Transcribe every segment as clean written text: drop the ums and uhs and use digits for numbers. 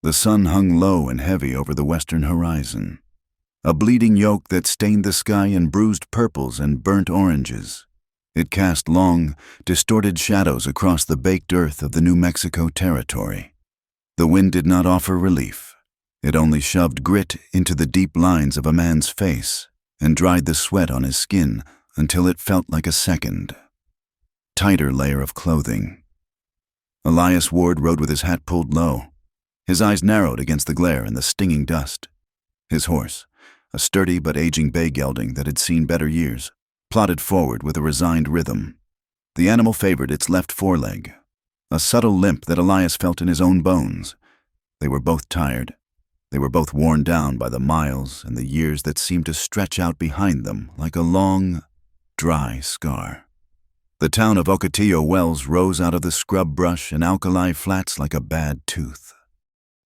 The sun hung low and heavy over the western horizon, a bleeding yolk that stained the sky in bruised purples and burnt oranges. It cast long, distorted shadows across the baked earth of the New Mexico territory. The wind did not offer relief. It only shoved grit into the deep lines of a man's face and dried the sweat on his skin until it felt like a second, tighter layer of clothing. Elias Ward rode with his hat pulled low. His eyes narrowed against the glare and the stinging dust. His horse, a sturdy but aging bay gelding that had seen better years, plodded forward with a resigned rhythm. The animal favored its left foreleg, a subtle limp that Elias felt in his own bones. They were both tired. They were both worn down by the miles and the years that seemed to stretch out behind them like a long, dry scar. The town of Ocotillo Wells rose out of the scrub brush and alkali flats like a bad tooth.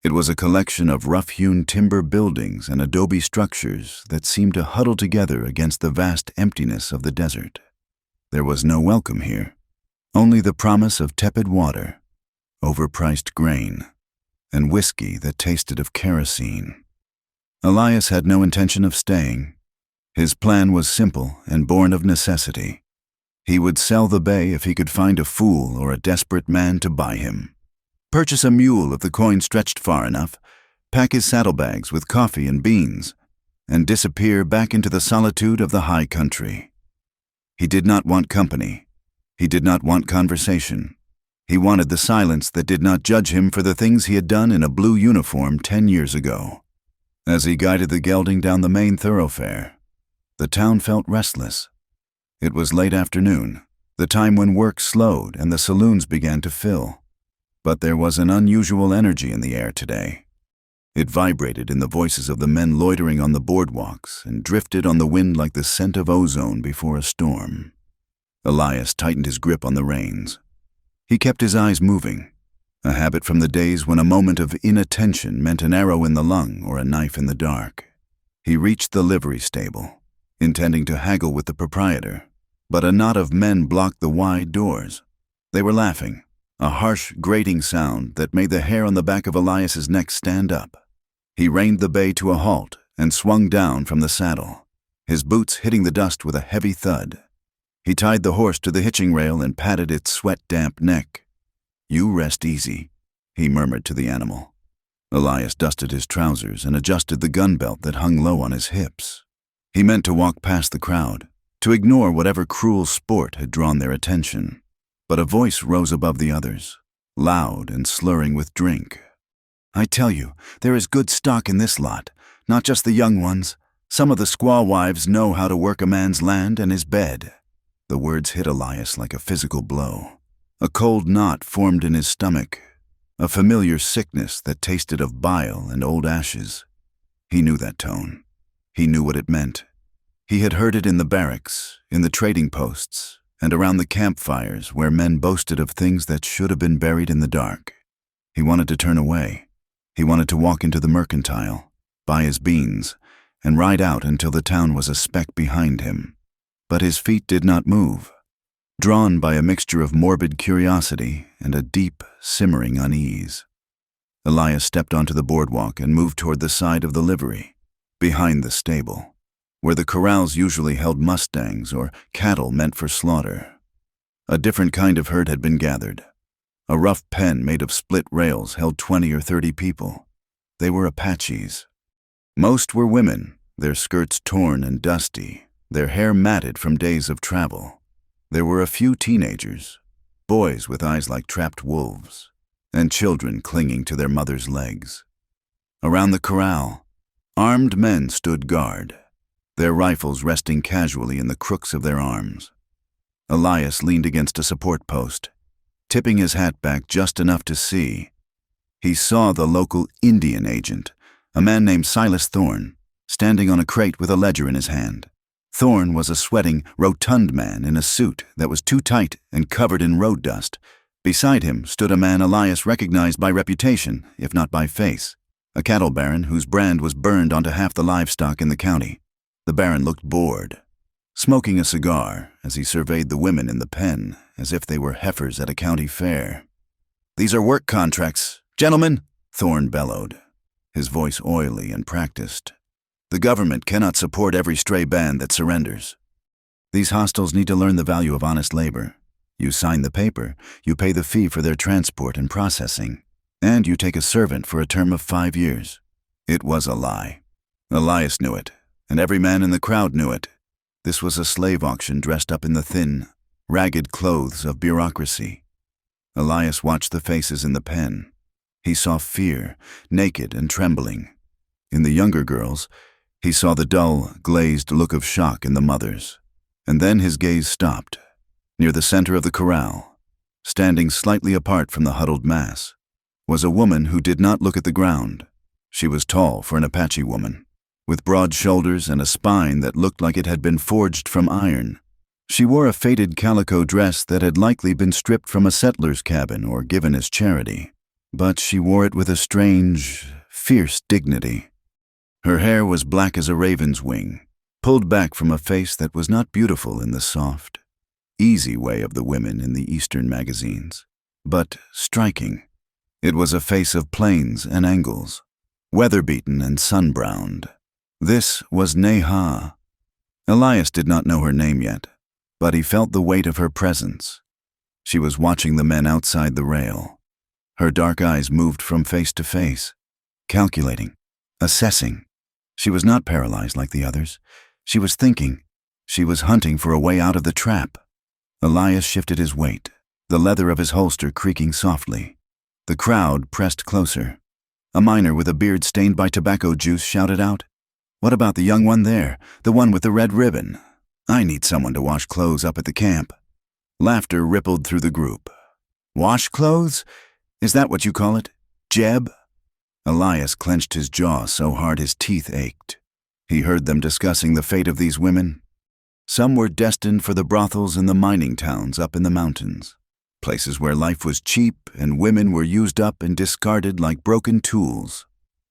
It was a collection of rough-hewn timber buildings and adobe structures that seemed to huddle together against the vast emptiness of the desert. There was no welcome here, only the promise of tepid water, overpriced grain, and whiskey that tasted of kerosene. Elias had no intention of staying. His plan was simple and born of necessity. He would sell the bay if he could find a fool or a desperate man to buy him. Purchase a mule if the coin stretched far enough, pack his saddlebags with coffee and beans, and disappear back into the solitude of the high country. He did not want company. He did not want conversation. He wanted the silence that did not judge him for the things he had done in a blue uniform 10 years ago. As he guided the gelding down the main thoroughfare, the town felt restless. It was late afternoon, the time when work slowed and the saloons began to fill. But there was an unusual energy in the air today. It vibrated in the voices of the men loitering on the boardwalks and drifted on the wind like the scent of ozone before a storm. Elias tightened his grip on the reins. He kept his eyes moving, a habit from the days when a moment of inattention meant an arrow in the lung or a knife in the dark. He reached the livery stable, intending to haggle with the proprietor, but a knot of men blocked the wide doors. They were laughing, a harsh, grating sound that made the hair on the back of Elias's neck stand up. He reined the bay to a halt and swung down from the saddle, his boots hitting the dust with a heavy thud. He tied the horse to the hitching rail and patted its sweat-damp neck. "You rest easy," he murmured to the animal. Elias dusted his trousers and adjusted the gun belt that hung low on his hips. He meant to walk past the crowd, to ignore whatever cruel sport had drawn their attention. But a voice rose above the others, loud and slurring with drink. "I tell you, there is good stock in this lot, not just the young ones. Some of the squaw wives know how to work a man's land and his bed." The words hit Elias like a physical blow. A cold knot formed in his stomach, a familiar sickness that tasted of bile and old ashes. He knew that tone. He knew what it meant. He had heard it in the barracks, in the trading posts, and around the campfires where men boasted of things that should have been buried in the dark. He wanted to turn away. He wanted to walk into the mercantile, buy his beans, and ride out until the town was a speck behind him. But his feet did not move, drawn by a mixture of morbid curiosity and a deep, simmering unease. Elias stepped onto the boardwalk and moved toward the side of the livery, behind the stable, where the corrals usually held mustangs or cattle meant for slaughter. A different kind of herd had been gathered. A rough pen made of split rails held 20 or 30 people. They were Apaches. Most were women, their skirts torn and dusty, their hair matted from days of travel. There were a few teenagers, boys with eyes like trapped wolves, and children clinging to their mothers' legs. Around the corral, armed men stood guard, their rifles resting casually in the crooks of their arms. Elias leaned against a support post, tipping his hat back just enough to see. He saw the local Indian agent, a man named Silas Thorne, standing on a crate with a ledger in his hand. Thorne was a sweating, rotund man in a suit that was too tight and covered in road dust. Beside him stood a man Elias recognized by reputation, if not by face, a cattle baron whose brand was burned onto half the livestock in the county. The baron looked bored, smoking a cigar as he surveyed the women in the pen as if they were heifers at a county fair. "These are work contracts, gentlemen," Thorne bellowed, his voice oily and practiced. The government cannot support every stray band that surrenders. These hostiles need to learn the value of honest labor. You sign the paper, you pay the fee for their transport and processing, and you take a servant for a term of 5 years. It was a lie. Elias knew it, and every man in the crowd knew it. This was a slave auction dressed up in the thin, ragged clothes of bureaucracy. Elias watched the faces in the pen. He saw fear, naked and trembling. In the younger girls, he saw the dull, glazed look of shock in the mothers. And then his gaze stopped, near the center of the corral. Standing slightly apart from the huddled mass was a woman who did not look at the ground. She was tall for an Apache woman, with broad shoulders and a spine that looked like it had been forged from iron. She wore a faded calico dress that had likely been stripped from a settler's cabin or given as charity, but she wore it with a strange, fierce dignity. Her hair was black as a raven's wing, pulled back from a face that was not beautiful in the soft, easy way of the women in the Eastern magazines, but striking. It was a face of planes and angles, weather-beaten and sun-browned. This was Neha. Elias did not know her name yet, but he felt the weight of her presence. She was watching the men outside the rail. Her dark eyes moved from face to face, calculating, assessing. She was not paralyzed like the others. She was thinking. She was hunting for a way out of the trap. Elias shifted his weight, the leather of his holster creaking softly. The crowd pressed closer. A miner with a beard stained by tobacco juice shouted out, "What about the young one there, the one with the red ribbon? I need someone to wash clothes up at the camp." Laughter rippled through the group. "Wash clothes? Is that what you call it? Jeb?" Elias clenched his jaw so hard his teeth ached. He heard them discussing the fate of these women. Some were destined for the brothels in the mining towns up in the mountains, places where life was cheap and women were used up and discarded like broken tools.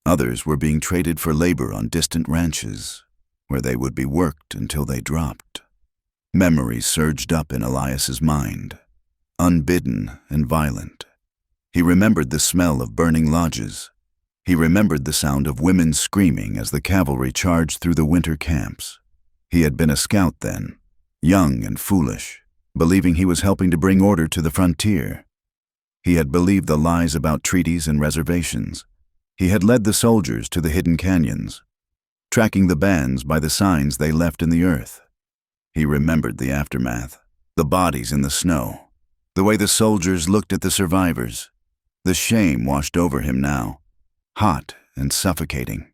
Others were being traded for labor on distant ranches, where they would be worked until they dropped. Memories surged up in Elias's mind, unbidden and violent. He remembered the smell of burning lodges. He remembered the sound of women screaming as the cavalry charged through the winter camps. He had been a scout then, young and foolish, believing he was helping to bring order to the frontier. He had believed the lies about treaties and reservations. He had led the soldiers to the hidden canyons, tracking the bands by the signs they left in the earth. He remembered the aftermath, the bodies in the snow, the way the soldiers looked at the survivors. The shame washed over him now, hot and suffocating.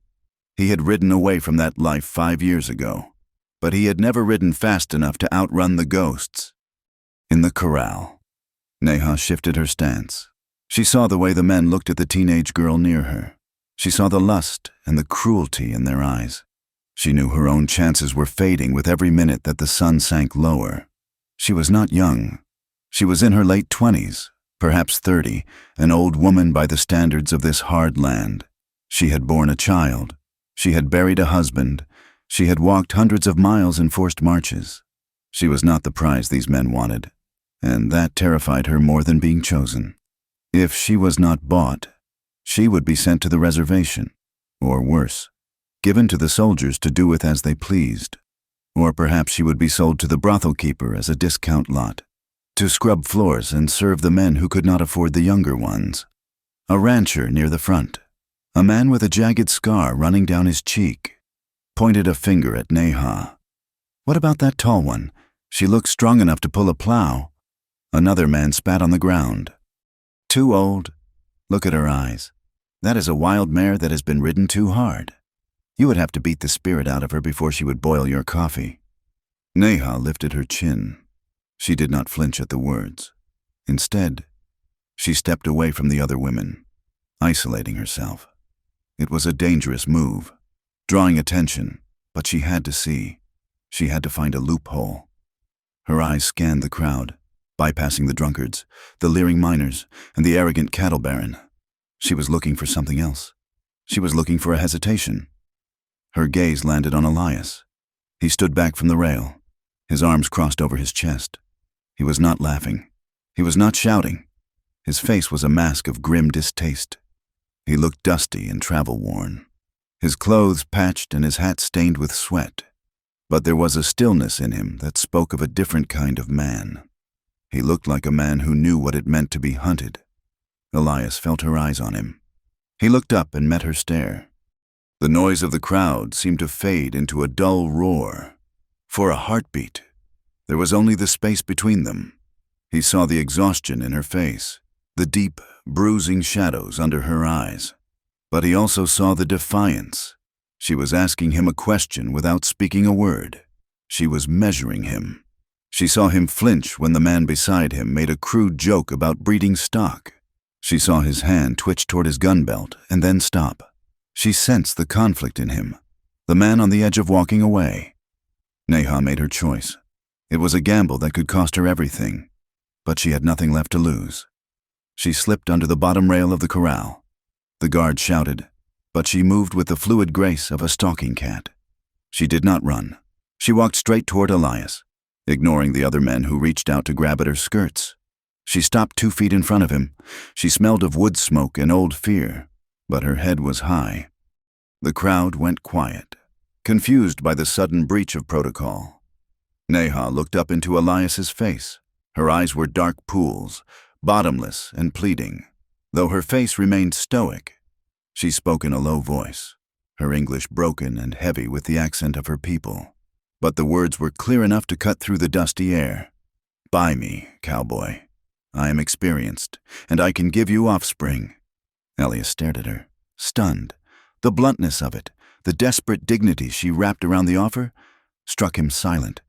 He had ridden away from that life 5 years ago, but he had never ridden fast enough to outrun the ghosts. In the corral, Neha shifted her stance. She saw the way the men looked at the teenage girl near her. She saw the lust and the cruelty in their eyes. She knew her own chances were fading with every minute that the sun sank lower. She was not young. She was in her late 20s, perhaps 30, an old woman by the standards of this hard land. She had borne a child. She had buried a husband. She had walked hundreds of miles in forced marches. She was not the prize these men wanted, and that terrified her more than being chosen. If she was not bought, she would be sent to the reservation, or worse, given to the soldiers to do with as they pleased. Or perhaps she would be sold to the brothel keeper as a discount lot, to scrub floors and serve the men who could not afford the younger ones. A rancher near the front, a man with a jagged scar running down his cheek, pointed a finger at Neha. "What about that tall one? She looks strong enough to pull a plow." Another man spat on the ground. "Too old. Look at her eyes. That is a wild mare that has been ridden too hard. You would have to beat the spirit out of her before she would boil your coffee." Neha lifted her chin. She did not flinch at the words. Instead, she stepped away from the other women, isolating herself. It was a dangerous move, drawing attention, but she had to see. She had to find a loophole. Her eyes scanned the crowd, bypassing the drunkards, the leering miners, and the arrogant cattle baron. She was looking for something else. She was looking for a hesitation. Her gaze landed on Elias. He stood back from the rail, his arms crossed over his chest. He was not laughing. He was not shouting. His face was a mask of grim distaste. He looked dusty and travel-worn, his clothes patched and his hat stained with sweat. But there was a stillness in him that spoke of a different kind of man. He looked like a man who knew what it meant to be hunted. Elias felt her eyes on him. He looked up and met her stare. The noise of the crowd seemed to fade into a dull roar. For a heartbeat, there was only the space between them. He saw the exhaustion in her face, the deep, bruising shadows under her eyes. But he also saw the defiance. She was asking him a question without speaking a word. She was measuring him. She saw him flinch when the man beside him made a crude joke about breeding stock. She saw his hand twitch toward his gun belt and then stop. She sensed the conflict in him, the man on the edge of walking away. Neha made her choice. It was a gamble that could cost her everything, but she had nothing left to lose. She slipped under the bottom rail of the corral. The guard shouted, but she moved with the fluid grace of a stalking cat. She did not run. She walked straight toward Elias, ignoring the other men who reached out to grab at her skirts. She stopped 2 feet in front of him. She smelled of wood smoke and old fear, but her head was high. The crowd went quiet, confused by the sudden breach of protocol. Neha looked up into Elias's face. Her eyes were dark pools, bottomless and pleading, though her face remained stoic. She spoke in a low voice, her English broken and heavy with the accent of her people. But the words were clear enough to cut through the dusty air. "Buy me, Cowboy. I am experienced, and I can give you offspring." Elias stared at her, stunned. The bluntness of it, the desperate dignity she wrapped around the offer, struck him silent.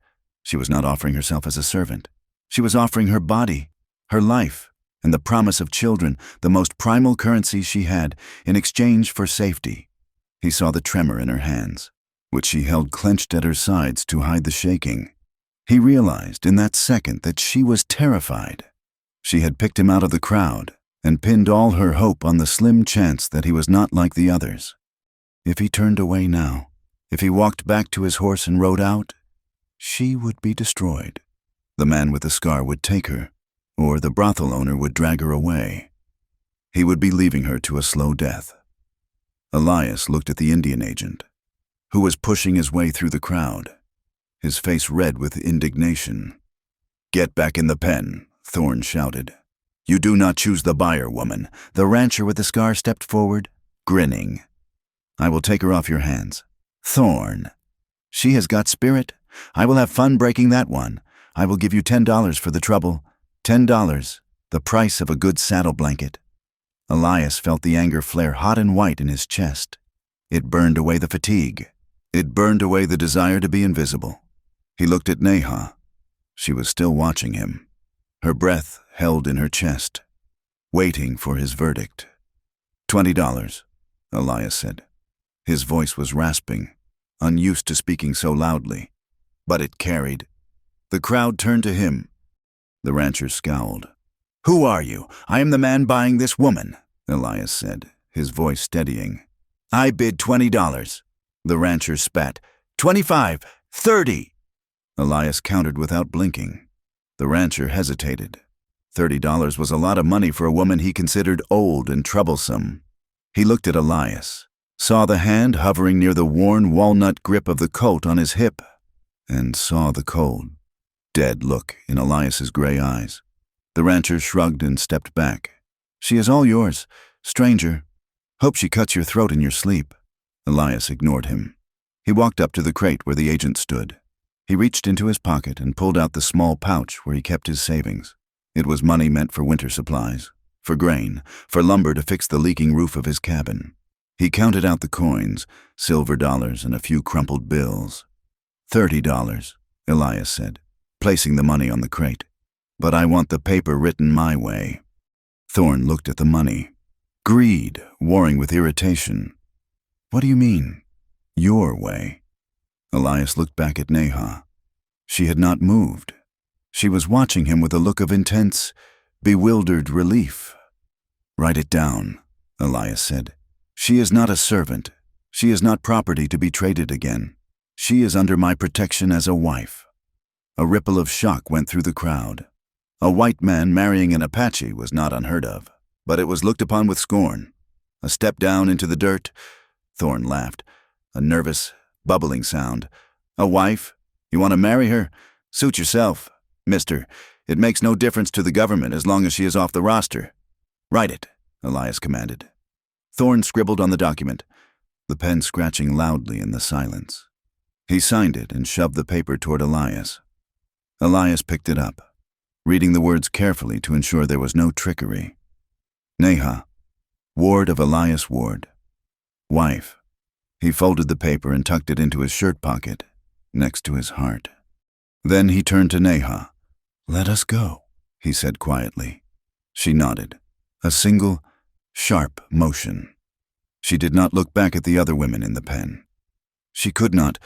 She was not offering herself as a servant. She was offering her body, her life, and the promise of children, the most primal currency she had, in exchange for safety. He saw the tremor in her hands, which she held clenched at her sides to hide the shaking. He realized in that second that she was terrified. She had picked him out of the crowd and pinned all her hope on the slim chance that he was not like the others. If he turned away now, if he walked back to his horse and rode out, she would be destroyed. The man with the scar would take her, or the brothel owner would drag her away. He would be leaving her to a slow death. Elias looked at the Indian agent, who was pushing his way through the crowd, his face red with indignation. "Get back in the pen," Thorne shouted. "You do not choose the buyer, woman." The rancher with the scar stepped forward, grinning. "I will take her off your hands." "Thorne, she has got spirit. I will have fun breaking that one. I will give you $10 for the trouble. $10, the price of a good saddle blanket." Elias felt the anger flare hot and white in his chest. It burned away the fatigue. It burned away the desire to be invisible. He looked at Neha. She was still watching him, her breath held in her chest, waiting for his verdict. $20, Elias said. His voice was rasping, unused to speaking so loudly, but it carried. The crowd turned to him. The rancher scowled. "Who are you? I am the man buying this woman," Elias said, his voice steadying. "I bid $20. The rancher spat. "25, 30. Elias countered without blinking. The rancher hesitated. $30 was a lot of money for a woman he considered old and troublesome. He looked at Elias, saw the hand hovering near the worn walnut grip of the Colt on his hip, and saw the cold, dead look in Elias's gray eyes. The rancher shrugged and stepped back. "She is all yours, stranger. Hope she cuts your throat in your sleep." Elias ignored him. He walked up to the crate where the agent stood. He reached into his pocket and pulled out the small pouch where he kept his savings. It was money meant for winter supplies, for grain, for lumber to fix the leaking roof of his cabin. He counted out the coins, silver dollars and a few crumpled bills. $30, Elias said, placing the money on the crate. "But I want the paper written my way." Thorne looked at the money, greed warring with irritation. "What do you mean, your way?" Elias looked back at Neha. She had not moved. She was watching him with a look of intense, bewildered relief. "Write it down," Elias said. "She is not a servant. She is not property to be traded again. She is under my protection as a wife." A ripple of shock went through the crowd. A white man marrying an Apache was not unheard of, but it was looked upon with scorn. A step down into the dirt. Thorne laughed. A nervous, bubbling sound. A wife? You want to marry her? Suit yourself. Mister, it makes no difference to the government as long as she is off the roster. Write it, Elias commanded. Thorne scribbled on the document, the pen scratching loudly in the silence. He signed it and shoved the paper toward Elias. Elias picked it up, reading the words carefully to ensure there was no trickery. Neha, ward of Elias Ward. Wife. He folded the paper and tucked it into his shirt pocket, next to his heart. Then he turned to Neha. Let us go, he said quietly. She nodded. A single, sharp motion. She did not look back at the other women in the pen. She could not.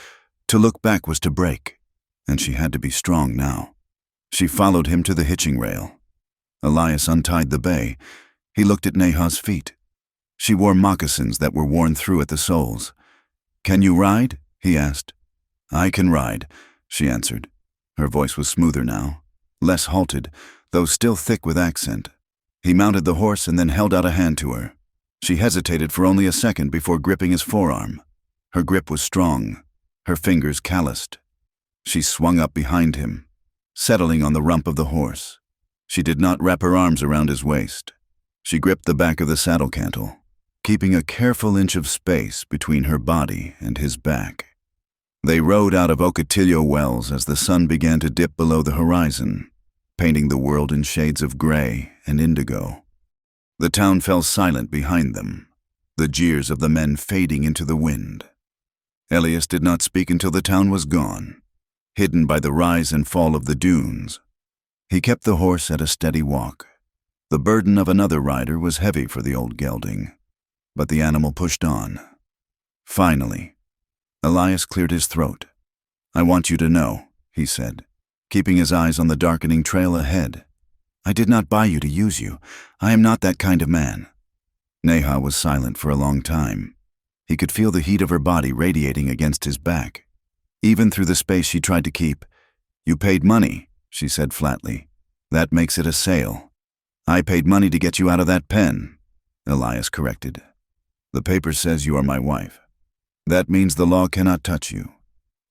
To look back was to break, and she had to be strong now. She followed him to the hitching rail. Elias untied the bay. He looked at Neha's feet. She wore moccasins that were worn through at the soles. Can you ride? He asked. I can ride, she answered. Her voice was smoother now, less halted, though still thick with accent. He mounted the horse and then held out a hand to her. She hesitated for only a second before gripping his forearm. Her grip was strong, her fingers calloused. She swung up behind him, settling on the rump of the horse. She did not wrap her arms around his waist. She gripped the back of the saddle cantle, keeping a careful inch of space between her body and his back. They rode out of Ocotillo Wells as the sun began to dip below the horizon, painting the world in shades of gray and indigo. The town fell silent behind them, the jeers of the men fading into the wind. Elias did not speak until the town was gone, hidden by the rise and fall of the dunes. He kept the horse at a steady walk. The burden of another rider was heavy for the old gelding, but the animal pushed on. Finally, Elias cleared his throat. I want you to know, he said, keeping his eyes on the darkening trail ahead. I did not buy you to use you. I am not that kind of man. Neha was silent for a long time. He could feel the heat of her body radiating against his back. Even through the space she tried to keep. You paid money, she said flatly. That makes it a sale. I paid money to get you out of that pen, Elias corrected. The paper says you are my wife. That means the law cannot touch you.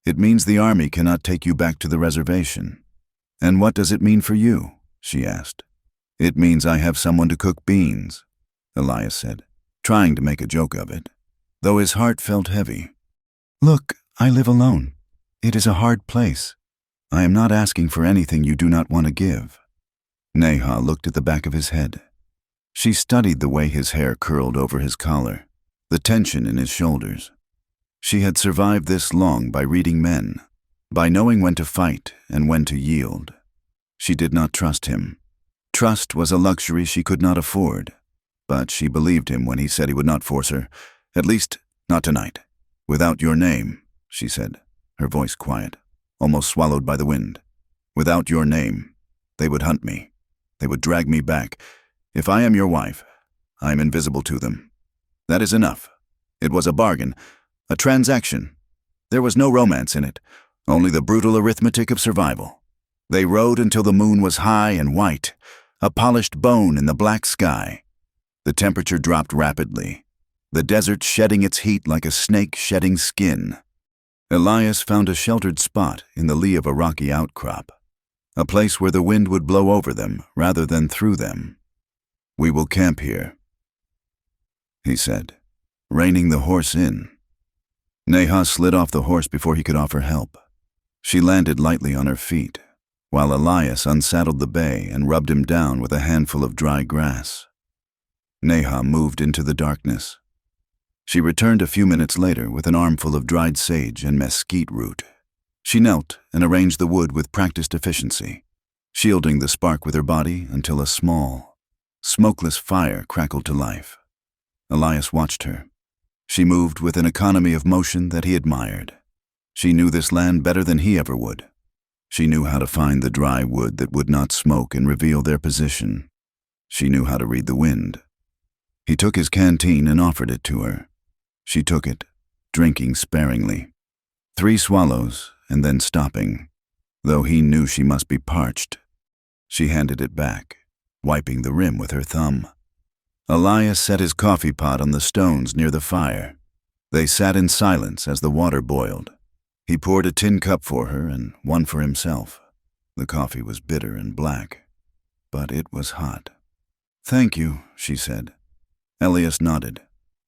It means the army cannot take you back to the reservation. And what does it mean for you? She asked. It means I have someone to cook beans, Elias said, trying to make a joke of it, though his heart felt heavy. Look, I live alone. It is a hard place. I am not asking for anything you do not want to give. Neha looked at the back of his head. She studied the way his hair curled over his collar, the tension in his shoulders. She had survived this long by reading men, by knowing when to fight and when to yield. She did not trust him. Trust was a luxury she could not afford, but she believed him when he said he would not force her, at least not tonight. Without your name, she said, her voice quiet, almost swallowed by the wind. Without your name, they would hunt me. They would drag me back. If I am your wife, I am invisible to them. That is enough. It was a bargain, a transaction. There was no romance in it, only the brutal arithmetic of survival. They rode until the moon was high and white, a polished bone in the black sky. The temperature dropped rapidly, the desert shedding its heat like a snake shedding skin. Elias found a sheltered spot in the lee of a rocky outcrop, a place where the wind would blow over them rather than through them. We will camp here, he said, reining the horse in. Neha slid off the horse before he could offer help. She landed lightly on her feet, while Elias unsaddled the bay and rubbed him down with a handful of dry grass. Neha moved into the darkness. She returned a few minutes later with an armful of dried sage and mesquite root. She knelt and arranged the wood with practiced efficiency, shielding the spark with her body until a small, smokeless fire crackled to life. Elias watched her. She moved with an economy of motion that he admired. She knew this land better than he ever would. She knew how to find the dry wood that would not smoke and reveal their position. She knew how to read the wind. He took his canteen and offered it to her. She took it, drinking sparingly. 3 swallows, and then stopping, though he knew she must be parched. She handed it back, wiping the rim with her thumb. Elias set his coffee pot on the stones near the fire. They sat in silence as the water boiled. He poured a tin cup for her and one for himself. The coffee was bitter and black, but it was hot. "Thank you," she said. Elias nodded.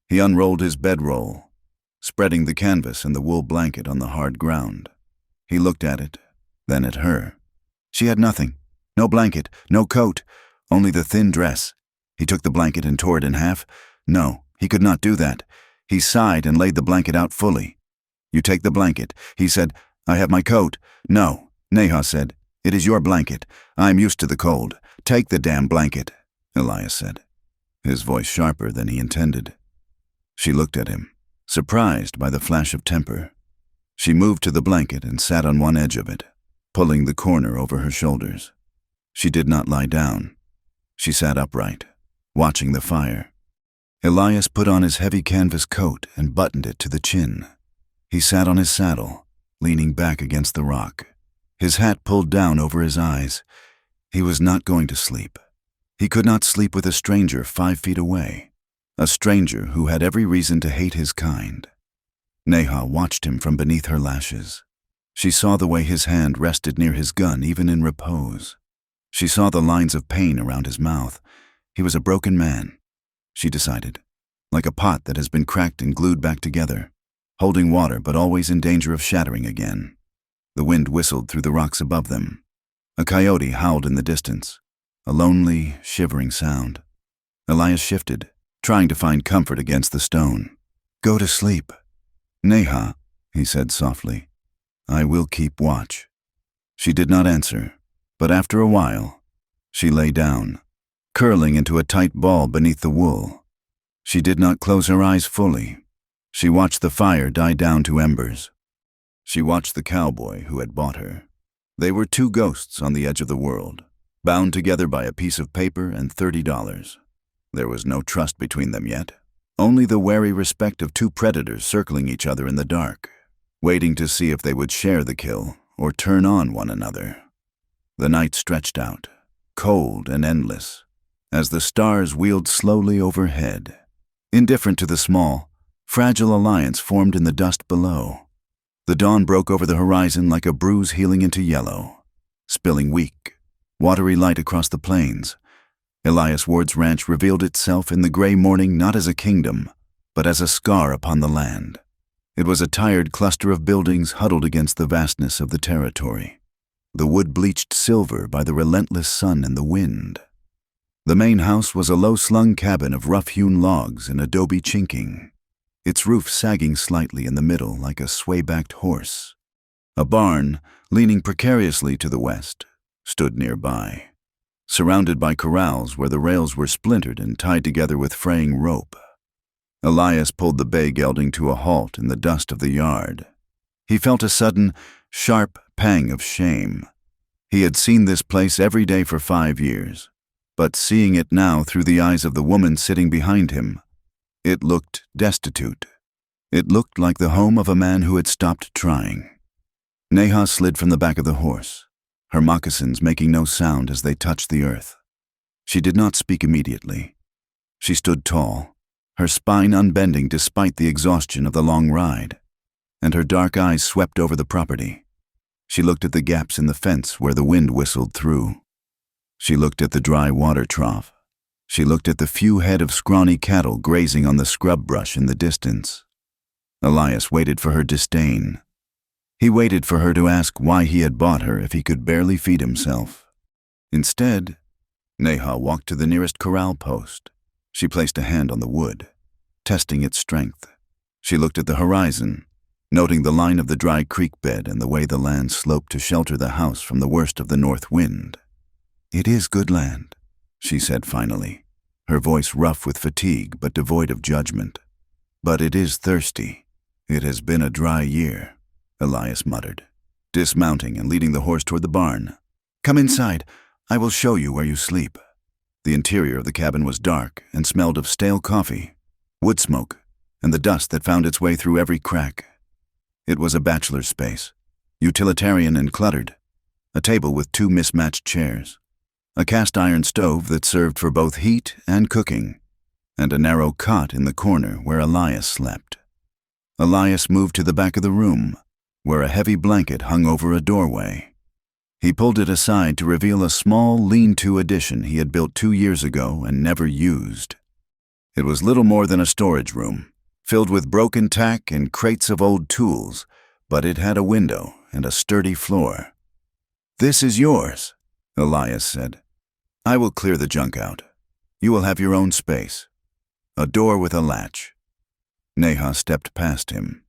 He unrolled his bedroll, spreading the canvas and the wool blanket on the hard ground. He looked at it, then at her. She had nothing. No blanket, no coat, only the thin dress. He took the blanket and tore it in half. No, he could not do that. He sighed and laid the blanket out fully. "You take the blanket." He said, "I have my coat." "No," Neha said. "It is your blanket. I am used to the cold. Take the damn blanket," Elias said, his voice sharper than he intended. She looked at him, surprised by the flash of temper. She moved to the blanket and sat on one edge of it, pulling the corner over her shoulders. She did not lie down. She sat upright, watching the fire. Elias put on his heavy canvas coat and buttoned it to the chin. He sat on his saddle, leaning back against the rock, his hat pulled down over his eyes. He was not going to sleep. He could not sleep with a stranger 5 feet away, a stranger who had every reason to hate his kind. Neha watched him from beneath her lashes. She saw the way his hand rested near his gun even in repose. She saw the lines of pain around his mouth. He was a broken man, she decided, like a pot that has been cracked and glued back together, holding water but always in danger of shattering again. The wind whistled through the rocks above them. A coyote howled in the distance, a lonely, shivering sound. Elias shifted, trying to find comfort against the stone. "Go to sleep." "Neha," he said softly, "I will keep watch." She did not answer, but after a while, she lay down, curling into a tight ball beneath the wool. She did not close her eyes fully. She watched the fire die down to embers. She watched the cowboy who had bought her. They were 2 ghosts on the edge of the world, bound together by a piece of paper and $30. There was no trust between them yet, only the wary respect of 2 predators circling each other in the dark, waiting to see if they would share the kill or turn on one another. The night stretched out, cold and endless, as the stars wheeled slowly overhead. Indifferent to the small, fragile alliance formed in the dust below. The dawn broke over the horizon like a bruise healing into yellow, spilling weak, watery light across the plains. Elias Ward's ranch revealed itself in the gray morning not as a kingdom, but as a scar upon the land. It was a tired cluster of buildings huddled against the vastness of the territory, the wood bleached silver by the relentless sun and the wind. The main house was a low-slung cabin of rough-hewn logs and adobe chinking, its roof sagging slightly in the middle like a sway-backed horse. A barn, leaning precariously to the west, stood nearby, surrounded by corrals where the rails were splintered and tied together with fraying rope. Elias pulled the bay gelding to a halt in the dust of the yard. He felt a sudden, sharp pang of shame. He had seen this place every day for 5 years, but seeing it now through the eyes of the woman sitting behind him, it looked destitute. It looked like the home of a man who had stopped trying. Neha slid from the back of the horse, her moccasins making no sound as they touched the earth. She did not speak immediately. She stood tall, her spine unbending despite the exhaustion of the long ride, and her dark eyes swept over the property. She looked at the gaps in the fence where the wind whistled through. She looked at the dry water trough. She looked at the few head of scrawny cattle grazing on the scrub brush in the distance. Elias waited for her disdain. He waited for her to ask why he had bought her if he could barely feed himself. Instead, Neha walked to the nearest corral post. She placed a hand on the wood, testing its strength. She looked at the horizon, noting the line of the dry creek bed and the way the land sloped to shelter the house from the worst of the north wind. "It is good land," she said finally, her voice rough with fatigue but devoid of judgment. "But it is thirsty. It has been a dry year," Elias muttered, dismounting and leading the horse toward the barn. "Come inside. I will show you where you sleep." The interior of the cabin was dark and smelled of stale coffee, wood smoke, and the dust that found its way through every crack. It was a bachelor's space, utilitarian and cluttered, a table with 2 mismatched chairs, a cast-iron stove that served for both heat and cooking, and a narrow cot in the corner where Elias slept. Elias moved to the back of the room, where a heavy blanket hung over a doorway. He pulled it aside to reveal a small lean-to addition he had built 2 years ago and never used. It was little more than a storage room, filled with broken tack and crates of old tools, but it had a window and a sturdy floor. "This is yours," Elias said. "I will clear the junk out. You will have your own space. A door with a latch." Neha stepped past him,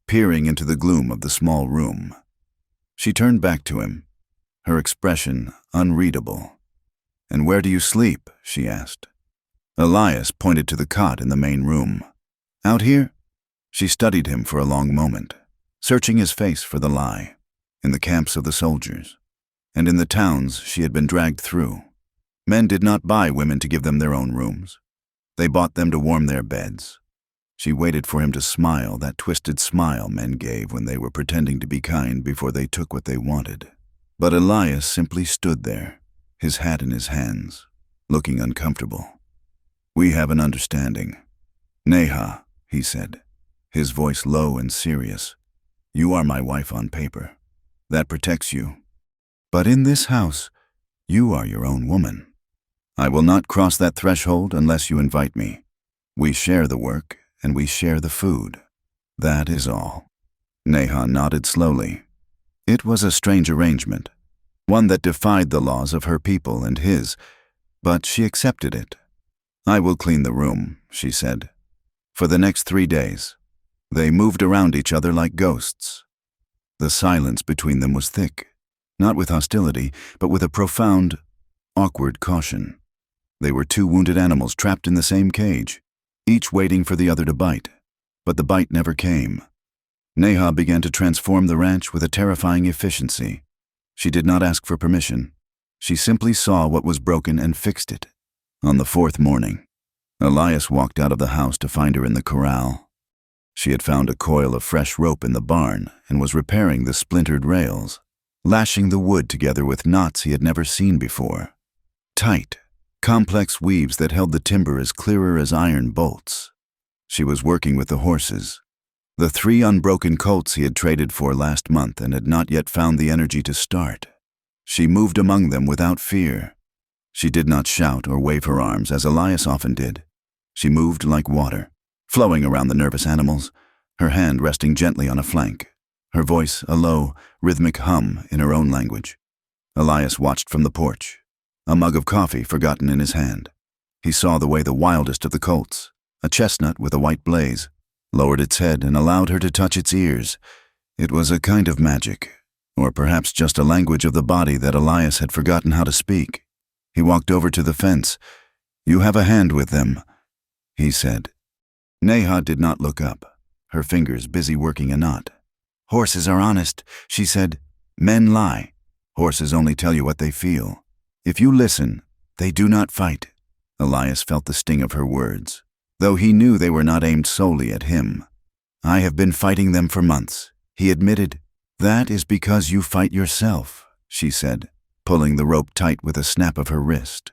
peering into the gloom of the small room. She turned back to him, her expression unreadable. "And where do you sleep?" she asked. Elias pointed to the cot in the main room. "Out here?" She studied him for a long moment, searching his face for the lie. In the camps of the soldiers, and in the towns she had been dragged through, men did not buy women to give them their own rooms. They bought them to warm their beds. She waited for him to smile, that twisted smile men gave when they were pretending to be kind before they took what they wanted. But Elias simply stood there, his hat in his hands, looking uncomfortable. "We have an understanding. Neha," he said, his voice low and serious. "You are my wife on paper. That protects you. But in this house, you are your own woman. I will not cross that threshold unless you invite me. We share the work, and we share the food. That is all." Neha nodded slowly. It was a strange arrangement, one that defied the laws of her people and his, but she accepted it. "I will clean the room," she said. For the next 3 days, they moved around each other like ghosts. The silence between them was thick, not with hostility, but with a profound, awkward caution. They were 2 wounded animals trapped in the same cage, each waiting for the other to bite, but the bite never came. Neha began to transform the ranch with a terrifying efficiency. She did not ask for permission. She simply saw what was broken and fixed it. On the 4th morning, Elias walked out of the house to find her in the corral. She had found a coil of fresh rope in the barn and was repairing the splintered rails, lashing the wood together with knots he had never seen before. Tight, complex weaves that held the timber as clearer as iron bolts. She was working with the horses, the 3 unbroken colts he had traded for last month and had not yet found the energy to start. She moved among them without fear. She did not shout or wave her arms as Elias often did. She moved like water, flowing around the nervous animals, her hand resting gently on a flank, her voice a low, rhythmic hum in her own language. Elias watched from the porch, a mug of coffee forgotten in his hand. He saw the way the wildest of the colts, a chestnut with a white blaze, lowered its head and allowed her to touch its ears. It was a kind of magic, or perhaps just a language of the body that Elias had forgotten how to speak. He walked over to the fence. "You have a hand with them," he said. Neha did not look up, her fingers busy working a knot. "Horses are honest," she said. "Men lie. Horses only tell you what they feel. If you listen, they do not fight." Elias felt the sting of her words, though he knew they were not aimed solely at him. "I have been fighting them for months," he admitted. "That is because you fight yourself," she said, pulling the rope tight with a snap of her wrist.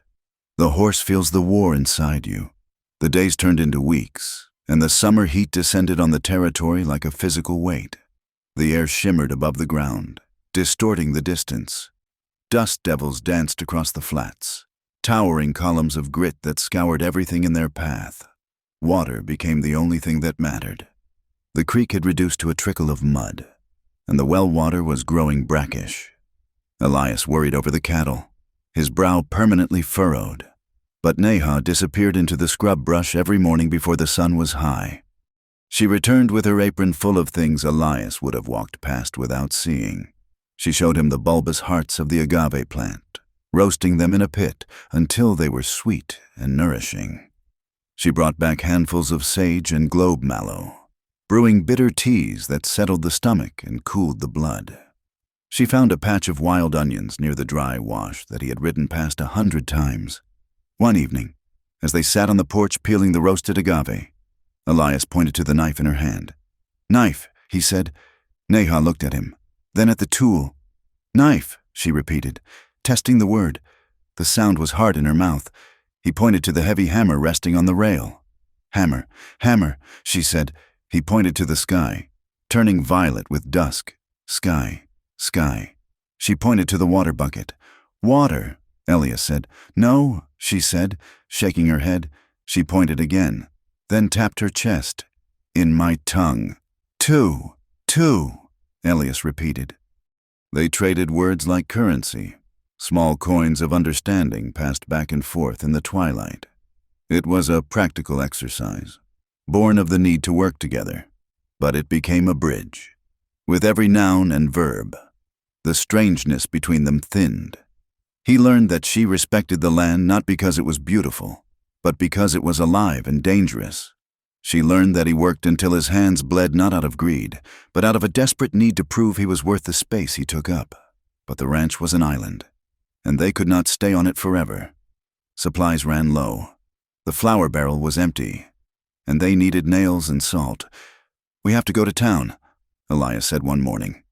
"The horse feels the war inside you." The days turned into weeks, and the summer heat descended on the territory like a physical weight. The air shimmered above the ground, distorting the distance. Dust devils danced across the flats, towering columns of grit that scoured everything in their path. Water became the only thing that mattered. The creek had reduced to a trickle of mud, and the well water was growing brackish. Elias worried over the cattle, his brow permanently furrowed. But Neha disappeared into the scrub brush every morning before the sun was high. She returned with her apron full of things Elias would have walked past without seeing. She showed him the bulbous hearts of the agave plant, roasting them in a pit until they were sweet and nourishing. She brought back handfuls of sage and globe mallow, brewing bitter teas that settled the stomach and cooled the blood. She found a patch of wild onions near the dry wash that he had ridden past 100 times. One evening, as they sat on the porch peeling the roasted agave, Elias pointed to the knife in her hand. "Knife," he said. Neha looked at him, then at the tool. "Knife," she repeated, testing the word. The sound was hard in her mouth. He pointed to the heavy hammer resting on the rail. "Hammer, hammer," she said. He pointed to the sky, turning violet with dusk. "Sky, sky." She pointed to the water bucket. "Water," Elias said. "No," she said, shaking her head. She pointed again, then tapped her chest. "In my tongue." "Two, two," Elias repeated. They traded words like currency. Small coins of understanding passed back and forth in the twilight. It was a practical exercise, born of the need to work together, but it became a bridge. With every noun and verb, the strangeness between them thinned. He learned that she respected the land not because it was beautiful, but because it was alive and dangerous. She learned that he worked until his hands bled not out of greed, but out of a desperate need to prove he was worth the space he took up. But the ranch was an island, and they could not stay on it forever. Supplies ran low. The flour barrel was empty, and they needed nails and salt. "We have to go to town," Elias said one morning,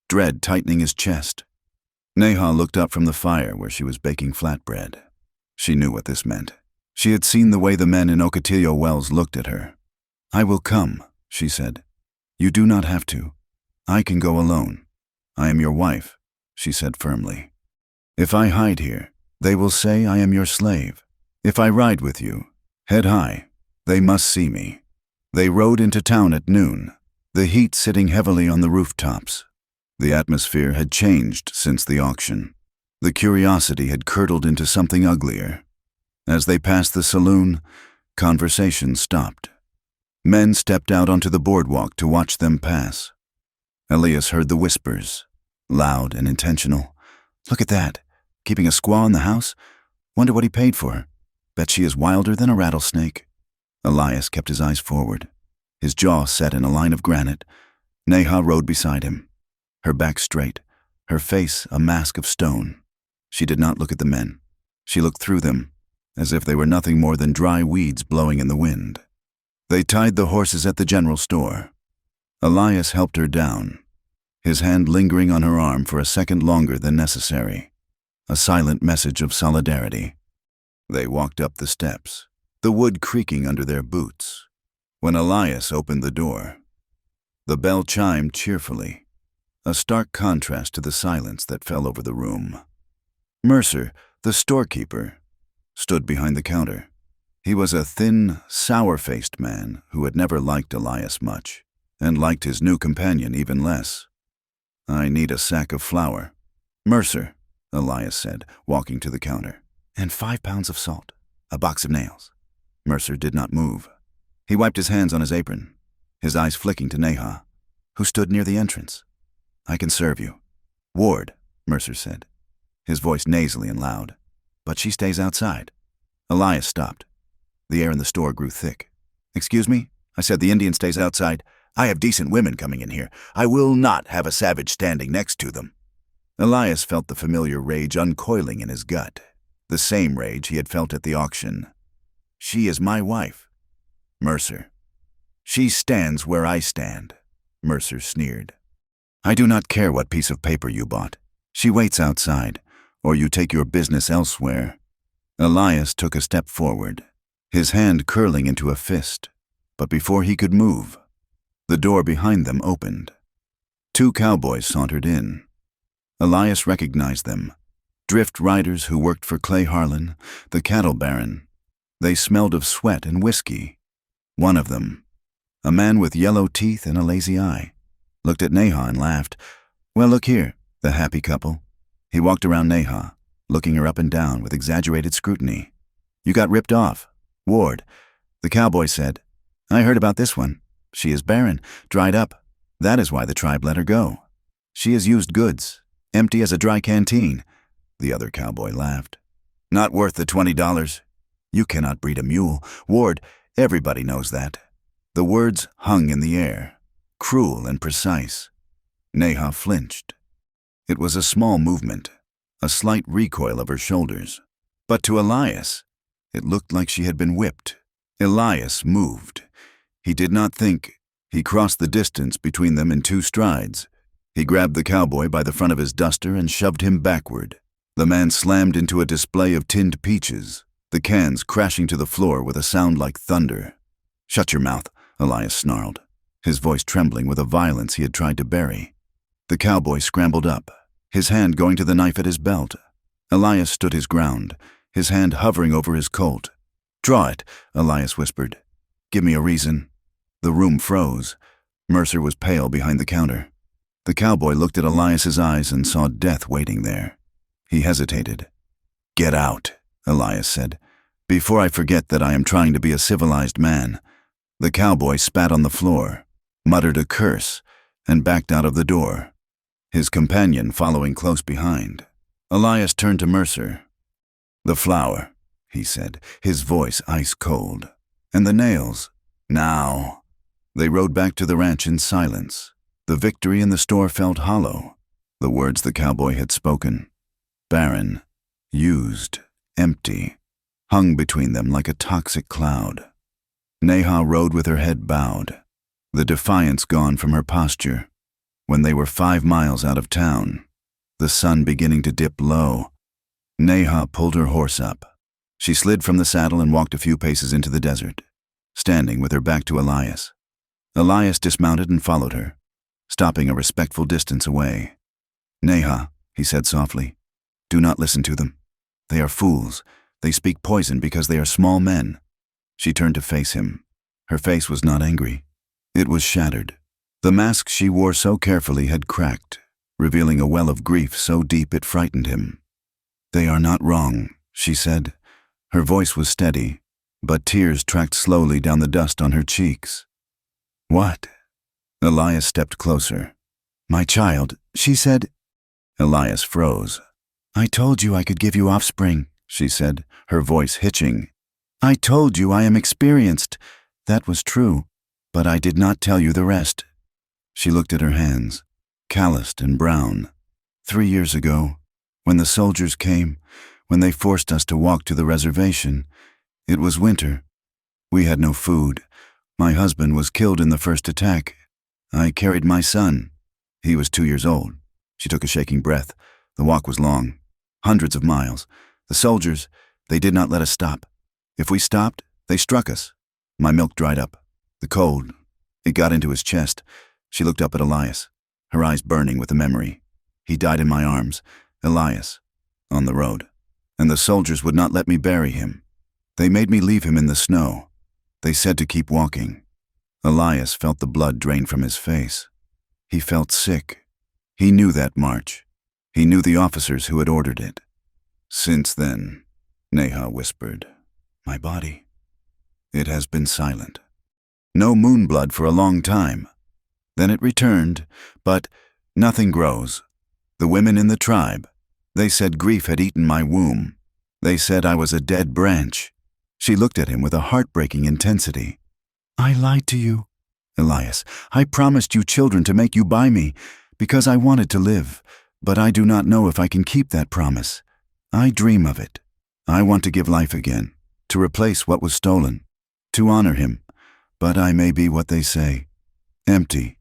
dread tightening his chest. Neha looked up from the fire where she was baking flatbread. She knew what this meant. She had seen the way the men in Ocotillo Wells looked at her. "I will come," she said. "You do not have to. I can go alone. I am your wife," she said firmly. "If I hide here, they will say I am your slave. If I ride with you, head high, they must see me." They rode into town at noon, the heat sitting heavily on the rooftops. The atmosphere had changed since the auction. The curiosity had curdled into something uglier. As they passed the saloon, conversation stopped. Men stepped out onto the boardwalk to watch them pass. Elias heard the whispers, loud and intentional. "Look at that, keeping a squaw in the house? Wonder what he paid for her. Bet she is wilder than a rattlesnake." Elias kept his eyes forward, his jaw set in a line of granite. Neha rode beside him, her back straight, her face a mask of stone. She did not look at the men. She looked through them, as if they were nothing more than dry weeds blowing in the wind. They tied the horses at the general store. Elias helped her down, his hand lingering on her arm for a second longer than necessary, a silent message of solidarity. They walked up the steps, the wood creaking under their boots. When Elias opened the door, the bell chimed cheerfully, a stark contrast to the silence that fell over the room. Mercer, the storekeeper, stood behind the counter. He was a thin, sour-faced man who had never liked Elias much, and liked his new companion even less. "I need a sack of flour." "Mercer," Elias said, walking to the counter. "And 5 pounds of salt, a box of nails." Mercer did not move. He wiped his hands on his apron, his eyes flicking to Neha, who stood near the entrance. "I can serve you." "Ward," Mercer said, his voice nasally and loud. "But she stays outside." Elias stopped. The air in the store grew thick. "Excuse me? I said the Indian stays outside. I have decent women coming in here. I will not have a savage standing next to them." Elias felt the familiar rage uncoiling in his gut, the same rage he had felt at the auction. "She is my wife." "Mercer." "She stands where I stand," Mercer sneered. "I do not care what piece of paper you bought. She waits outside, or you take your business elsewhere." Elias took a step forward, his hand curling into a fist, but before he could move, the door behind them opened. 2 cowboys sauntered in. Elias recognized them, drift riders who worked for Clay Harlan, the cattle baron. They smelled of sweat and whiskey. One of them, a man with yellow teeth and a lazy eye, looked at Neha and laughed. "Well, look here, the happy couple." He walked around Neha, looking her up and down with exaggerated scrutiny. "You got ripped off." "Ward," the cowboy said. "I heard about this one. She is barren, dried up. That is why the tribe let her go. She is used goods, empty as a dry canteen." The other cowboy laughed. "Not worth the $20. You cannot breed a mule. Ward, everybody knows that." The words hung in the air, cruel and precise. Neha flinched. It was a small movement, a slight recoil of her shoulders. But to Elias, it looked like she had been whipped. Elias moved. He did not think. He crossed the distance between them in 2 strides. He grabbed the cowboy by the front of his duster and shoved him backward. The man slammed into a display of tinned peaches, the cans crashing to the floor with a sound like thunder. "Shut your mouth," Elias snarled, his voice trembling with a violence he had tried to bury. The cowboy scrambled up, his hand going to the knife at his belt. Elias stood his ground, his hand hovering over his Colt. "Draw it," Elias whispered. "Give me a reason." The room froze. Mercer was pale behind the counter. The cowboy looked at Elias's eyes and saw death waiting there. He hesitated. "Get out," Elias said, "before I forget that I am trying to be a civilized man." The cowboy spat on the floor, muttered a curse, and backed out of the door, his companion following close behind. Elias turned to Mercer. "The flour," he said, his voice ice cold. "And the nails. Now." They rode back to the ranch in silence. The victory in the store felt hollow. The words the cowboy had spoken, barren, used, empty, hung between them like a toxic cloud. Neha rode with her head bowed, the defiance gone from her posture. When they were 5 miles out of town, the sun beginning to dip low, Neha pulled her horse up. She slid from the saddle and walked a few paces into the desert, standing with her back to Elias. Elias dismounted and followed her, stopping a respectful distance away. "Neha," he said softly, "do not listen to them. They are fools. They speak poison because they are small men." She turned to face him. Her face was not angry. It was shattered. The mask she wore so carefully had cracked, revealing a well of grief so deep it frightened him. "They are not wrong," she said. Her voice was steady, but tears tracked slowly down the dust on her cheeks. "What?" Elias stepped closer. "My child," she said. Elias froze. "I told you I could give you offspring," she said, her voice hitching. "I told you I am experienced. That was true, but I did not tell you the rest." She looked at her hands, calloused and brown. 3 years ago, when the soldiers came, when they forced us to walk to the reservation, it was winter. We had no food. My husband was killed in the first attack. I carried my son. He was 2 years old. She took a shaking breath. The walk was long, hundreds of miles. The soldiers, they did not let us stop. If we stopped, they struck us. My milk dried up. The cold, it got into his chest. She looked up at Elias, her eyes burning with the memory. He died in my arms, Elias, on the road. And the soldiers would not let me bury him. They made me leave him in the snow. They said to keep walking. Elias felt the blood drain from his face. He felt sick. He knew that march. He knew the officers who had ordered it. "Since then," Neha whispered, "my body, it has been silent. No moon blood for a long time. Then it returned, but nothing grows. The women in the tribe, they said grief had eaten my womb. They said I was a dead branch." She looked at him with a heartbreaking intensity. "I lied to you, Elias. I promised you children to make you by me, because I wanted to live, but I do not know if I can keep that promise. I dream of it. I want to give life again, to replace what was stolen, to honor him, but I may be what they say, empty."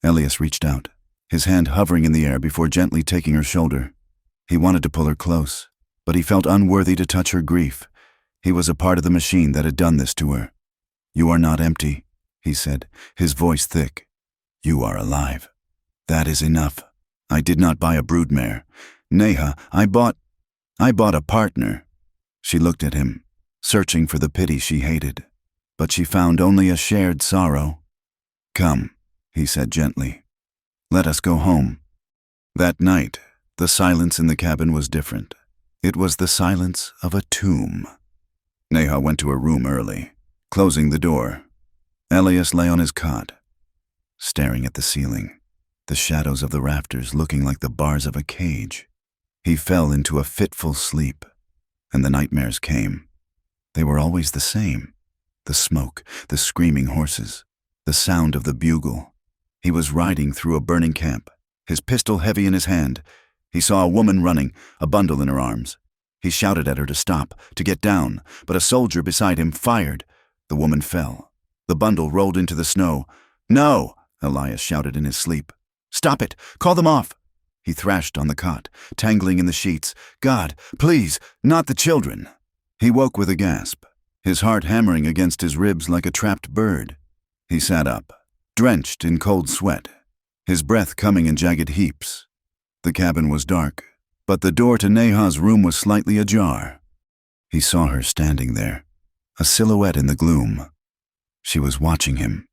Elias reached out, his hand hovering in the air before gently taking her shoulder. He wanted to pull her close, but he felt unworthy to touch her grief. He was a part of the machine that had done this to her. "You are not empty," he said, his voice thick. "You are alive. That is enough. I did not buy a broodmare. Neha, I bought a partner." She looked at him, searching for the pity she hated, but she found only a shared sorrow. "Come," he said gently. "Let us go home." That night, the silence in the cabin was different. It was the silence of a tomb. Neha went to her room early, closing the door. Elias lay on his cot, staring at the ceiling, the shadows of the rafters looking like the bars of a cage. He fell into a fitful sleep, and the nightmares came. They were always the same. The smoke, the screaming horses, the sound of the bugle. He was riding through a burning camp, his pistol heavy in his hand. He saw a woman running, a bundle in her arms. He shouted at her to stop, to get down, but a soldier beside him fired. The woman fell. The bundle rolled into the snow. "No!" Elias shouted in his sleep. "Stop it! Call them off!" He thrashed on the cot, tangling in the sheets. "God, please, not the children!" He woke with a gasp. his heart hammering against his ribs like a trapped bird. He sat up, drenched in cold sweat, his breath coming in jagged heaps. The cabin was dark, but the door to Neha's room was slightly ajar. He saw her standing there, a silhouette in the gloom. She was watching him.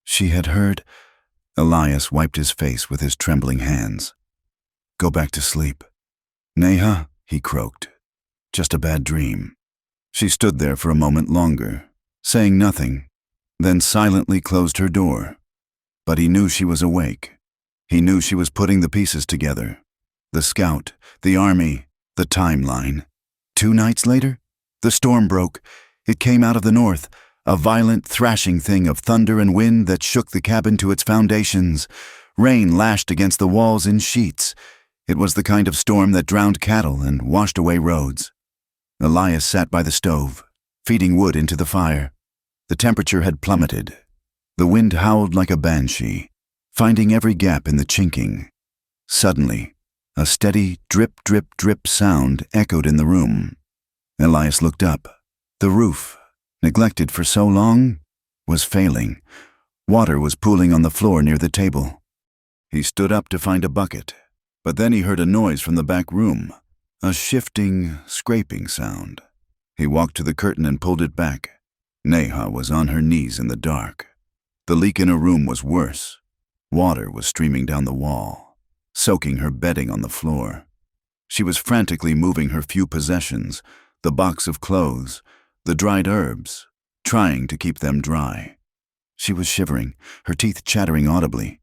She had heard. Elias wiped his face with his trembling hands. "Go back to sleep." "Neha," he croaked. "Just a bad dream." She stood there for a moment longer, saying nothing, then silently closed her door. But he knew she was awake. He knew she was putting the pieces together. The scout, the army, the timeline. 2 nights later, the storm broke. It came out of the north, a violent, thrashing thing of thunder and wind that shook the cabin to its foundations. Rain lashed against the walls in sheets. It was the kind of storm that drowned cattle and washed away roads. Elias sat by the stove, feeding wood into the fire. The temperature had plummeted. The wind howled like a banshee, finding every gap in the chinking. Suddenly, a steady drip, drip, drip sound echoed in the room. Elias looked up. The roof, neglected for so long, was failing. Water was pooling on the floor near the table. He stood up to find a bucket, but then he heard a noise from the back room, a shifting, scraping sound. He walked to the curtain and pulled it back. Neha was on her knees in the dark. The leak in her room was worse. Water was streaming down the wall, soaking her bedding on the floor. She was frantically moving her few possessions, the box of clothes, the dried herbs, trying to keep them dry. She was shivering, her teeth chattering audibly.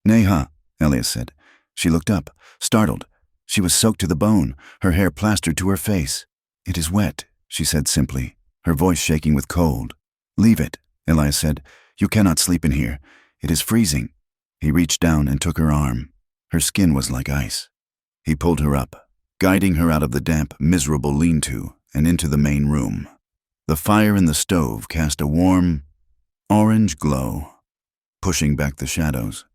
"Neha," Elias said. She looked up, startled. She was soaked to the bone, her hair plastered to her face. "It is wet," she said simply, her voice shaking with cold. "Leave it," Elias said. "You cannot sleep in here. It is freezing." He reached down and took her arm. Her skin was like ice. He pulled her up, guiding her out of the damp, miserable lean-to and into the main room. The fire in the stove cast a warm, orange glow, pushing back the shadows.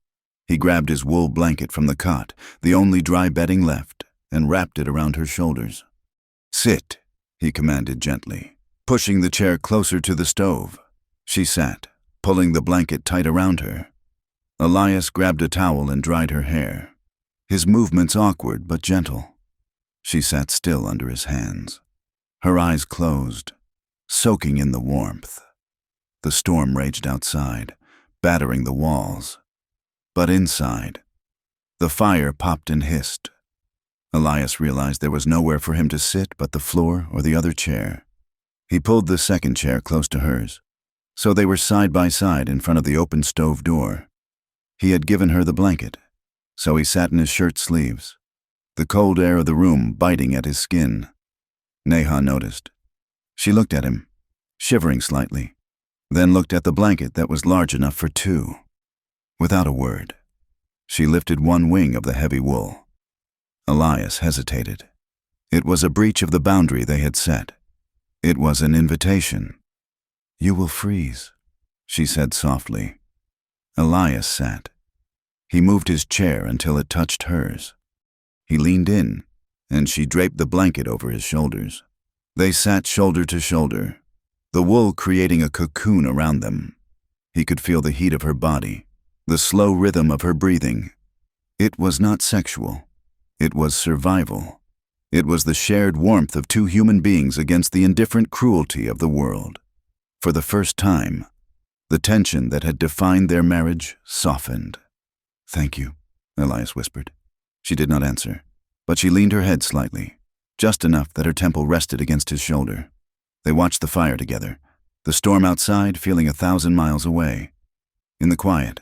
He grabbed his wool blanket from the cot, the only dry bedding left, and wrapped it around her shoulders. "Sit," he commanded gently, pushing the chair closer to the stove. She sat, pulling the blanket tight around her. Elias grabbed a towel and dried her hair, his movements awkward but gentle. She sat still under his hands, her eyes closed, soaking in the warmth. The storm raged outside, battering the walls. But inside, the fire popped and hissed. Elias realized there was nowhere for him to sit but the floor or the other chair. He pulled the second chair close to hers, so they were side by side in front of the open stove door. He had given her the blanket, so he sat in his shirt sleeves, the cold air of the room biting at his skin. Neha noticed. She looked at him, shivering slightly, then looked at the blanket that was large enough for 2. Without a word, she lifted one wing of the heavy wool. Elias hesitated. It was a breach of the boundary they had set. It was an invitation. "You will freeze," she said softly. Elias sat. He moved his chair until it touched hers. He leaned in, and she draped the blanket over his shoulders. They sat shoulder to shoulder, the wool creating a cocoon around them. He could feel the heat of her body, the slow rhythm of her breathing. It was not sexual. It was survival. It was the shared warmth of 2 human beings against the indifferent cruelty of the world. For the first time, the tension that had defined their marriage softened. "Thank you," Elias whispered. She did not answer, but she leaned her head slightly, just enough that her temple rested against his shoulder. They watched the fire together, the storm outside feeling 1,000 miles away. In the quiet,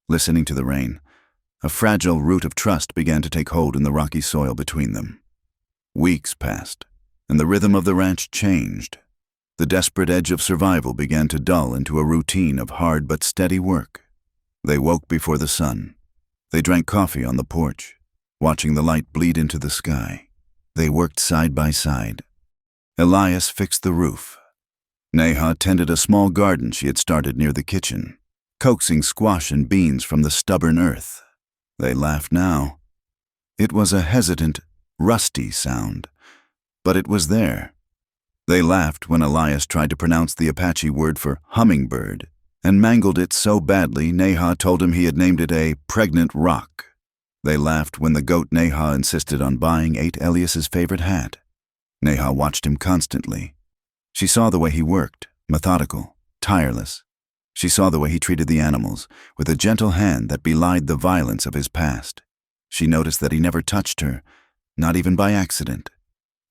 listening to the rain, a fragile root of trust began to take hold in the rocky soil between them. Weeks passed, and the rhythm of the ranch changed. The desperate edge of survival began to dull into a routine of hard but steady work. They woke before the sun. They drank coffee on the porch, watching the light bleed into the sky. They worked side by side. Elias fixed the roof. Neha tended a small garden she had started near the kitchen, coaxing squash and beans from the stubborn earth. They laughed now. It was a hesitant, rusty sound, but it was there. They laughed when Elias tried to pronounce the Apache word for hummingbird and mangled it so badly Neha told him he had named it a pregnant rock. They laughed when the goat Neha insisted on buying ate Elias's favorite hat. Neha watched him constantly. She saw the way he worked, methodical, tireless. She saw the way he treated the animals, with a gentle hand that belied the violence of his past. She noticed that he never touched her, not even by accident.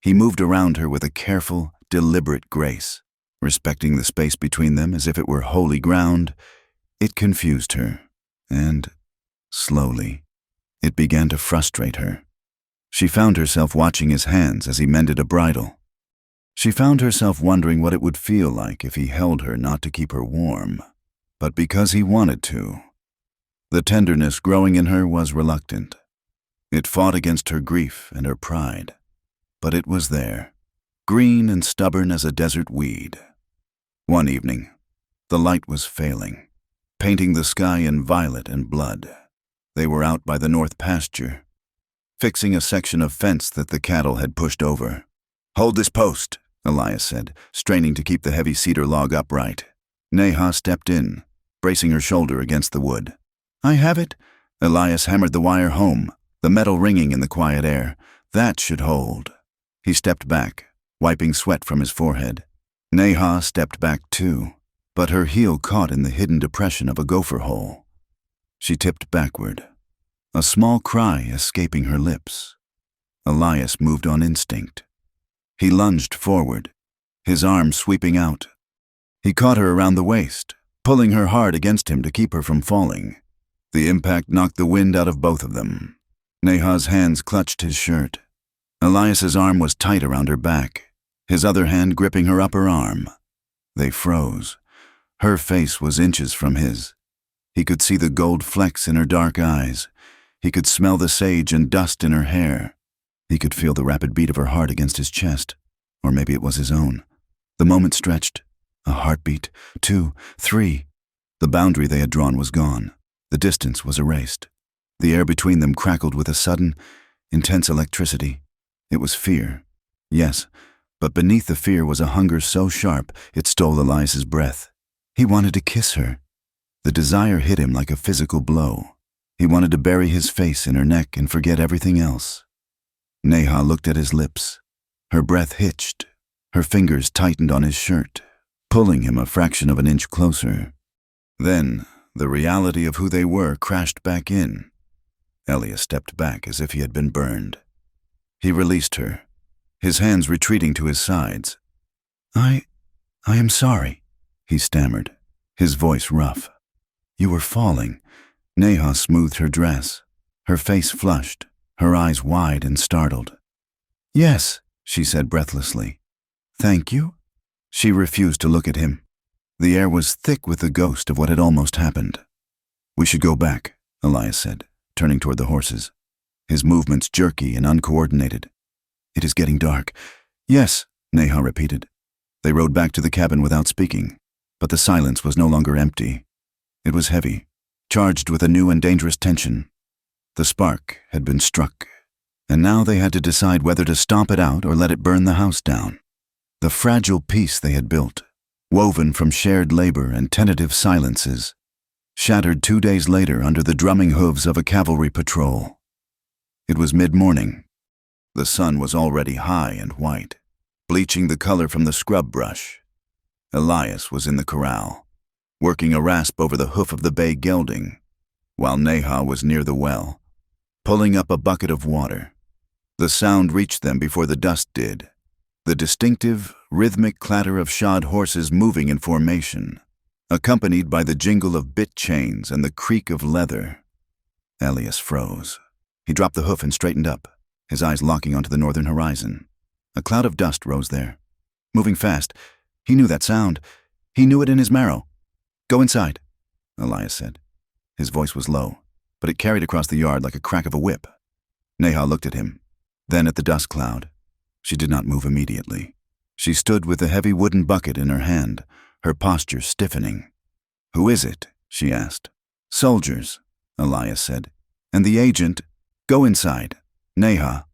He moved around her with a careful, deliberate grace, respecting the space between them as if it were holy ground. It confused her, and, slowly, it began to frustrate her. She found herself watching his hands as he mended a bridle. She found herself wondering what it would feel like if he held her not to keep her warm, but because he wanted to. The tenderness growing in her was reluctant. It fought against her grief and her pride, but it was there, green and stubborn as a desert weed. One evening, the light was failing, painting the sky in violet and blood. They were out by the north pasture, fixing a section of fence that the cattle had pushed over. "Hold this post," Elias said, straining to keep the heavy cedar log upright. Neha stepped in, bracing her shoulder against the wood. "I have it." Elias hammered the wire home, the metal ringing in the quiet air. "That should hold." He stepped back, wiping sweat from his forehead. Neha stepped back too, but her heel caught in the hidden depression of a gopher hole. She tipped backward, a small cry escaping her lips. Elias moved on instinct. He lunged forward, his arm sweeping out. He caught her around the waist, pulling her hard against him to keep her from falling. The impact knocked the wind out of both of them. Neha's hands clutched his shirt. Elias's arm was tight around her back, his other hand gripping her upper arm. They froze. Her face was inches from his. He could see the gold flecks in her dark eyes. He could smell the sage and dust in her hair. He could feel the rapid beat of her heart against his chest, or maybe it was his own. The moment stretched. A heartbeat, 2, 3. The boundary they had drawn was gone. The distance was erased. The air between them crackled with a sudden, intense electricity. It was fear, yes, but beneath the fear was a hunger so sharp it stole Elias's breath. He wanted to kiss her. The desire hit him like a physical blow. He wanted to bury his face in her neck and forget everything else. Neha looked at his lips. Her breath hitched. Her fingers tightened on his shirt, pulling him a fraction of an inch closer. Then, the reality of who they were crashed back in. Elias stepped back as if he had been burned. He released her, his hands retreating to his sides. I am sorry," he stammered, his voice rough. "You were falling." Neha smoothed her dress, her face flushed, her eyes wide and startled. "Yes," she said breathlessly. "Thank you?" She refused to look at him. The air was thick with the ghost of what had almost happened. "We should go back," Elias said, turning toward the horses, his movements jerky and uncoordinated. "It is getting dark." "Yes," Neha repeated. They rode back to the cabin without speaking, but the silence was no longer empty. It was heavy, charged with a new and dangerous tension. The spark had been struck, and now they had to decide whether to stomp it out or let it burn the house down. The fragile peace they had built, woven from shared labor and tentative silences, shattered 2 days later under the drumming hooves of a cavalry patrol. It was mid-morning. The sun was already high and white, bleaching the color from the scrub brush. Elias was in the corral, working a rasp over the hoof of the bay gelding, while Neha was near the well, pulling up a bucket of water. The sound reached them before the dust did, the distinctive, rhythmic clatter of shod horses moving in formation, accompanied by the jingle of bit chains and the creak of leather. Elias froze. He dropped the hoof and straightened up, his eyes locking onto the northern horizon. A cloud of dust rose there, moving fast. He knew that sound. He knew it in his marrow. "Go inside," Elias said. His voice was low, but it carried across the yard like a crack of a whip. Neha looked at him, then at the dust cloud. She did not move immediately. She stood with the heavy wooden bucket in her hand, her posture stiffening. "Who is it?" she asked. "Soldiers," Elias said. "And the agent—" "Go inside. Neha."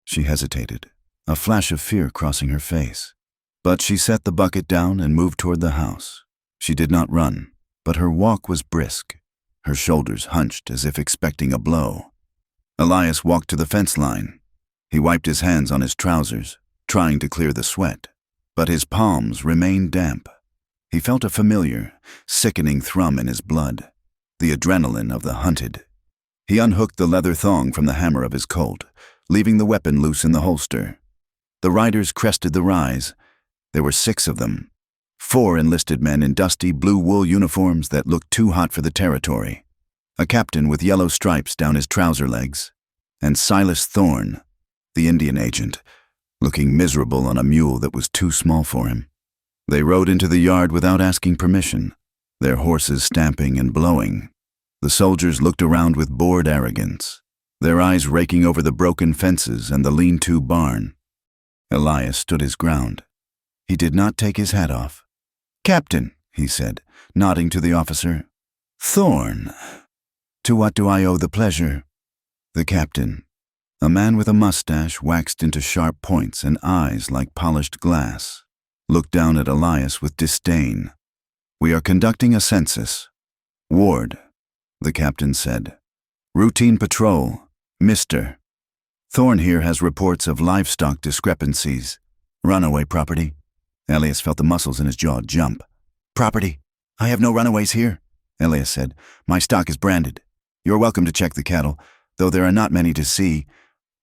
She hesitated, a flash of fear crossing her face. But she set the bucket down and moved toward the house. She did not run, but her walk was brisk, her shoulders hunched as if expecting a blow. Elias walked to the fence line. He wiped his hands on his trousers, trying to clear the sweat, but his palms remained damp. He felt a familiar, sickening thrum in his blood, the adrenaline of the hunted. He unhooked the leather thong from the hammer of his Colt, leaving the weapon loose in the holster. The riders crested the rise. There were 6 of them, 4 enlisted men in dusty blue wool uniforms that looked too hot for the territory, a captain with yellow stripes down his trouser legs, and Silas Thorne, the Indian agent, looking miserable on a mule that was too small for him. They rode into the yard without asking permission, their horses stamping and blowing. The soldiers looked around with bored arrogance, their eyes raking over the broken fences and the lean-to barn. Elias stood his ground. He did not take his hat off. "Captain," he said, nodding to the officer. "Thorne. To what do I owe the pleasure?" The captain, a man with a mustache waxed into sharp points and eyes like polished glass, looked down at Elias with disdain. "We are conducting a census. Ward," the captain said. "Routine patrol, Mr. Thorne here has reports of livestock discrepancies. Runaway property." Elias felt the muscles in his jaw jump. "Property? I have no runaways here," Elias said. "My stock is branded. You're welcome to check the cattle, though there are not many to see."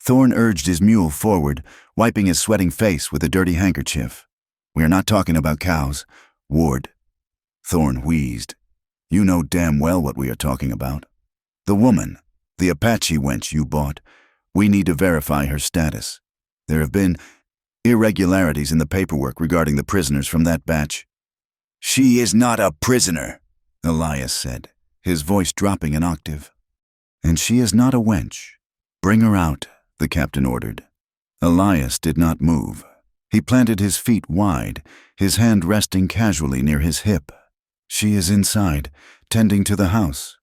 Thorne urged his mule forward, wiping his sweating face with a dirty handkerchief. "We are not talking about cows, Ward." Thorne wheezed. "You know damn well what we are talking about. The woman, the Apache wench you bought. We need to verify her status. There have been irregularities in the paperwork regarding the prisoners from that batch." "She is not a prisoner," Elias said, his voice dropping an octave. "And she is not a wench. Bring her out," the captain ordered. Elias did not move. He planted his feet wide, his hand resting casually near his hip. "She is inside, tending to the house.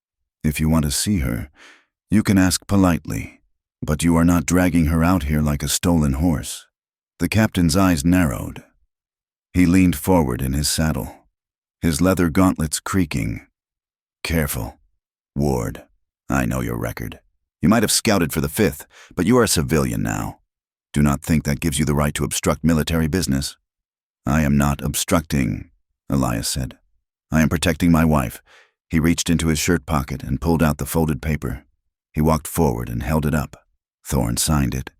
If you want to see her, you can ask politely, but you are not dragging her out here like a stolen horse." The captain's eyes narrowed. He leaned forward in his saddle, his leather gauntlets creaking. "Careful, Ward. I know your record. You might have scouted for the 5th, but you are a civilian now. Do not think that gives you the right to obstruct military business." "I am not obstructing," Elias said. "I am protecting my wife." He reached into his shirt pocket and pulled out the folded paper. He walked forward and held it up. Thorne signed it.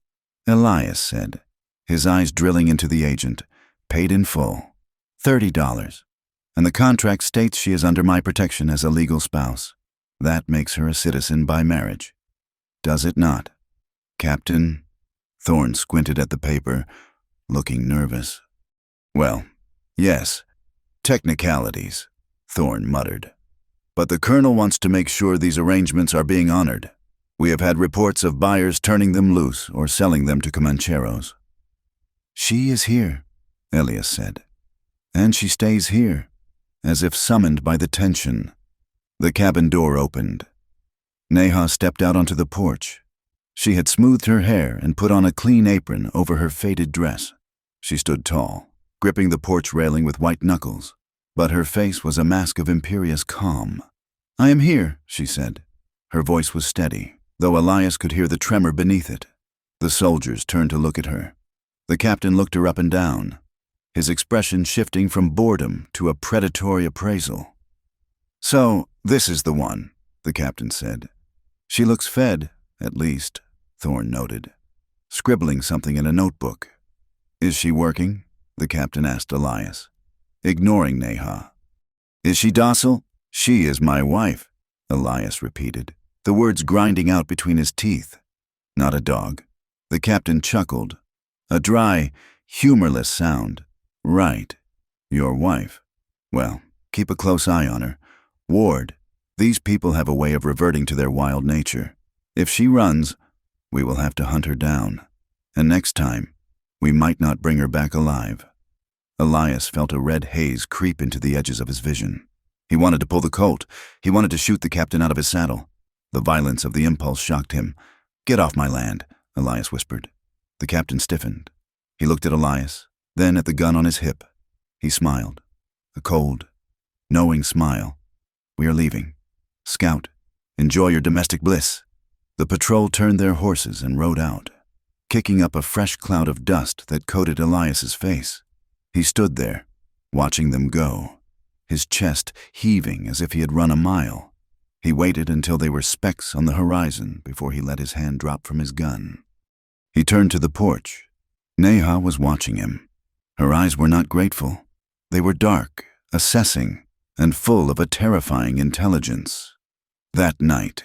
Elias said, his eyes drilling into the agent, "Paid in full. $30. And the contract states she is under my protection as a legal spouse. That makes her a citizen by marriage. Does it not, Captain?" Thorne squinted at the paper, looking nervous. "Well, yes. Technicalities," Thorne muttered. "But the colonel wants to make sure these arrangements are being honored. We have had reports of buyers turning them loose or selling them to Comancheros." "She is here," Elias said. "And she stays here," as if summoned by the tension. The cabin door opened. Neha stepped out onto the porch. She had smoothed her hair and put on a clean apron over her faded dress. She stood tall, gripping the porch railing with white knuckles, but her face was a mask of imperious calm. "I am here," she said. Her voice was steady, though Elias could hear the tremor beneath it. The soldiers turned to look at her. The captain looked her up and down, his expression shifting from boredom to a predatory appraisal. "So, this is the one," the captain said. "She looks fed, at least," Thorne noted, scribbling something in a notebook. "Is she working?" the captain asked Elias, ignoring Neha. "Is she docile?" "She is my wife," Elias repeated, the words grinding out between his teeth. "Not a dog." The captain chuckled, a dry, humorless sound. "Right. Your wife. Well, keep a close eye on her. Ward, these people have a way of reverting to their wild nature. If she runs, we will have to hunt her down. And next time, we might not bring her back alive." Elias felt a red haze creep into the edges of his vision. He wanted to pull the Colt. He wanted to shoot the captain out of his saddle. The violence of the impulse shocked him. "Get off my land," Elias whispered. The captain stiffened. He looked at Elias, Then at the gun on his hip, he smiled. A cold, knowing smile. "We are leaving. Scout, enjoy your domestic bliss." The patrol turned their horses and rode out, kicking up a fresh cloud of dust that coated Elias's face. He stood there, watching them go, his chest heaving as if he had run a mile. He waited until they were specks on the horizon before he let his hand drop from his gun. He turned to the porch. Neha was watching him. Her eyes were not grateful. They were dark, assessing, and full of a terrifying intelligence. That night,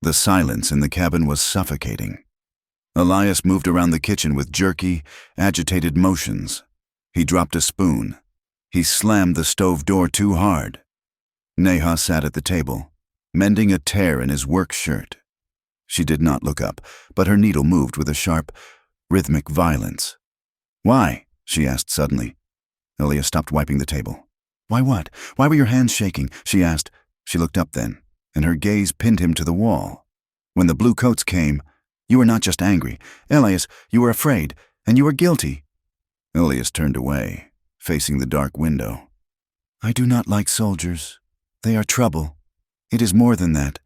the silence in the cabin was suffocating. Elias moved around the kitchen with jerky, agitated motions. He dropped a spoon. He slammed the stove door too hard. Neha sat at the table, mending a tear in his work shirt. She did not look up, but her needle moved with a sharp, rhythmic violence. "Why?" she asked suddenly. Elias stopped wiping the table. "Why what? Why were your hands shaking?" she asked. She looked up then, and her gaze pinned him to the wall. "When the blue coats came, you were not just angry. Elias, you were afraid, and you were guilty." Elias turned away, facing the dark window. "I do not like soldiers. They are trouble. It is more than that,"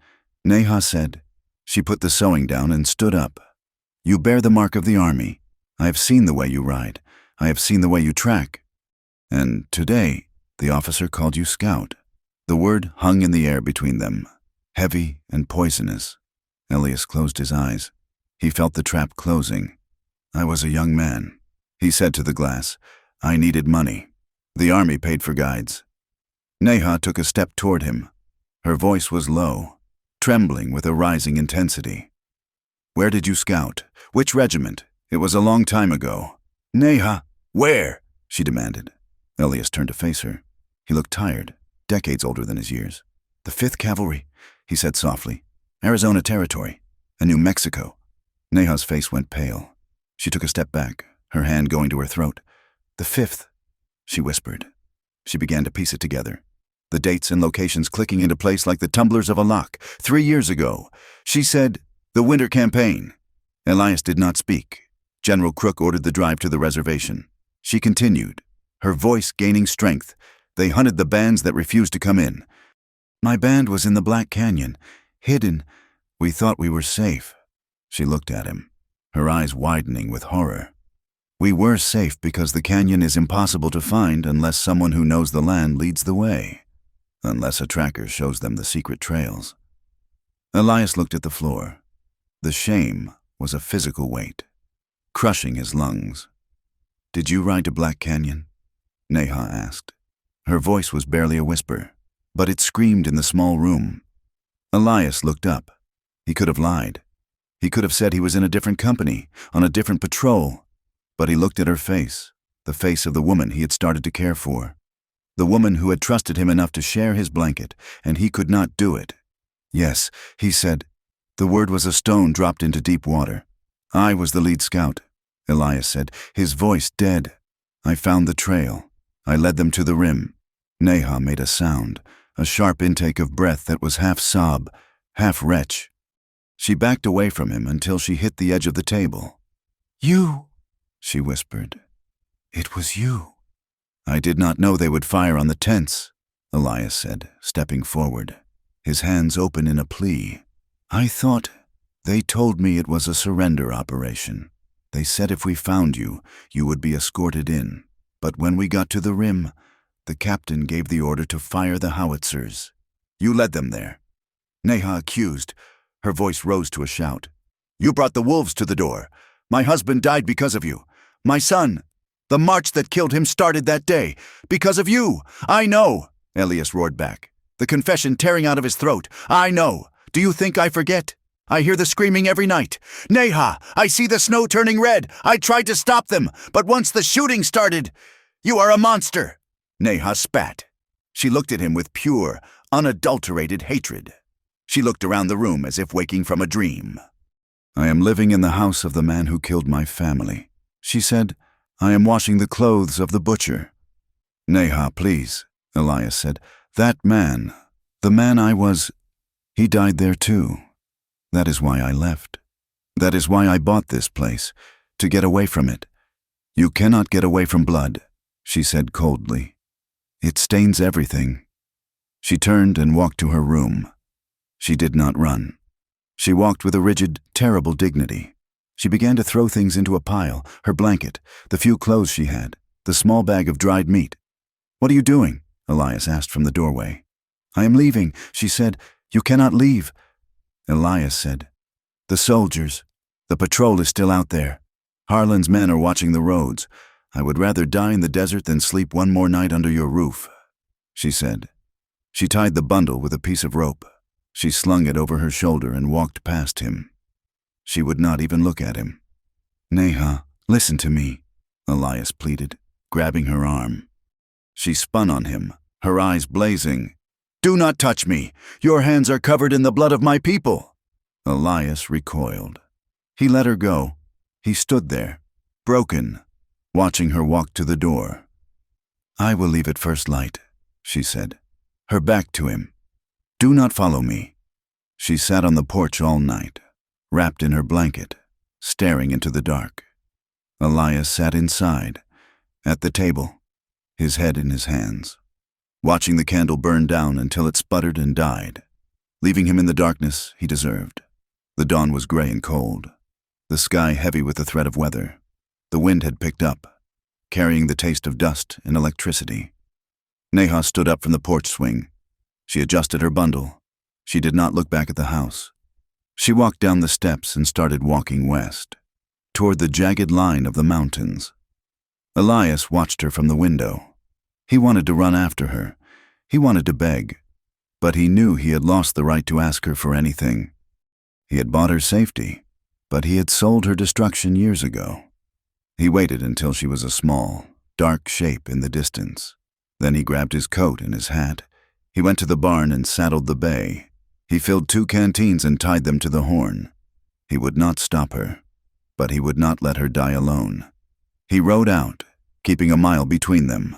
Neha said. She put the sewing down and stood up. "You bear the mark of the army. I have seen the way you ride. I have seen the way you track. And today, the officer called you Scout." The word hung in the air between them, heavy and poisonous. Elias closed his eyes. He felt the trap closing. "I was a young man," he said to the glass. "I needed money. The army paid for guides." Neha took a step toward him. Her voice was low, trembling with a rising intensity. "Where did you scout? Which regiment? It was a long time ago." "Neha, where?" she demanded. Elias turned to face her. He looked tired, decades older than his years. "The 5th Cavalry," he said softly. "Arizona Territory, and New Mexico." Neha's face went pale. She took a step back, her hand going to her throat. "The 5th," she whispered. She began to piece it together, the dates and locations clicking into place like the tumblers of a lock. 3 years ago, she said, "The winter campaign." Elias did not speak. General Crook ordered the drive to the reservation. She continued, her voice gaining strength. "They hunted the bands that refused to come in. My band was in the Black Canyon, hidden. We thought we were safe." She looked at him, her eyes widening with horror. "We were safe because the canyon is impossible to find unless someone who knows the land leads the way, unless a tracker shows them the secret trails." Elias looked at the floor. The shame was a physical weight, crushing his lungs. "Did you ride to Black Canyon?" Neha asked. Her voice was barely a whisper, but it screamed in the small room. Elias looked up. He could have lied. He could have said he was in a different company, on a different patrol. But he looked at her face, the face of the woman he had started to care for. The woman who had trusted him enough to share his blanket, and he could not do it. "Yes," he said. The word was a stone dropped into deep water. "I was the lead scout," Elias said, his voice dead. "I found the trail. I led them to the rim." Neha made a sound, a sharp intake of breath that was half sob, half retch. She backed away from him until she hit the edge of the table. "You," she whispered. "It was you." "I did not know they would fire on the tents," Elias said, stepping forward, his hands open in a plea. "I thought they told me it was a surrender operation. They said if we found you, you would be escorted in. But when we got to the rim, the captain gave the order to fire the howitzers. You led them there." Neha accused. Her voice rose to a shout. "You brought the wolves to the door. My husband died because of you. My son. The march that killed him started that day. Because of you. I know," Elias roared back, the confession tearing out of his throat. "I know. Do you think I forget? I hear the screaming every night. Neha, I see the snow turning red. I tried to stop them, but once the shooting started, you are a monster." Neha spat. She looked at him with pure, unadulterated hatred. She looked around the room as if waking from a dream. "I am living in the house of the man who killed my family," she said. "I am washing the clothes of the butcher." "Neha, please," Elias said. "That man, the man I was, he died there too. That is why I left. That is why I bought this place, to get away from it. "You cannot get away from blood," she said coldly. "It stains everything." She turned and walked to her room. She did not run. She walked with a rigid, terrible dignity. She began to throw things into a pile, her blanket, the few clothes she had, the small bag of dried meat. "What are you doing?" Elias asked from the doorway. "I am leaving," she said. "You cannot leave." Elias said, "The soldiers. The patrol is still out there. Harlan's men are watching the roads. I would rather die in the desert than sleep one more night under your roof," she said. She tied the bundle with a piece of rope. She slung it over her shoulder and walked past him. She would not even look at him. "Neha, listen to me," Elias pleaded, grabbing her arm. She spun on him, her eyes blazing. "Do not touch me! Your hands are covered in the blood of my people!" Elias recoiled. He let her go. He stood there, broken, watching her walk to the door. "I will leave at first light," she said, her back to him. "Do not follow me." She sat on the porch all night, wrapped in her blanket, staring into the dark. Elias sat inside, at the table, his head in his hands, watching the candle burn down until it sputtered and died, leaving him in the darkness he deserved. The dawn was gray and cold, the sky heavy with the threat of weather. The wind had picked up, carrying the taste of dust and electricity. Neha stood up from the porch swing. She adjusted her bundle. She did not look back at the house. She walked down the steps and started walking west, toward the jagged line of the mountains. Elias watched her from the window. He wanted to run after her. He wanted to beg. But he knew he had lost the right to ask her for anything. He had bought her safety, but he had sold her destruction years ago. He waited until she was a small, dark shape in the distance. Then he grabbed his coat and his hat. He went to the barn and saddled the bay. He filled 2 canteens and tied them to the horn. He would not stop her, but he would not let her die alone. He rode out, keeping a mile between them.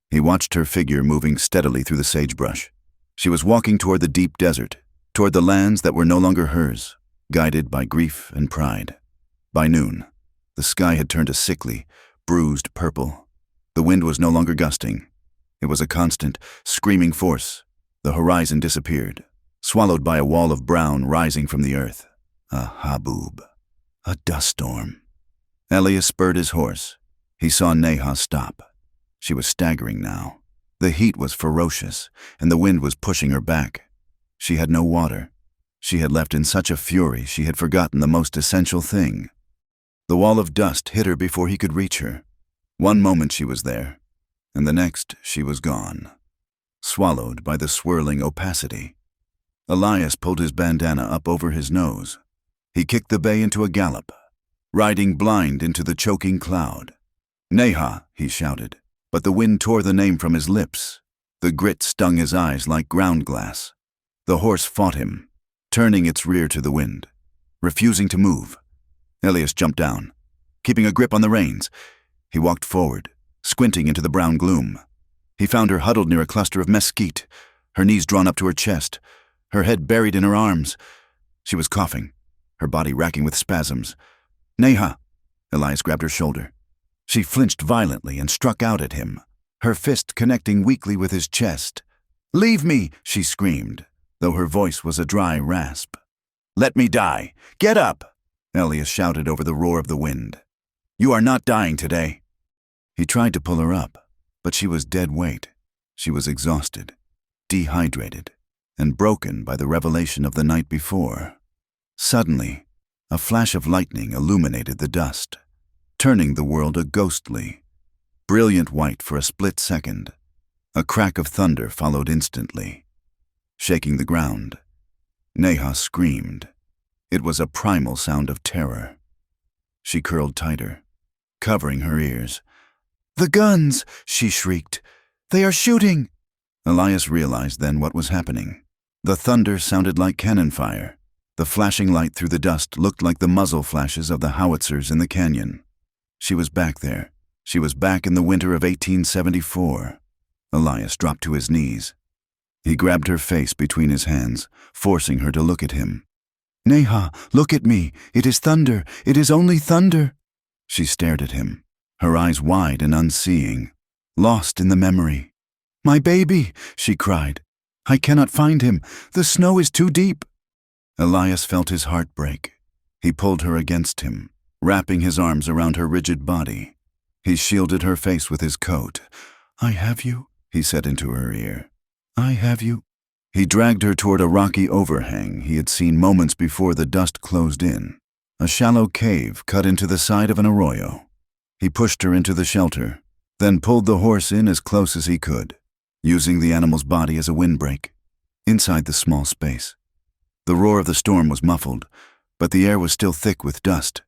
He watched her figure moving steadily through the sagebrush. She was walking toward the deep desert, toward the lands that were no longer hers, guided by grief and pride. By noon, the sky had turned a sickly, bruised purple. The wind was no longer gusting. It was a constant, screaming force. The horizon disappeared, swallowed by a wall of brown rising from the earth. A haboob. A dust storm. Elias spurred his horse. He saw Neha stop. She was staggering now. The heat was ferocious, and the wind was pushing her back. She had no water. She had left in such a fury she had forgotten the most essential thing. The wall of dust hit her before he could reach her. One moment she was there, and the next she was gone, swallowed by the swirling opacity. Elias pulled his bandana up over his nose. He kicked the bay into a gallop, riding blind into the choking cloud. "Neha," he shouted, but the wind tore the name from his lips. The grit stung his eyes like ground glass. The horse fought him, turning its rear to the wind, refusing to move. Elias jumped down, keeping a grip on the reins. He walked forward, squinting into the brown gloom. He found her huddled near a cluster of mesquite, her knees drawn up to her chest, her head buried in her arms. She was coughing, her body racking with spasms. "Neha!" Elias grabbed her shoulder. She flinched violently and struck out at him, her fist connecting weakly with his chest. "Leave me!" she screamed, though her voice was a dry rasp. "Let me die! Get up!" Elias shouted over the roar of the wind. "You are not dying today." He tried to pull her up, but she was dead weight. She was exhausted, dehydrated, and broken by the revelation of the night before. Suddenly, a flash of lightning illuminated the dust, turning the world a ghostly, brilliant white for a split second. A crack of thunder followed instantly, shaking the ground. Neha screamed. It was a primal sound of terror. She curled tighter, covering her ears. "The guns!" she shrieked. "They are shooting!" Elias realized then what was happening. The thunder sounded like cannon fire. The flashing light through the dust looked like the muzzle flashes of the howitzers in the canyon. She was back there. She was back in the winter of 1874. Elias dropped to his knees. He grabbed her face between his hands, forcing her to look at him. "Neha, look at me. It is thunder. It is only thunder." She stared at him. her eyes wide and unseeing, lost in the memory. "My baby!" she cried. "I cannot find him. The snow is too deep." Elias felt his heart break. He pulled her against him, wrapping his arms around her rigid body. He shielded her face with his coat. "I have you," he said into her ear. "I have you." He dragged her toward a rocky overhang he had seen moments before the dust closed in, a shallow cave cut into the side of an arroyo. He pushed her into the shelter, then pulled the horse in as close as he could, using the animal's body as a windbreak. Inside the small space, the roar of the storm was muffled, but the air was still thick with dust.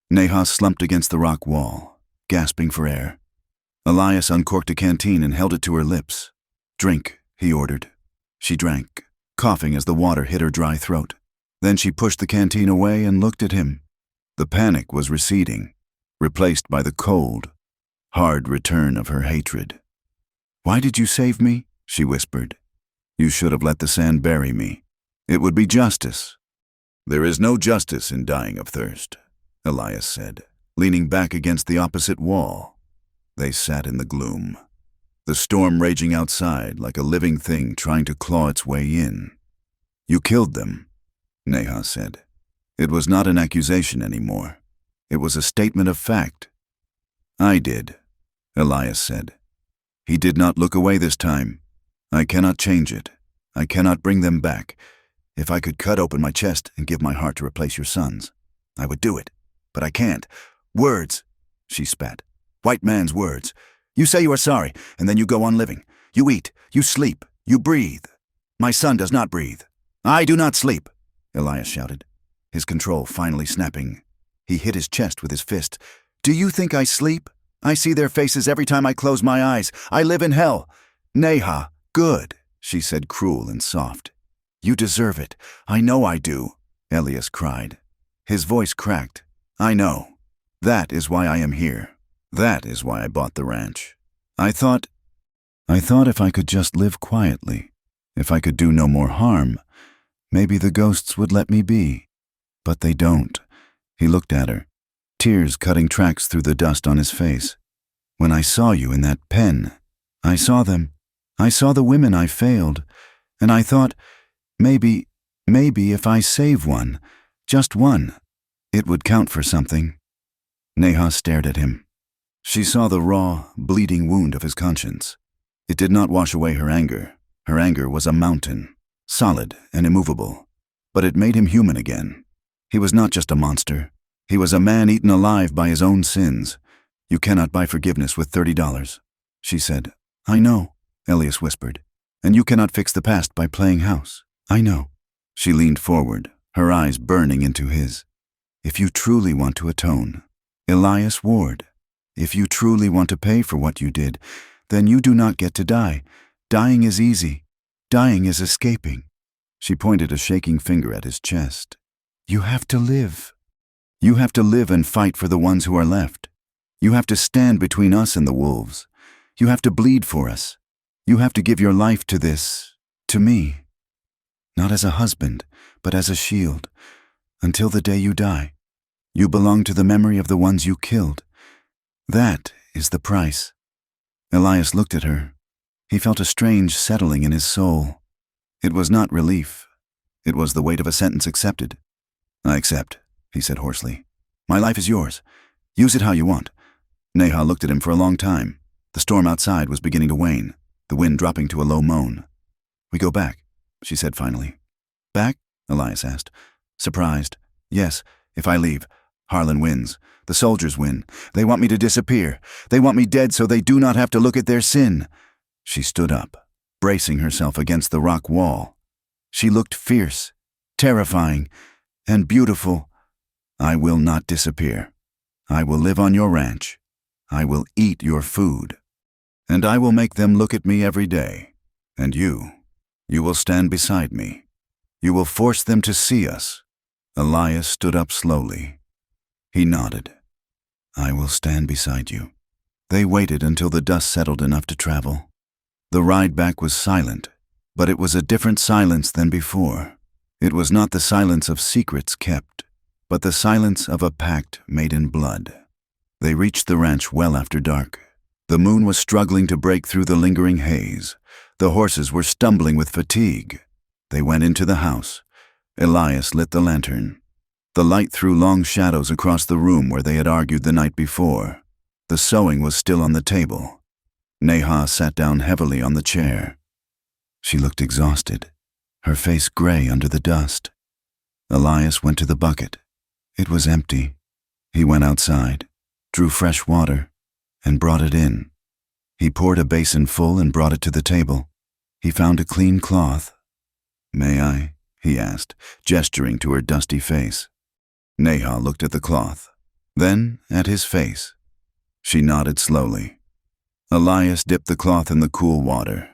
Neha slumped against the rock wall, gasping for air. Elias uncorked a canteen and held it to her lips. "Drink," he ordered. She drank, coughing as the water hit her dry throat. Then she pushed the canteen away and looked at him. The panic was receding, replaced by the cold, hard return of her hatred. "Why did you save me?" she whispered. "You should have let the sand bury me. It would be justice." "There is no justice in dying of thirst," Elias said, leaning back against the opposite wall. They sat in the gloom, the storm raging outside like a living thing trying to claw its way in. "You killed them," Neha said. It was not an accusation anymore. It was a statement of fact. "I did," Elias said. He did not look away this time. "I cannot change it. I cannot bring them back. If I could cut open my chest and give my heart to replace your son's, I would do it. But I can't. Words," she spat. "White man's words. You say you are sorry, and then you go on living. You eat, you sleep, you breathe. My son does not breathe. I do not sleep," Elias shouted, his control finally snapping. He hit his chest with his fist. "Do you think I sleep? I see their faces every time I close my eyes. I live in hell." "Neha, good," she said, cruel and soft. "You deserve it. I know I do," Elias cried. His voice cracked. "I know. That is why I am here. That is why I bought the ranch. I thought if I could just live quietly, if I could do no more harm, maybe the ghosts would let me be. But they don't." He looked at her, tears cutting tracks through the dust on his face. "When I saw you in that pen, I saw them. I saw the women I failed, and I thought, maybe if I save one, just one, it would count for something." Neha stared at him. She saw the raw, bleeding wound of his conscience. It did not wash away her anger. Her anger was a mountain, solid and immovable. But it made him human again. He was not just a monster. He was a man eaten alive by his own sins. "You cannot buy forgiveness with $30, she said. "I know," Elias whispered. "And you cannot fix the past by playing house. I know." She leaned forward, her eyes burning into his. "If you truly want to atone, Elias Ward, if you truly want to pay for what you did, then you do not get to die. Dying is easy. Dying is escaping." She pointed a shaking finger at his chest. "You have to live. You have to live and fight for the ones who are left. You have to stand between us and the wolves. You have to bleed for us. You have to give your life to this, to me. Not as a husband, but as a shield, until the day you die. You belong to the memory of the ones you killed. That is the price." Elias looked at her. He felt a strange settling in his soul. It was not relief. It was the weight of a sentence accepted. "I accept," he said hoarsely. "My life is yours. Use it how you want." Neha looked at him for a long time. The storm outside was beginning to wane, the wind dropping to a low moan. "We go back," she said finally. "Back?" Elias asked. Surprised. "Yes, if I leave. Harlan wins. The soldiers win. They want me to disappear. They want me dead so they do not have to look at their sin." She stood up, bracing herself against the rock wall. She looked fierce, terrifying, and beautiful. "I will not disappear. I will live on your ranch. I will eat your food. And I will make them look at me every day. And you will stand beside me. You will force them to see us." Elias stood up slowly. He nodded. "I will stand beside you." They waited until the dust settled enough to travel. The ride back was silent, but it was a different silence than before. It was not the silence of secrets kept, but the silence of a pact made in blood. They reached the ranch well after dark. The moon was struggling to break through the lingering haze. The horses were stumbling with fatigue. They went into the house. Elias lit the lantern. The light threw long shadows across the room where they had argued the night before. The sewing was still on the table. Neha sat down heavily on the chair. She looked exhausted, her face gray under the dust. Elias went to the bucket. It was empty. He went outside, drew fresh water, and brought it in. He poured a basin full and brought it to the table. He found a clean cloth. "May I?" he asked, gesturing to her dusty face. Neha looked at the cloth, then at his face. She nodded slowly. Elias dipped the cloth in the cool water.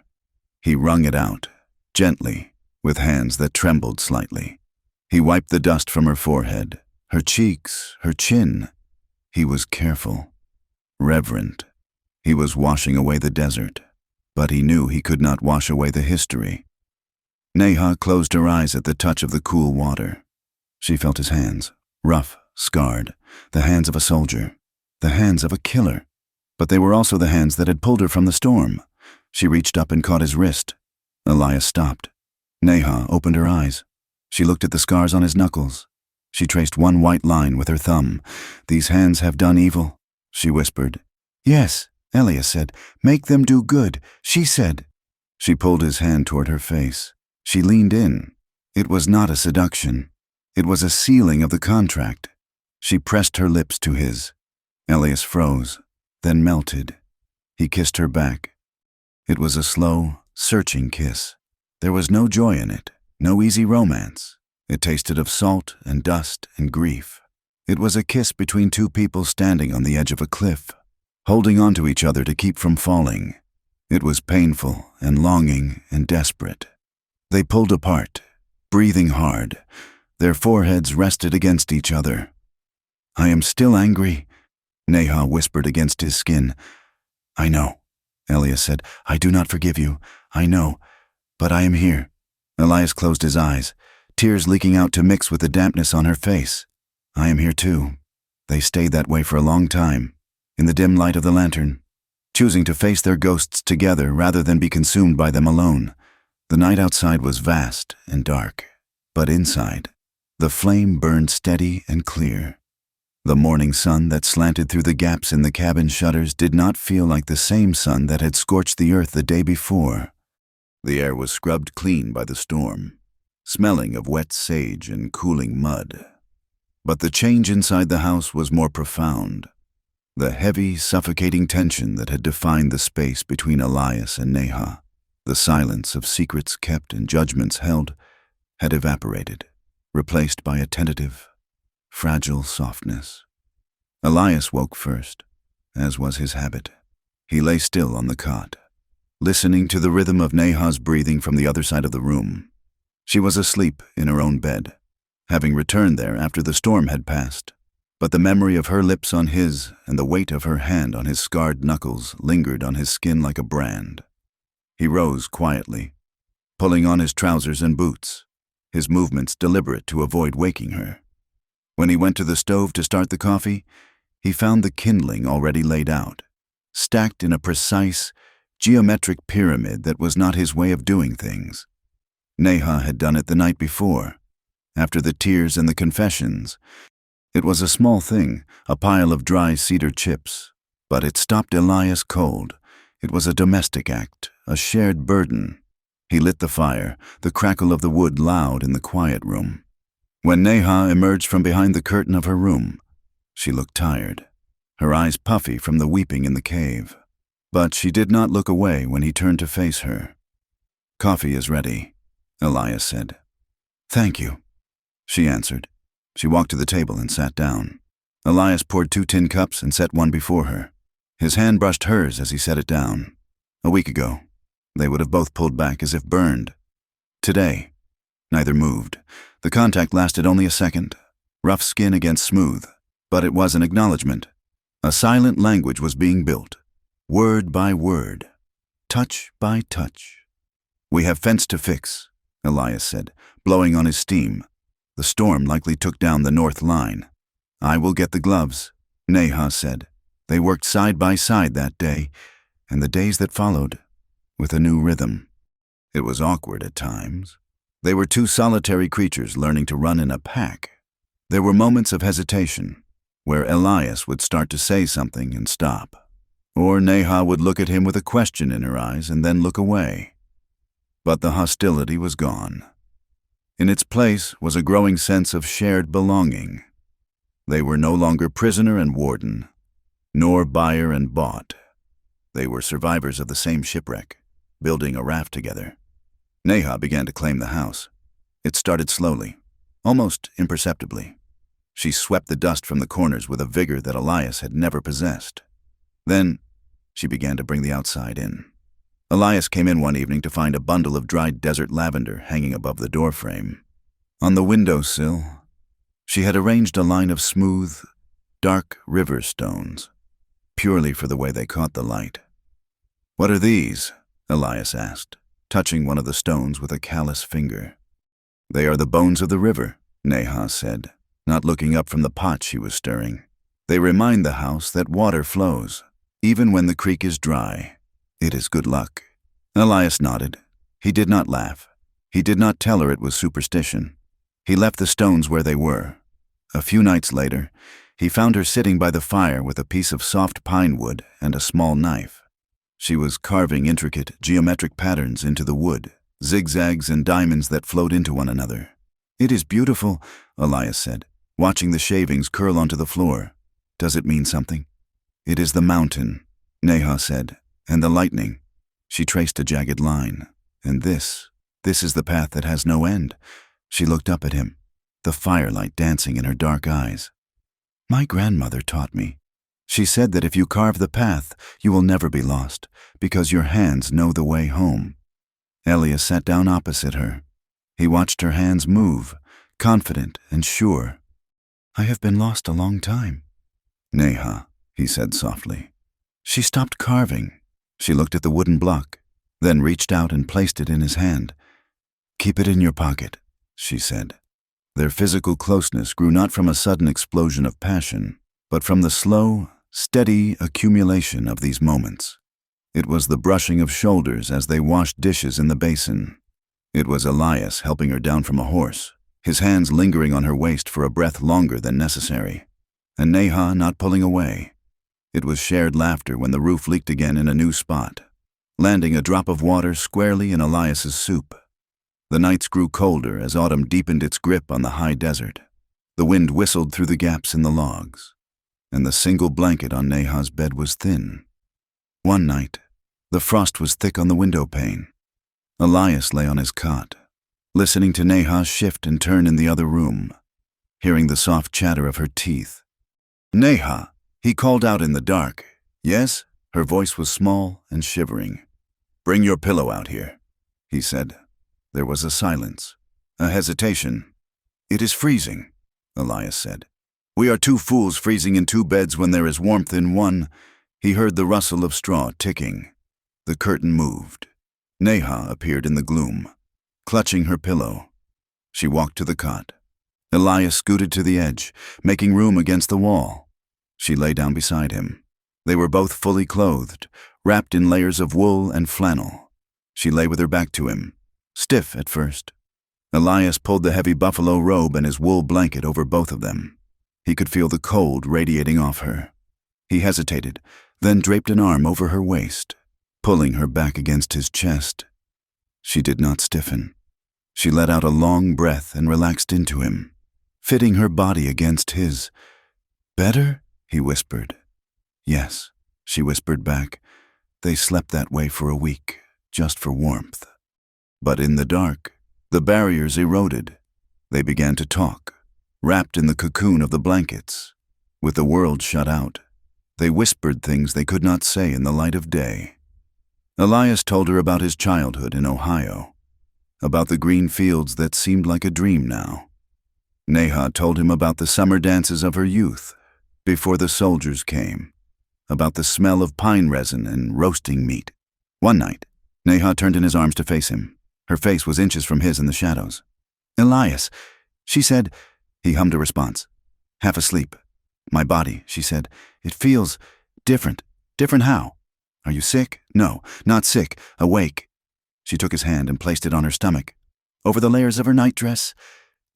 He wrung it out, gently, with hands that trembled slightly. He wiped the dust from her forehead, her cheeks, her chin. He was careful, reverent. He was washing away the desert, but he knew he could not wash away the history. Neha closed her eyes at the touch of the cool water. She felt his hands, rough, scarred, the hands of a soldier, the hands of a killer. But they were also the hands that had pulled her from the storm. She reached up and caught his wrist. Elias stopped. Neha opened her eyes. She looked at the scars on his knuckles. She traced one white line with her thumb. "These hands have done evil," she whispered. "Yes," Elias said. "Make them do good," she said. She pulled his hand toward her face. She leaned in. It was not a seduction. It was a sealing of the contract. She pressed her lips to his. Elias froze, then melted. He kissed her back. It was a slow, searching kiss. There was no joy in it, no easy romance. It tasted of salt and dust and grief. It was a kiss between two people standing on the edge of a cliff, holding on to each other to keep from falling. It was painful and longing and desperate. They pulled apart, breathing hard. Their foreheads rested against each other. "I am still angry," Neha whispered against his skin. "I know," Elias said. "I do not forgive you. I know. But I am here." Elias closed his eyes, tears leaking out to mix with the dampness on her face. "I am here too." They stayed that way for a long time, in the dim light of the lantern, choosing to face their ghosts together rather than be consumed by them alone. The night outside was vast and dark, but inside, the flame burned steady and clear. The morning sun that slanted through the gaps in the cabin shutters did not feel like the same sun that had scorched the earth the day before. The air was scrubbed clean by the storm, smelling of wet sage and cooling mud. But the change inside the house was more profound. The heavy, suffocating tension that had defined the space between Elias and Neha, the silence of secrets kept and judgments held, had evaporated, replaced by a tentative, fragile softness. Elias woke first, as was his habit. He lay still on the cot, listening to the rhythm of Neha's breathing from the other side of the room. She was asleep in her own bed, having returned there after the storm had passed, but the memory of her lips on his and the weight of her hand on his scarred knuckles lingered on his skin like a brand. He rose quietly, pulling on his trousers and boots, his movements deliberate to avoid waking her. When he went to the stove to start the coffee, he found the kindling already laid out, stacked in a precise, geometric pyramid that was not his way of doing things. Neha had done it the night before, after the tears and the confessions. It was a small thing, a pile of dry cedar chips, but it stopped Elias cold. It was a domestic act, a shared burden. He lit the fire, the crackle of the wood loud in the quiet room. When Neha emerged from behind the curtain of her room, she looked tired, her eyes puffy from the weeping in the cave. But she did not look away when he turned to face her. "Coffee is ready," Elias said. "Thank you," she answered. She walked to the table and sat down. Elias poured 2 tin cups and set one before her. His hand brushed hers as he set it down. A week ago, they would have both pulled back as if burned. Today, neither moved. The contact lasted only a second, rough skin against smooth, but it was an acknowledgement. A silent language was being built, word by word, touch by touch. "We have fence to fix," Elias said, blowing on his steam. "The storm likely took down the north line." "I will get the gloves," Neha said. They worked side by side that day, and the days that followed, with a new rhythm. It was awkward at times. They were two solitary creatures learning to run in a pack. There were moments of hesitation, where Elias would start to say something and stop, or Neha would look at him with a question in her eyes and then look away. But the hostility was gone. In its place was a growing sense of shared belonging. They were no longer prisoner and warden, nor buyer and bought. They were survivors of the same shipwreck, building a raft together. Neha began to claim the house. It started slowly, almost imperceptibly. She swept the dust from the corners with a vigor that Elias had never possessed. Then, she began to bring the outside in. Elias came in one evening to find a bundle of dried desert lavender hanging above the doorframe. On the windowsill, she had arranged a line of smooth, dark river stones, purely for the way they caught the light. "What are these?" Elias asked, touching one of the stones with a callous finger. "They are the bones of the river," Neha said, not looking up from the pot she was stirring. "They remind the house that water flows, even when the creek is dry. It is good luck." Elias nodded. He did not laugh. He did not tell her it was superstition. He left the stones where they were. A few nights later, he found her sitting by the fire with a piece of soft pine wood and a small knife. She was carving intricate geometric patterns into the wood, zigzags and diamonds that flowed into one another. "It is beautiful," Elias said, watching the shavings curl onto the floor. "Does it mean something?" "It is the mountain," Neha said, "and the lightning." She traced a jagged line. "And this is the path that has no end." She looked up at him, the firelight dancing in her dark eyes. "My grandmother taught me. She said that if you carve the path, you will never be lost, because your hands know the way home." Elias sat down opposite her. He watched her hands move, confident and sure. "I have been lost a long time." "Neha," he said softly. She stopped carving. She looked at the wooden block, then reached out and placed it in his hand. "Keep it in your pocket," she said. Their physical closeness grew not from a sudden explosion of passion, but from the slow, steady accumulation of these moments. It was the brushing of shoulders as they washed dishes in the basin. It was Elias helping her down from a horse, his hands lingering on her waist for a breath longer than necessary, and Neha not pulling away. It was shared laughter when the roof leaked again in a new spot, landing a drop of water squarely in Elias's soup. The nights grew colder as autumn deepened its grip on the high desert. The wind whistled through the gaps in the logs, and the single blanket on Neha's bed was thin. One night, the frost was thick on the window pane. Elias lay on his cot, listening to Neha shift and turn in the other room, hearing the soft chatter of her teeth. "Neha," he called out in the dark. "Yes?" Her voice was small and shivering. "Bring your pillow out here," he said. There was a silence, a hesitation. "It is freezing," Elias said. "We are two fools freezing in two beds when there is warmth in one." He heard the rustle of straw ticking. The curtain moved. Neha appeared in the gloom, clutching her pillow. She walked to the cot. Elias scooted to the edge, making room against the wall. She lay down beside him. They were both fully clothed, wrapped in layers of wool and flannel. She lay with her back to him, stiff at first. Elias pulled the heavy buffalo robe and his wool blanket over both of them. He could feel the cold radiating off her. He hesitated, then draped an arm over her waist, pulling her back against his chest. She did not stiffen. She let out a long breath and relaxed into him, fitting her body against his. "Better?" he whispered. "Yes," she whispered back. They slept that way for a week, just for warmth. But in the dark, the barriers eroded. They began to talk, wrapped in the cocoon of the blankets. With the world shut out, they whispered things they could not say in the light of day. Elias told her about his childhood in Ohio, about the green fields that seemed like a dream now. Neha told him about the summer dances of her youth, before the soldiers came, about the smell of pine resin and roasting meat. One night, Neha turned in his arms to face him. Her face was inches from his in the shadows. "Elias," she said. He hummed a response. "Half asleep." "My body," she said. "It feels Different. Different how? Are you sick? No, not sick. Awake. She took his hand and placed it on her stomach. Over the layers of her nightdress.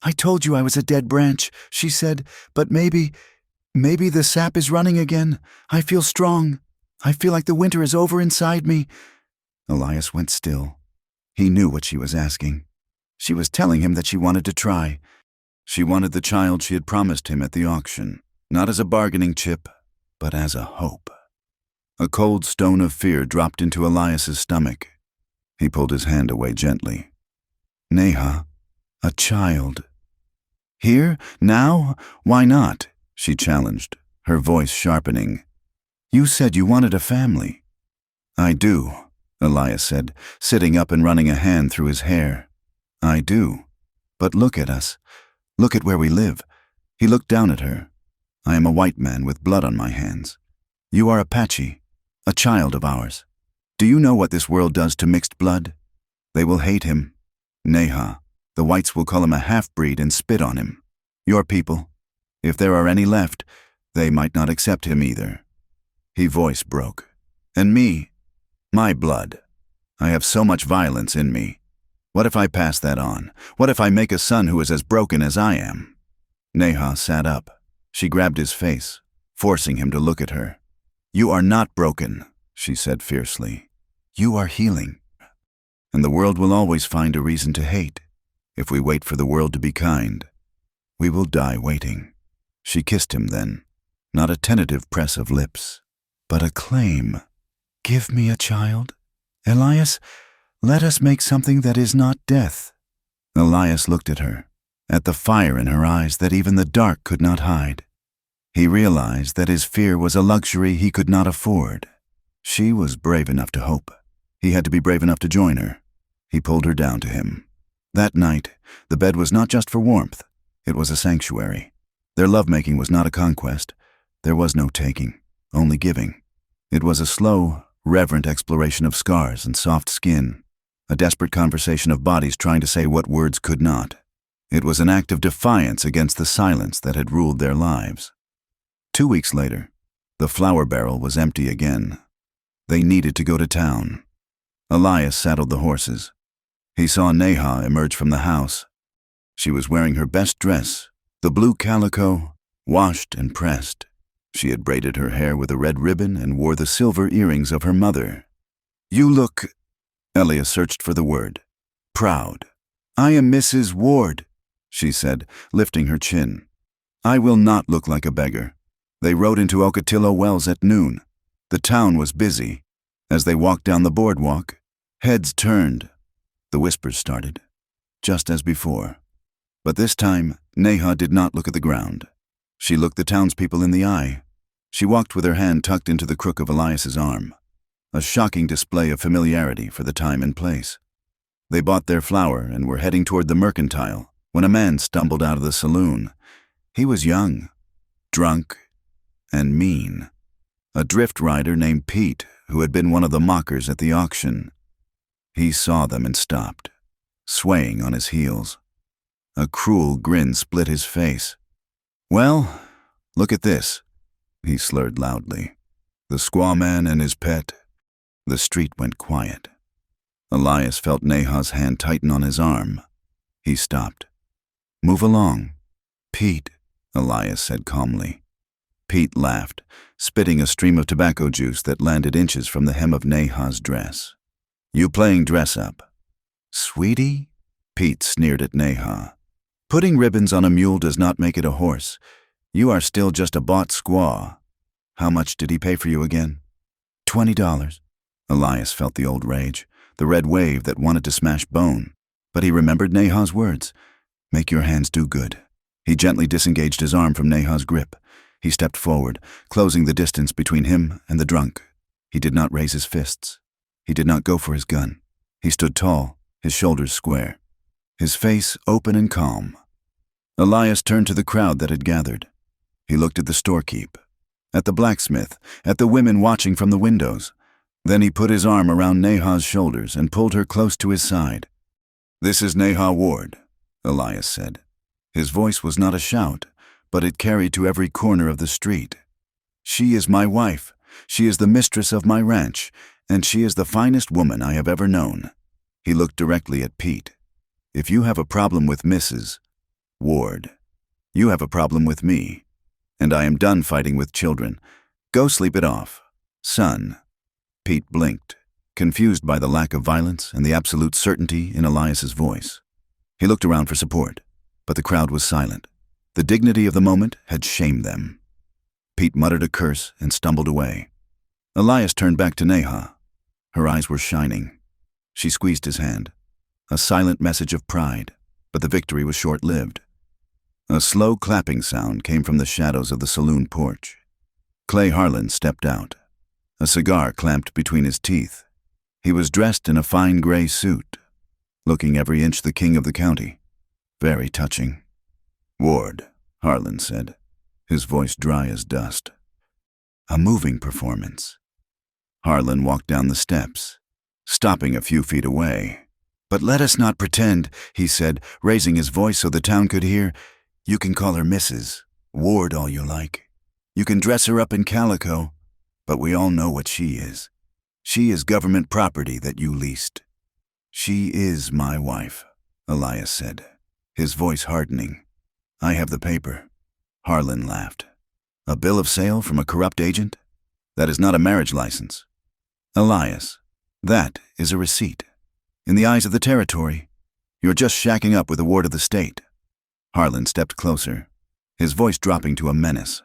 I told you I was a dead branch, she said, but maybe the sap is running again. I feel strong. I feel like the winter is over inside me. Elias went still. He knew what she was asking. She was telling him that she wanted to try. She wanted the child she had promised him at the auction, not as a bargaining chip, but as a hope. A cold stone of fear dropped into Elias's stomach. He pulled his hand away gently. Neha, a child. Here? Now? Why not? She challenged, her voice sharpening. You said you wanted a family. I do, Elias said, sitting up and running a hand through his hair. I do. But look at us. Look at where we live. He looked down at her. I am a white man with blood on my hands. You are Apache, a child of ours. Do you know what this world does to mixed blood? They will hate him. Neha, the whites will call him a half-breed and spit on him. Your people, if there are any left, they might not accept him either. His voice broke. And me, my blood. I have so much violence in me. What if I pass that on? What if I make a son who is as broken as I am? Neha sat up. She grabbed his face, forcing him to look at her. You are not broken, she said fiercely. You are healing. And the world will always find a reason to hate. If we wait for the world to be kind, we will die waiting. She kissed him then, not a tentative press of lips, but a claim. Give me a child. Elias, let us make something that is not death. Elias looked at her, at the fire in her eyes that even the dark could not hide. He realized that his fear was a luxury he could not afford. She was brave enough to hope. He had to be brave enough to join her. He pulled her down to him. That night, the bed was not just for warmth. It was a sanctuary. Their lovemaking was not a conquest. There was no taking, only giving. It was a slow, reverent exploration of scars and soft skin, a desperate conversation of bodies trying to say what words could not. It was an act of defiance against the silence that had ruled their lives. 2 weeks later, the flour barrel was empty again. They needed to go to town. Elias saddled the horses. He saw Neha emerge from the house. She was wearing her best dress, the blue calico, washed and pressed. She had braided her hair with a red ribbon and wore the silver earrings of her mother. You look, Elias searched for the word, proud. I am Mrs. Ward, she said, lifting her chin. I will not look like a beggar. They rode into Ocotillo Wells at noon. The town was busy. As they walked down the boardwalk, heads turned. The whispers started, just as before. But this time, Neha did not look at the ground. She looked the townspeople in the eye. She walked with her hand tucked into the crook of Elias's arm, a shocking display of familiarity for the time and place. They bought their flour and were heading toward the mercantile when a man stumbled out of the saloon. He was young, drunk, and mean. A drift rider named Pete, who had been one of the mockers at the auction. He saw them and stopped, swaying on his heels. A cruel grin split his face. Well, look at this, he slurred loudly. The squaw man and his pet. The street went quiet. Elias felt Neha's hand tighten on his arm. He stopped. Move along. Pete, Elias said calmly. Pete laughed, spitting a stream of tobacco juice that landed inches from the hem of Neha's dress. You playing dress-up? Sweetie? Pete sneered at Neha. Putting ribbons on a mule does not make it a horse. You are still just a bought squaw. How much did he pay for you again? $20. Elias felt the old rage, the red wave that wanted to smash bone. But he remembered Neha's words. Make your hands do good. He gently disengaged his arm from Neha's grip. He stepped forward, closing the distance between him and the drunk. He did not raise his fists. He did not go for his gun. He stood tall, his shoulders square, his face open and calm. Elias turned to the crowd that had gathered. He looked at the storekeep, at the blacksmith, at the women watching from the windows. Then he put his arm around Neha's shoulders and pulled her close to his side. This is Neha Ward, Elias said. His voice was not a shout, but it carried to every corner of the street. She is my wife. She is the mistress of my ranch, and she is the finest woman I have ever known. He looked directly at Pete. If you have a problem with Mrs. Ward, you have a problem with me, and I am done fighting with children. Go sleep it off, son. Pete blinked, confused by the lack of violence and the absolute certainty in Elias's voice. He looked around for support, but the crowd was silent. The dignity of the moment had shamed them. Pete muttered a curse and stumbled away. Elias turned back to Neha. Her eyes were shining. She squeezed his hand. A silent message of pride, but the victory was short-lived. A slow clapping sound came from the shadows of the saloon porch. Clay Harlan stepped out, a cigar clamped between his teeth. He was dressed in a fine gray suit, looking every inch the king of the county. Very touching. Ward, Harlan said, his voice dry as dust. A moving performance. Harlan walked down the steps, stopping a few feet away. But let us not pretend, he said, raising his voice so the town could hear. You can call her Mrs. Ward all you like. You can dress her up in calico, but we all know what she is. She is government property that you leased. She is my wife, Elias said, his voice hardening. I have the paper. Harlan laughed. A bill of sale from a corrupt agent? That is not a marriage license. Elias, that is a receipt. In the eyes of the territory, you're just shacking up with a ward of the state. Harlan stepped closer, his voice dropping to a menace.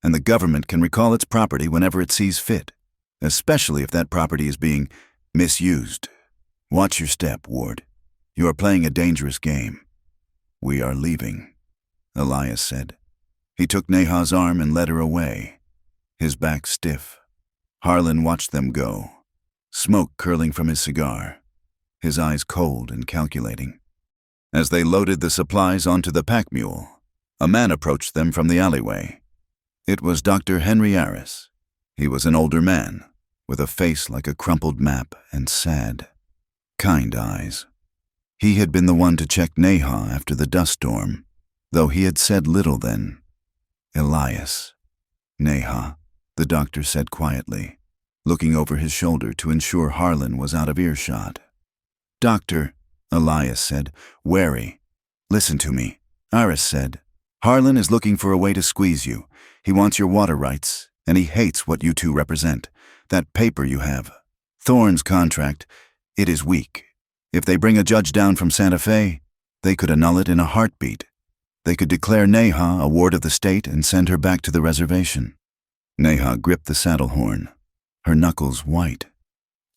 And the government can recall its property whenever it sees fit, especially if that property is being misused. Watch your step, Ward. You are playing a dangerous game. We are leaving, Elias said. He took Neha's arm and led her away, his back stiff. Harlan watched them go, smoke curling from his cigar, his eyes cold and calculating. As they loaded the supplies onto the pack mule, a man approached them from the alleyway. It was Dr. Henry Harris. He was an older man, with a face like a crumpled map and sad, kind eyes. He had been the one to check Neha after the dust storm, though he had said little then. Elias. Neha, the doctor said quietly, looking over his shoulder to ensure Harlan was out of earshot. Doctor, Elias said, wary. Listen to me. Harris said, Harlan is looking for a way to squeeze you. He wants your water rights, and he hates what you two represent. That paper you have. Thorne's contract. It is weak. If they bring a judge down from Santa Fe, they could annul it in a heartbeat. They could declare Neha a ward of the state and send her back to the reservation. Neha gripped the saddle horn, her knuckles white.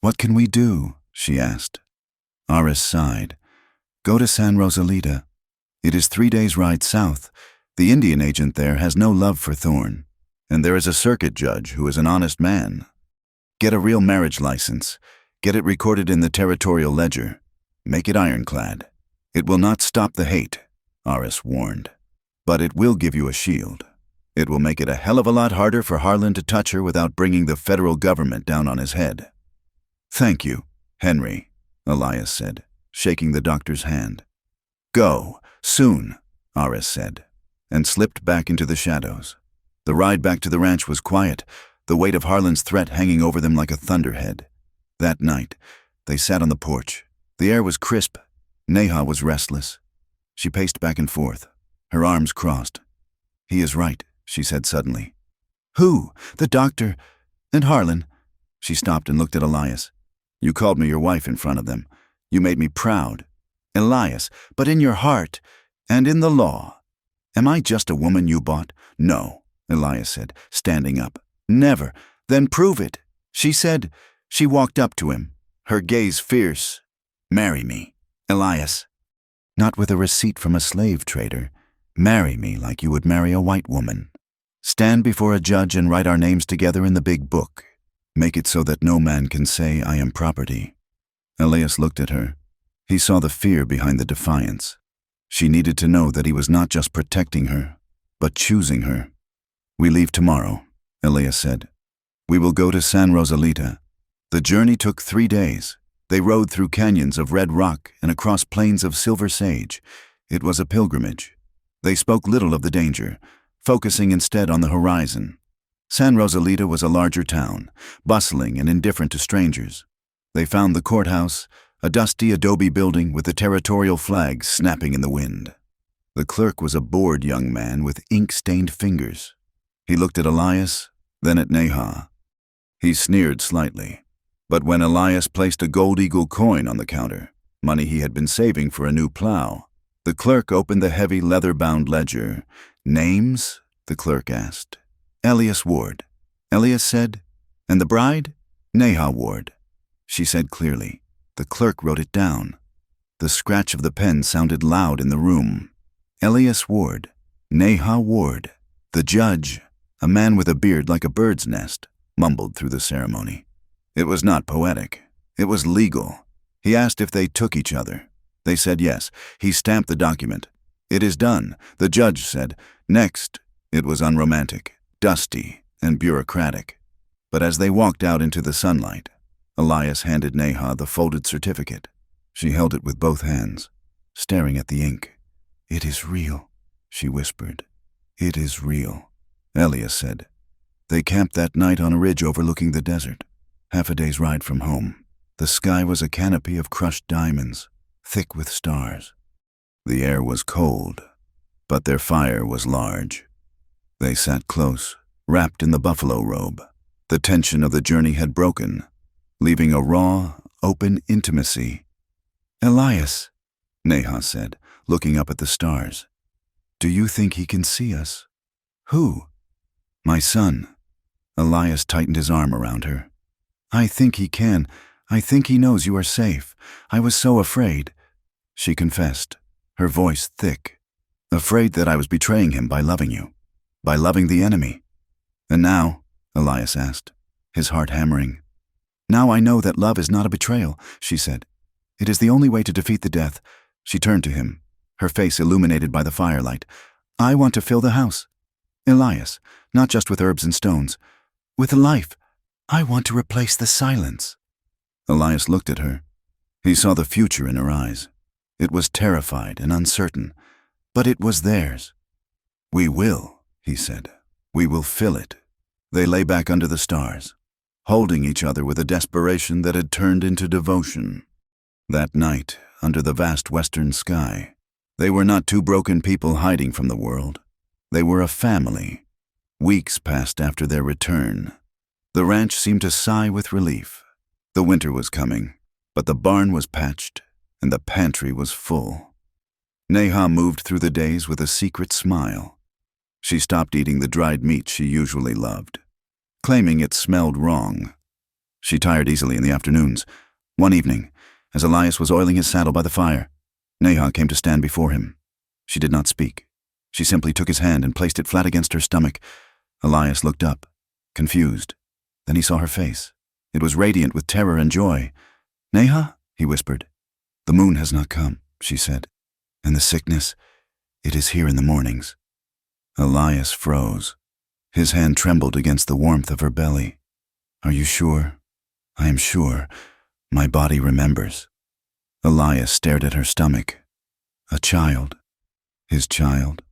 What can we do? She asked. Aris sighed. Go to San Rosalita. It is 3 days' ride south. The Indian agent there has no love for Thorne, and there is a circuit judge who is an honest man. Get a real marriage license. Get it recorded in the territorial ledger. Make it ironclad. It will not stop the hate, Aris warned, but it will give you a shield. It will make it a hell of a lot harder for Harlan to touch her without bringing the federal government down on his head. Thank you, Henry, Elias said, shaking the doctor's hand. Go, soon, Aris said, and slipped back into the shadows. The ride back to the ranch was quiet, the weight of Harlan's threat hanging over them like a thunderhead. That night, they sat on the porch. The air was crisp. Neha was restless. She paced back and forth, her arms crossed. He is right, she said suddenly. Who? The doctor? And Harlan? She stopped and looked at Elias. You called me your wife in front of them. You made me proud. Elias, but in your heart, and in the law. Am I just a woman you bought? No, Elias said, standing up. Never. Then prove it. She said. She walked up to him, her gaze fierce. Marry me, Elias. Not with a receipt from a slave trader. Marry me like you would marry a white woman. Stand before a judge and write our names together in the big book. Make it so that no man can say I am property. Elias looked at her. He saw the fear behind the defiance. She needed to know that he was not just protecting her, but choosing her. We leave tomorrow, Elias said. We will go to San Rosalita. The journey took 3 days. They rode through canyons of red rock and across plains of silver sage. It was a pilgrimage. They spoke little of the danger, focusing instead on the horizon. San Rosalita was a larger town, bustling and indifferent to strangers. They found the courthouse, a dusty adobe building with the territorial flag snapping in the wind. The clerk was a bored young man with ink-stained fingers. He looked at Elias, then at Neha. He sneered slightly. But when Elias placed a gold eagle coin on the counter, money he had been saving for a new plow, the clerk opened the heavy leather-bound ledger. "Names?" the clerk asked. "Elias Ward." Elias said. "And the bride?" "Neha Ward." She said clearly. The clerk wrote it down. The scratch of the pen sounded loud in the room. Elias Ward. Neha Ward. The judge, a man with a beard like a bird's nest, mumbled through the ceremony. It was not poetic. It was legal. He asked if they took each other. They said yes. He stamped the document. "It is done," the judge said. Next, it was unromantic, dusty, and bureaucratic. But as they walked out into the sunlight, Elias handed Neha the folded certificate. She held it with both hands, staring at the ink. "It is real," she whispered. "It is real," Elias said. They camped that night on a ridge overlooking the desert, half a day's ride from home. The sky was a canopy of crushed diamonds, thick with stars. The air was cold, but their fire was large. They sat close, wrapped in the buffalo robe. The tension of the journey had broken, leaving a raw, open intimacy. "Elias," Neha said, looking up at the stars. "Do you think he can see us?" "Who?" "My son." Elias tightened his arm around her. "I think he can. I think he knows you are safe. I was so afraid," she confessed, her voice thick. "Afraid that I was betraying him by loving you, by loving the enemy." "And now?" Elias asked, his heart hammering. "Now I know that love is not a betrayal," she said. "It is the only way to defeat the death." She turned to him, her face illuminated by the firelight. "I want to fill the house. Elias, not just with herbs and stones, with life. I want to replace the silence." Elias looked at her. He saw the future in her eyes. It was terrified and uncertain, but it was theirs. "We will," he said. "We will fill it." They lay back under the stars, holding each other with a desperation that had turned into devotion. That night, under the vast western sky, they were not two broken people hiding from the world. They were a family. Weeks passed after their return. The ranch seemed to sigh with relief. The winter was coming, but the barn was patched, and the pantry was full. Neha moved through the days with a secret smile. She stopped eating the dried meat she usually loved, claiming it smelled wrong. She tired easily in the afternoons. One evening, as Elias was oiling his saddle by the fire, Neha came to stand before him. She did not speak. She simply took his hand and placed it flat against her stomach. Elias looked up, confused. Then he saw her face. It was radiant with terror and joy. "Neha?" he whispered. "The moon has not come," she said. "And the sickness, it is here in the mornings." Elias froze. His hand trembled against the warmth of her belly. "Are you sure?" "I am sure. My body remembers." Elias stared at her stomach. A child. His child.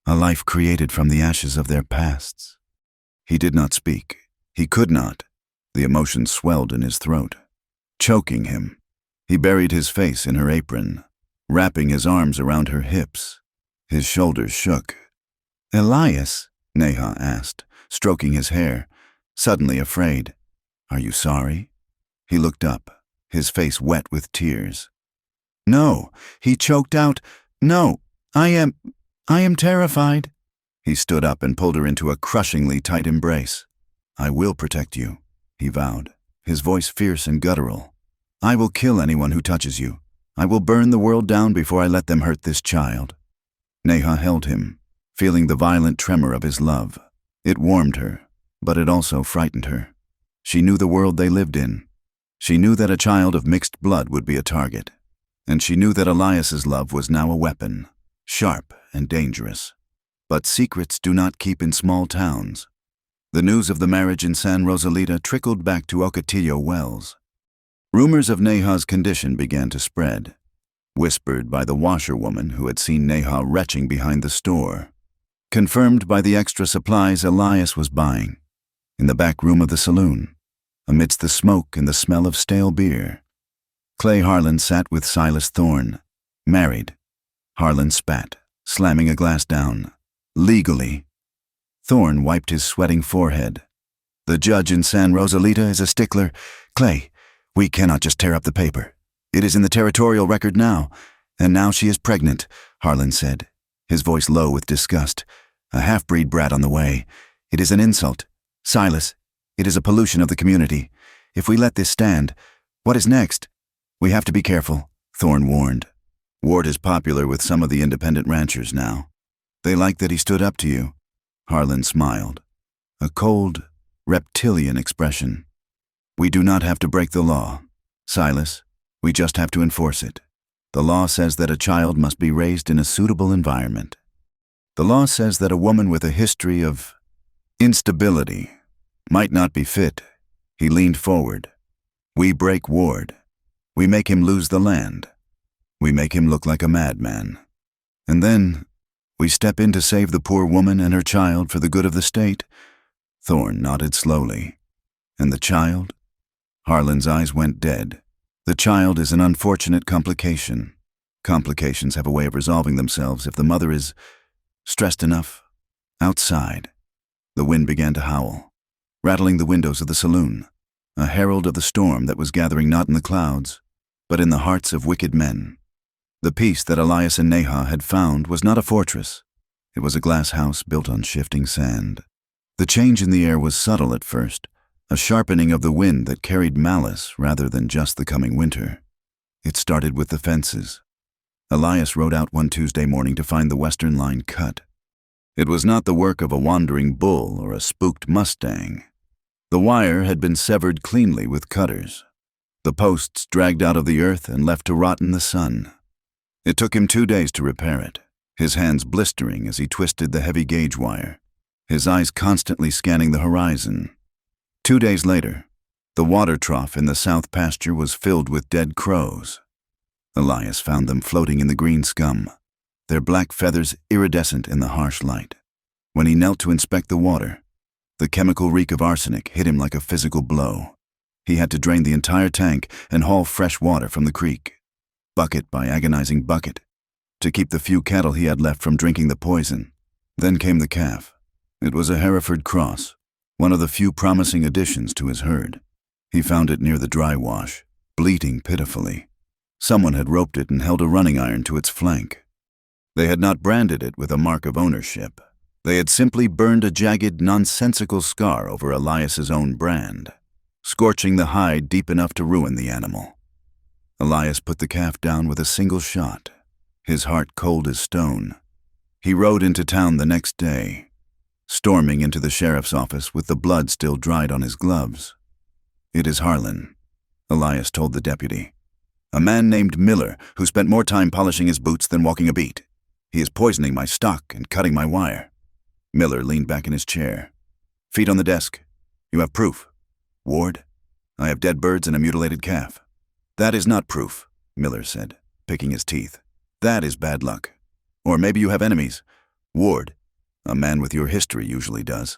A life created from the ashes of their pasts. He did not speak. He could not. The emotion swelled in his throat, choking him. He buried his face in her apron, wrapping his arms around her hips. His shoulders shook. "Elias?" Neha asked, stroking his hair, suddenly afraid. "Are you sorry?" He looked up, his face wet with tears. "No," he choked out. "No, I am terrified." He stood up and pulled her into a crushingly tight embrace. "I will protect you," he vowed, his voice fierce and guttural. "I will kill anyone who touches you. I will burn the world down before I let them hurt this child." Neha held him, feeling the violent tremor of his love. It warmed her, but it also frightened her. She knew the world they lived in. She knew that a child of mixed blood would be a target. And she knew that Elias's love was now a weapon, sharp and dangerous. But secrets do not keep in small towns. The news of the marriage in San Rosalita trickled back to Ocotillo Wells. Rumors of Neha's condition began to spread, whispered by the washerwoman who had seen Neha retching behind the store, confirmed by the extra supplies Elias was buying. in the back room of the saloon, amidst the smoke and the smell of stale beer. Clay Harlan sat with Silas Thorne, married. Harlan spat, slamming a glass down. Legally. Thorne wiped his sweating forehead. The judge in San Rosalita is a stickler. Clay, we cannot just tear up the paper. It is in the territorial record now, and now she is pregnant, Harlan said, his voice low with disgust. A half-breed brat on the way. It is an insult. Silas, it is a pollution of the community. If we let this stand, what is next? We have to be careful, Thorne warned. Ward is popular with some of the independent ranchers now. They like that he stood up to you. Harlan smiled. A cold, reptilian expression. We do not have to break the law, Silas. We just have to enforce it. The law says that a child must be raised in a suitable environment. The law says that a woman with a history of instability might not be fit. He leaned forward. We break Ward. We make him lose the land. We make him look like a madman. And then we step in to save the poor woman and her child for the good of the state. Thorne nodded slowly. And the child? Harlan's eyes went dead. The child is an unfortunate complication. Complications have a way of resolving themselves if the mother is stressed enough. Outside, the wind began to howl, rattling the windows of the saloon, a herald of the storm that was gathering not in the clouds, but in the hearts of wicked men. The peace that Elias and Neha had found was not a fortress. It was a glass house built on shifting sand. The change in the air was subtle at first, a sharpening of the wind that carried malice rather than just the coming winter. It started with the fences. Elias rode out one Tuesday morning to find the western line cut. It was not the work of a wandering bull or a spooked Mustang. The wire had been severed cleanly with cutters, the posts dragged out of the earth and left to rot in the sun. It took him 2 days to repair it, his hands blistering as he twisted the heavy gauge wire, his eyes constantly scanning the horizon. 2 days later, the water trough in the south pasture was filled with dead crows. Elias found them floating in the green scum, their black feathers iridescent in the harsh light. When he knelt to inspect the water, the chemical reek of arsenic hit him like a physical blow. He had to drain the entire tank and haul fresh water from the creek, bucket by agonizing bucket, to keep the few cattle he had left from drinking the poison. Then came the calf. It was a Hereford cross, one of the few promising additions to his herd. He found it near the dry wash, bleating pitifully. Someone had roped it and held a running iron to its flank. They had not branded it with a mark of ownership. They had simply burned a jagged, nonsensical scar over Elias's own brand, scorching the hide deep enough to ruin the animal. Elias put the calf down with a single shot, his heart cold as stone. He rode into town the next day, storming into the sheriff's office with the blood still dried on his gloves. "It is Harlan," Elias told the deputy. "A man named Miller who spent more time polishing his boots than walking a beat. He is poisoning my stock and cutting my wire." Miller leaned back in his chair. "Feet on the desk. You have proof." "Ward, I have dead birds and a mutilated calf." "That is not proof," Miller said, picking his teeth. "That is bad luck. Or maybe you have enemies. Ward, a man with your history usually does."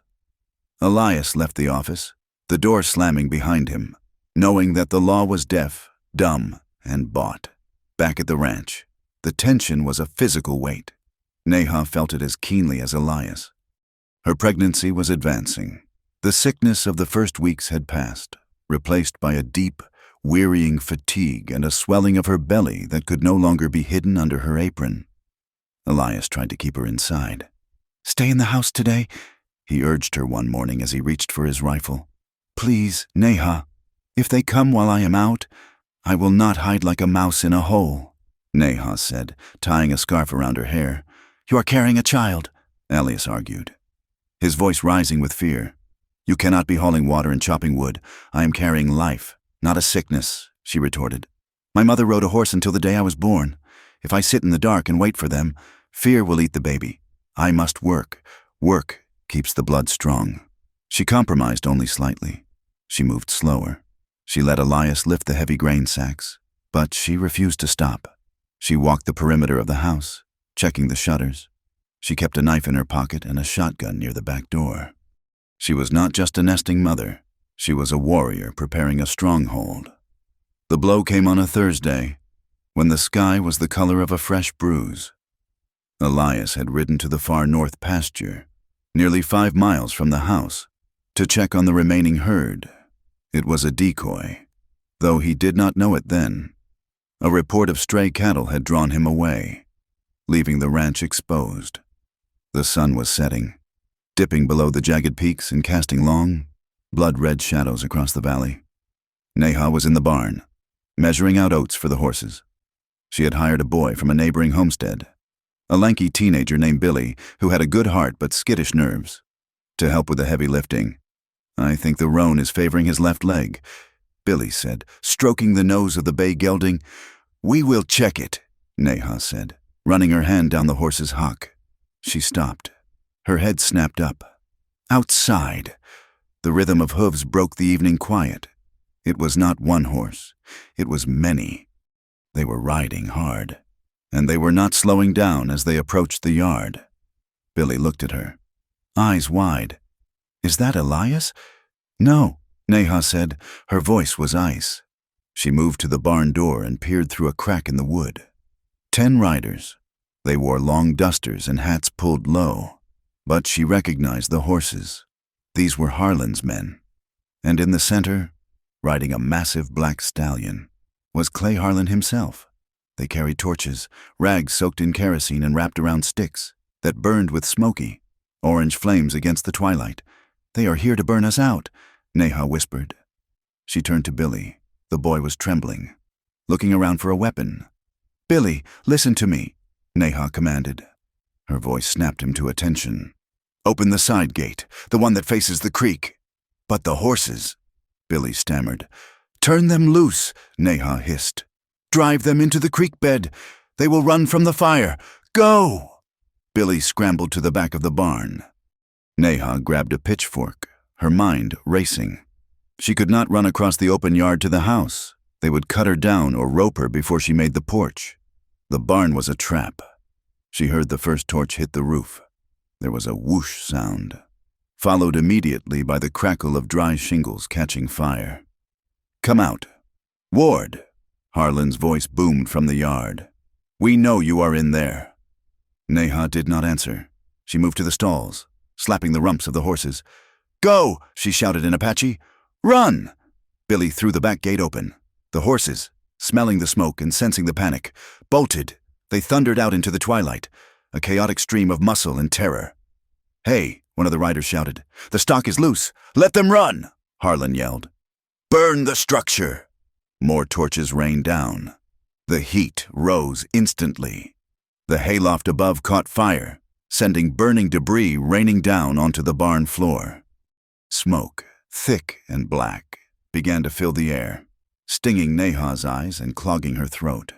Elias left the office, the door slamming behind him, knowing that the law was deaf, dumb, and bought. Back at the ranch, the tension was a physical weight. Neha felt it as keenly as Elias. Her pregnancy was advancing. The sickness of the first weeks had passed, replaced by a deep, wearying fatigue and a swelling of her belly that could no longer be hidden under her apron. Elias tried to keep her inside. "Stay in the house today," he urged her one morning as he reached for his rifle. "Please, Neha, if they come while I am out, I will not hide like a mouse in a hole," Neha said, tying a scarf around her hair. "You are carrying a child," Elias argued, his voice rising with fear. "You cannot be hauling water and chopping wood. I am carrying life, not a sickness," she retorted. "My mother rode a horse until the day I was born. If I sit in the dark and wait for them, fear will eat the baby. I must work. Work keeps the blood strong." She compromised only slightly. She moved slower. She let Elias lift the heavy grain sacks, but she refused to stop. She walked the perimeter of the house, checking the shutters. She kept a knife in her pocket and a shotgun near the back door. She was not just a nesting mother. She was a warrior preparing a stronghold. The blow came on a Thursday, when the sky was the color of a fresh bruise. Elias had ridden to the far north pasture, nearly 5 miles from the house, to check on the remaining herd. It was a decoy, though he did not know it then. A report of stray cattle had drawn him away, leaving the ranch exposed. The sun was setting, dipping below the jagged peaks and casting long, blood-red shadows across the valley. Neha was in the barn, measuring out oats for the horses. She had hired a boy from a neighboring homestead, a lanky teenager named Billy who had a good heart but skittish nerves, to help with the heavy lifting. "I think the roan is favoring his left leg," Billy said, stroking the nose of the bay gelding. "We will check it," Neha said, running her hand down the horse's hock. She stopped. Her head snapped up. Outside, the rhythm of hooves broke the evening quiet. It was not one horse. It was many. They were riding hard, and they were not slowing down as they approached the yard. Billy looked at her, eyes wide. "Is that Elias?" "No," Neha said. Her voice was ice. She moved to the barn door and peered through a crack in the wood. 10 riders. They wore long dusters and hats pulled low, but she recognized the horses. These were Harlan's men. And in the center, riding a massive black stallion, was Clay Harlan himself. They carried torches, rags soaked in kerosene and wrapped around sticks, that burned with smoky, orange flames against the twilight. "They are here to burn us out," Neha whispered. She turned to Billy. The boy was trembling, looking around for a weapon. "Billy, listen to me," Neha commanded. Her voice snapped him to attention. "Open the side gate, the one that faces the creek." "But the horses," Billy stammered. "Turn them loose," Neha hissed. "Drive them into the creek bed. They will run from the fire. Go!" Billy scrambled to the back of the barn. Neha grabbed a pitchfork, her mind racing. She could not run across the open yard to the house. They would cut her down or rope her before she made the porch. The barn was a trap. She heard the first torch hit the roof. There was a whoosh sound, followed immediately by the crackle of dry shingles catching fire. "Come out. Ward," Harlan's voice boomed from the yard. "We know you are in there." Neha did not answer. She moved to the stalls, slapping the rumps of the horses. "Go!" she shouted in Apache. "Run!" Billy threw the back gate open. The horses, smelling the smoke and sensing the panic, bolted. They thundered out into the twilight, a chaotic stream of muscle and terror. "Hey," one of the riders shouted. "The stock is loose. Let them run!" Harlan yelled. "Burn the structure!" More torches rained down. The heat rose instantly. The hayloft above caught fire, sending burning debris raining down onto the barn floor. Smoke, thick and black, began to fill the air, stinging Neha's eyes and clogging her throat.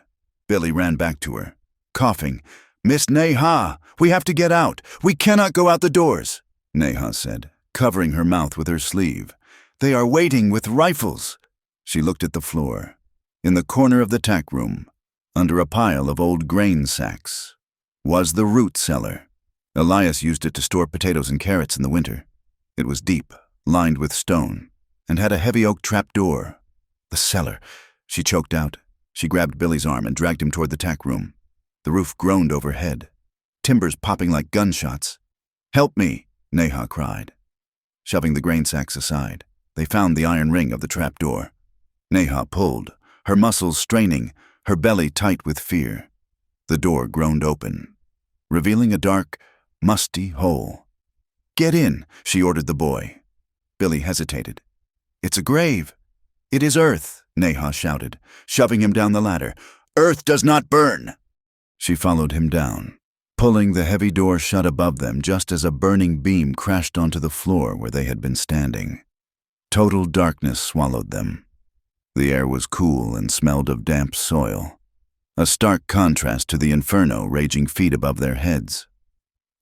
Billy ran back to her, coughing. "Miss Neha, we have to get out. We cannot go out the doors," Neha said, covering her mouth with her sleeve. "They are waiting with rifles." She looked at the floor. In the corner of the tack room, under a pile of old grain sacks, was the root cellar. Elias used it to store potatoes and carrots in the winter. It was deep, lined with stone, and had a heavy oak trap door. "The cellar," she choked out. She grabbed Billy's arm and dragged him toward the tack room. The roof groaned overhead, timbers popping like gunshots. "Help me," Neha cried. Shoving the grain sacks aside, they found the iron ring of the trap door. Neha pulled, her muscles straining, her belly tight with fear. The door groaned open, revealing a dark, musty hole. "Get in," she ordered the boy. Billy hesitated. "It's a grave." "It is earth," Neha shouted, shoving him down the ladder. "Earth does not burn." She followed him down, pulling the heavy door shut above them just as a burning beam crashed onto the floor where they had been standing. Total darkness swallowed them. The air was cool and smelled of damp soil, a stark contrast to the inferno raging feet above their heads.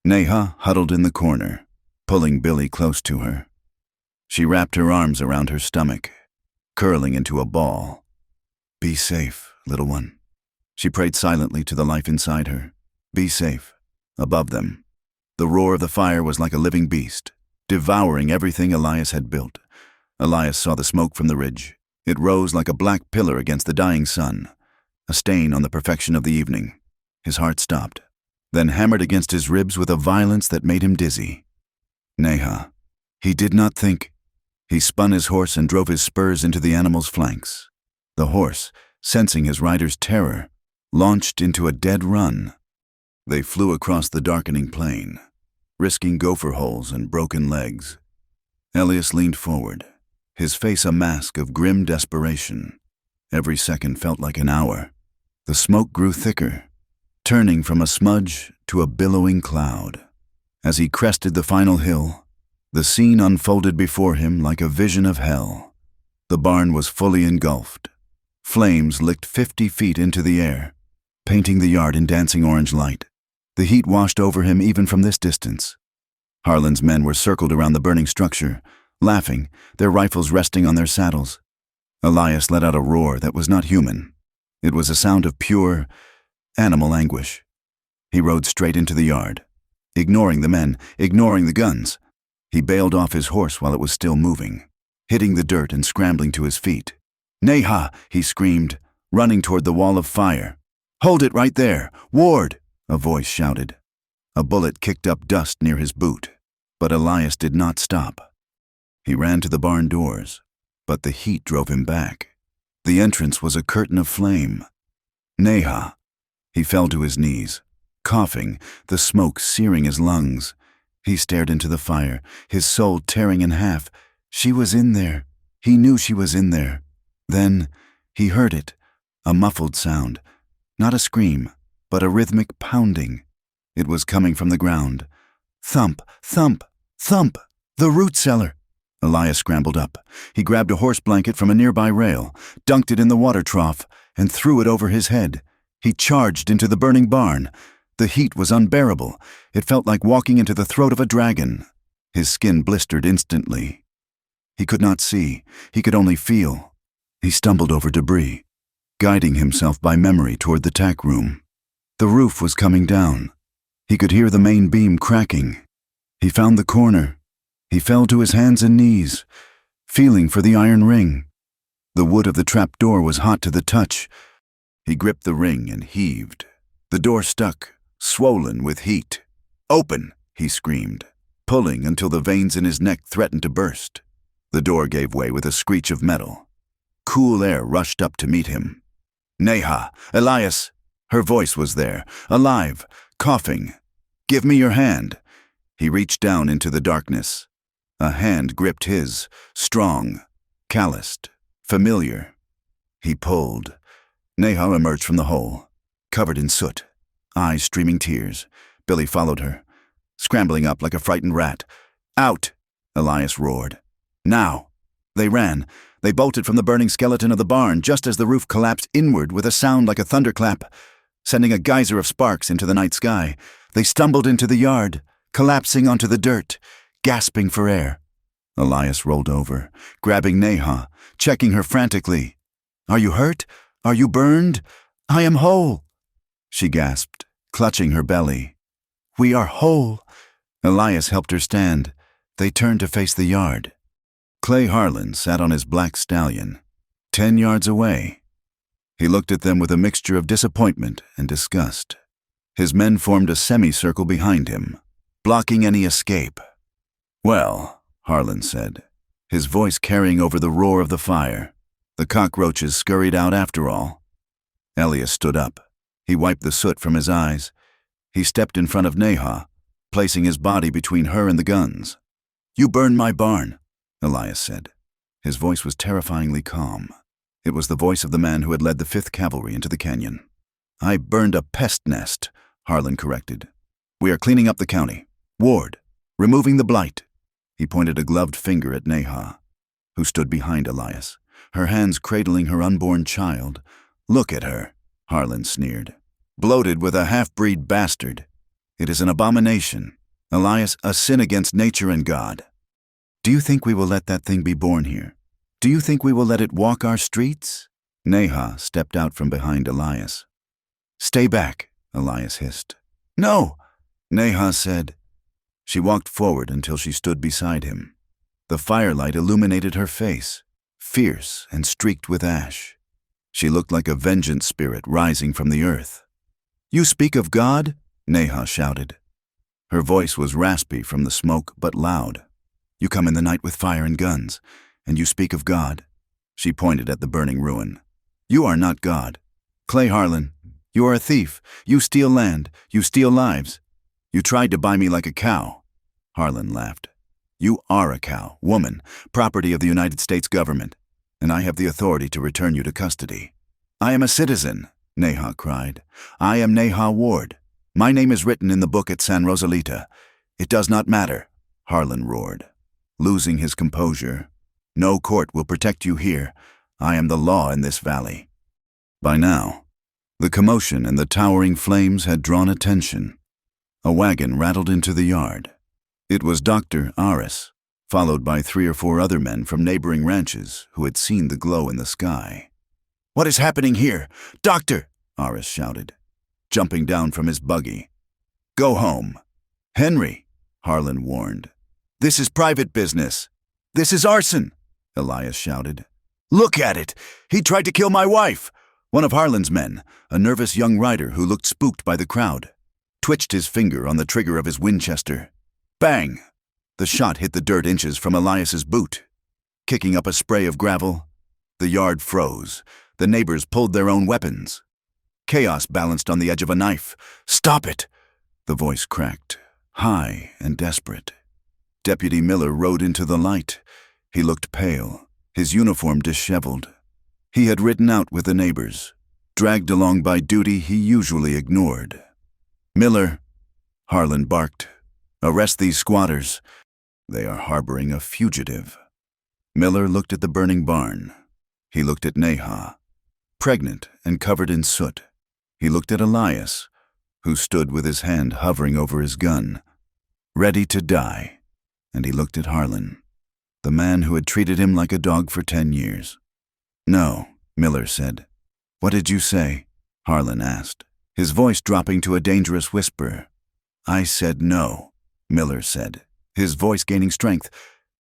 Neha huddled in the corner, pulling Billy close to her. She wrapped her arms around her stomach, curling into a ball. "Be safe, little one." She prayed silently to the life inside her. Be safe. Above them, the roar of the fire was like a living beast, devouring everything Elias had built. Elias saw the smoke from the ridge. It rose like a black pillar against the dying sun, a stain on the perfection of the evening. His heart stopped, then hammered against his ribs with a violence that made him dizzy. Neha. He did not think. He spun his horse and drove his spurs into the animal's flanks. The horse, sensing his rider's terror, launched into a dead run. They flew across the darkening plain, risking gopher holes and broken legs. Elias leaned forward, his face a mask of grim desperation. Every second felt like an hour. The smoke grew thicker, turning from a smudge to a billowing cloud. As he crested the final hill, the scene unfolded before him like a vision of hell. The barn was fully engulfed. Flames licked 50 feet into the air, painting the yard in dancing orange light. The heat washed over him even from this distance. Harlan's men were circled around the burning structure, laughing, their rifles resting on their saddles. Elias let out a roar that was not human. It was a sound of pure, animal anguish. He rode straight into the yard, ignoring the men, ignoring the guns. He bailed off his horse while it was still moving, hitting the dirt and scrambling to his feet. "Neha!" he screamed, running toward the wall of fire. "Hold it right there! Ward!" a voice shouted. A bullet kicked up dust near his boot, but Elias did not stop. He ran to the barn doors, but the heat drove him back. The entrance was a curtain of flame. "Neha!" He fell to his knees, coughing, the smoke searing his lungs. He stared into the fire, his soul tearing in half. She was in there. He knew she was in there. Then he heard it, a muffled sound, not a scream, but a rhythmic pounding. It was coming from the ground. Thump, thump, thump! The root cellar! Elias scrambled up. He grabbed a horse blanket from a nearby rail, dunked it in the water trough, and threw it over his head. He charged into the burning barn. The heat was unbearable. It felt like walking into the throat of a dragon. His skin blistered instantly. He could not see. He could only feel. He stumbled over debris, guiding himself by memory toward the tack room. The roof was coming down. He could hear the main beam cracking. He found the corner. He fell to his hands and knees, feeling for the iron ring. The wood of the trap door was hot to the touch. He gripped the ring and heaved. The door stuck, swollen with heat. "Open!" he screamed, pulling until the veins in his neck threatened to burst. The door gave way with a screech of metal. Cool air rushed up to meet him. "Neha! Elias!" Her voice was there, alive, coughing. "Give me your hand." He reached down into the darkness. A hand gripped his, strong, calloused, familiar. He pulled. Neha emerged from the hole, covered in soot, eyes streaming tears. Billy followed her, scrambling up like a frightened rat. "Out!" Elias roared. "Now!" They ran. They bolted from the burning skeleton of the barn just as the roof collapsed inward with a sound like a thunderclap, sending a geyser of sparks into the night sky. They stumbled into the yard, collapsing onto the dirt, gasping for air. Elias rolled over, grabbing Neha, checking her frantically. "Are you hurt? Are you burned? I am whole," she gasped, clutching her belly. "We are whole." Elias helped her stand. They turned to face the yard. Clay Harlan sat on his black stallion, 10 yards away. He looked at them with a mixture of disappointment and disgust. His men formed a semicircle behind him, blocking any escape. "Well," Harlan said, his voice carrying over the roar of the fire. "The cockroaches scurried out after all." Elias stood up. He wiped the soot from his eyes. He stepped in front of Neha, placing his body between her and the guns. "You burned my barn," Elias said. His voice was terrifyingly calm. It was the voice of the man who had led the 5th Cavalry into the canyon. "I burned a pest nest," Harlan corrected. "We are cleaning up the county. Ward, removing the blight." He pointed a gloved finger at Neha, who stood behind Elias, her hands cradling her unborn child. "Look at her," Harlan sneered. "Bloated with a half-breed bastard. It is an abomination. Elias, a sin against nature and God. Do you think we will let that thing be born here? Do you think we will let it walk our streets?" Neha stepped out from behind Elias. "Stay back," Elias hissed. "No," Neha said. She walked forward until she stood beside him. The firelight illuminated her face, fierce and streaked with ash. She looked like a vengeance spirit rising from the earth. "You speak of God?" Neha shouted. Her voice was raspy from the smoke, but loud. "You come in the night with fire and guns, and you speak of God?" She pointed at the burning ruin. "You are not God. Clay Harlan, you are a thief. You steal land. You steal lives. You tried to buy me like a cow." Harlan laughed. "You are a cow, woman, property of the United States government, and I have the authority to return you to custody." "I am a citizen," Neha cried. "I am Neha Ward. My name is written in the book at San Rosalita. It does not matter," Harlan roared, losing his composure. "No court will protect you here. I am the law in this valley." By now, the commotion and the towering flames had drawn attention. A wagon rattled into the yard. It was Dr. Aris, followed by 3 or 4 other men from neighboring ranches who had seen the glow in the sky. "What is happening here? Doctor!" Aris shouted, jumping down from his buggy. "Go home." "Henry," Harlan warned. "This is private business." "This is arson," Elias shouted. "Look at it! He tried to kill my wife!" One of Harlan's men, a nervous young rider who looked spooked by the crowd, twitched his finger on the trigger of his Winchester. Bang! The shot hit the dirt inches from Elias's boot. Kicking up a spray of gravel, the yard froze. The neighbors pulled their own weapons. Chaos balanced on the edge of a knife. "Stop it!" The voice cracked, high and desperate. Deputy Miller rode into the light. He looked pale, his uniform disheveled. He had ridden out with the neighbors, dragged along by duty he usually ignored. "Miller," Harlan barked, "arrest these squatters. They are harboring a fugitive." Miller looked at the burning barn. He looked at Neha, pregnant and covered in soot. He looked at Elias, who stood with his hand hovering over his gun, ready to die. And he looked at Harlan, the man who had treated him like a dog for 10 years. "No," Miller said. "What did you say?" Harlan asked, his voice dropping to a dangerous whisper. "I said no," Miller said, his voice gaining strength.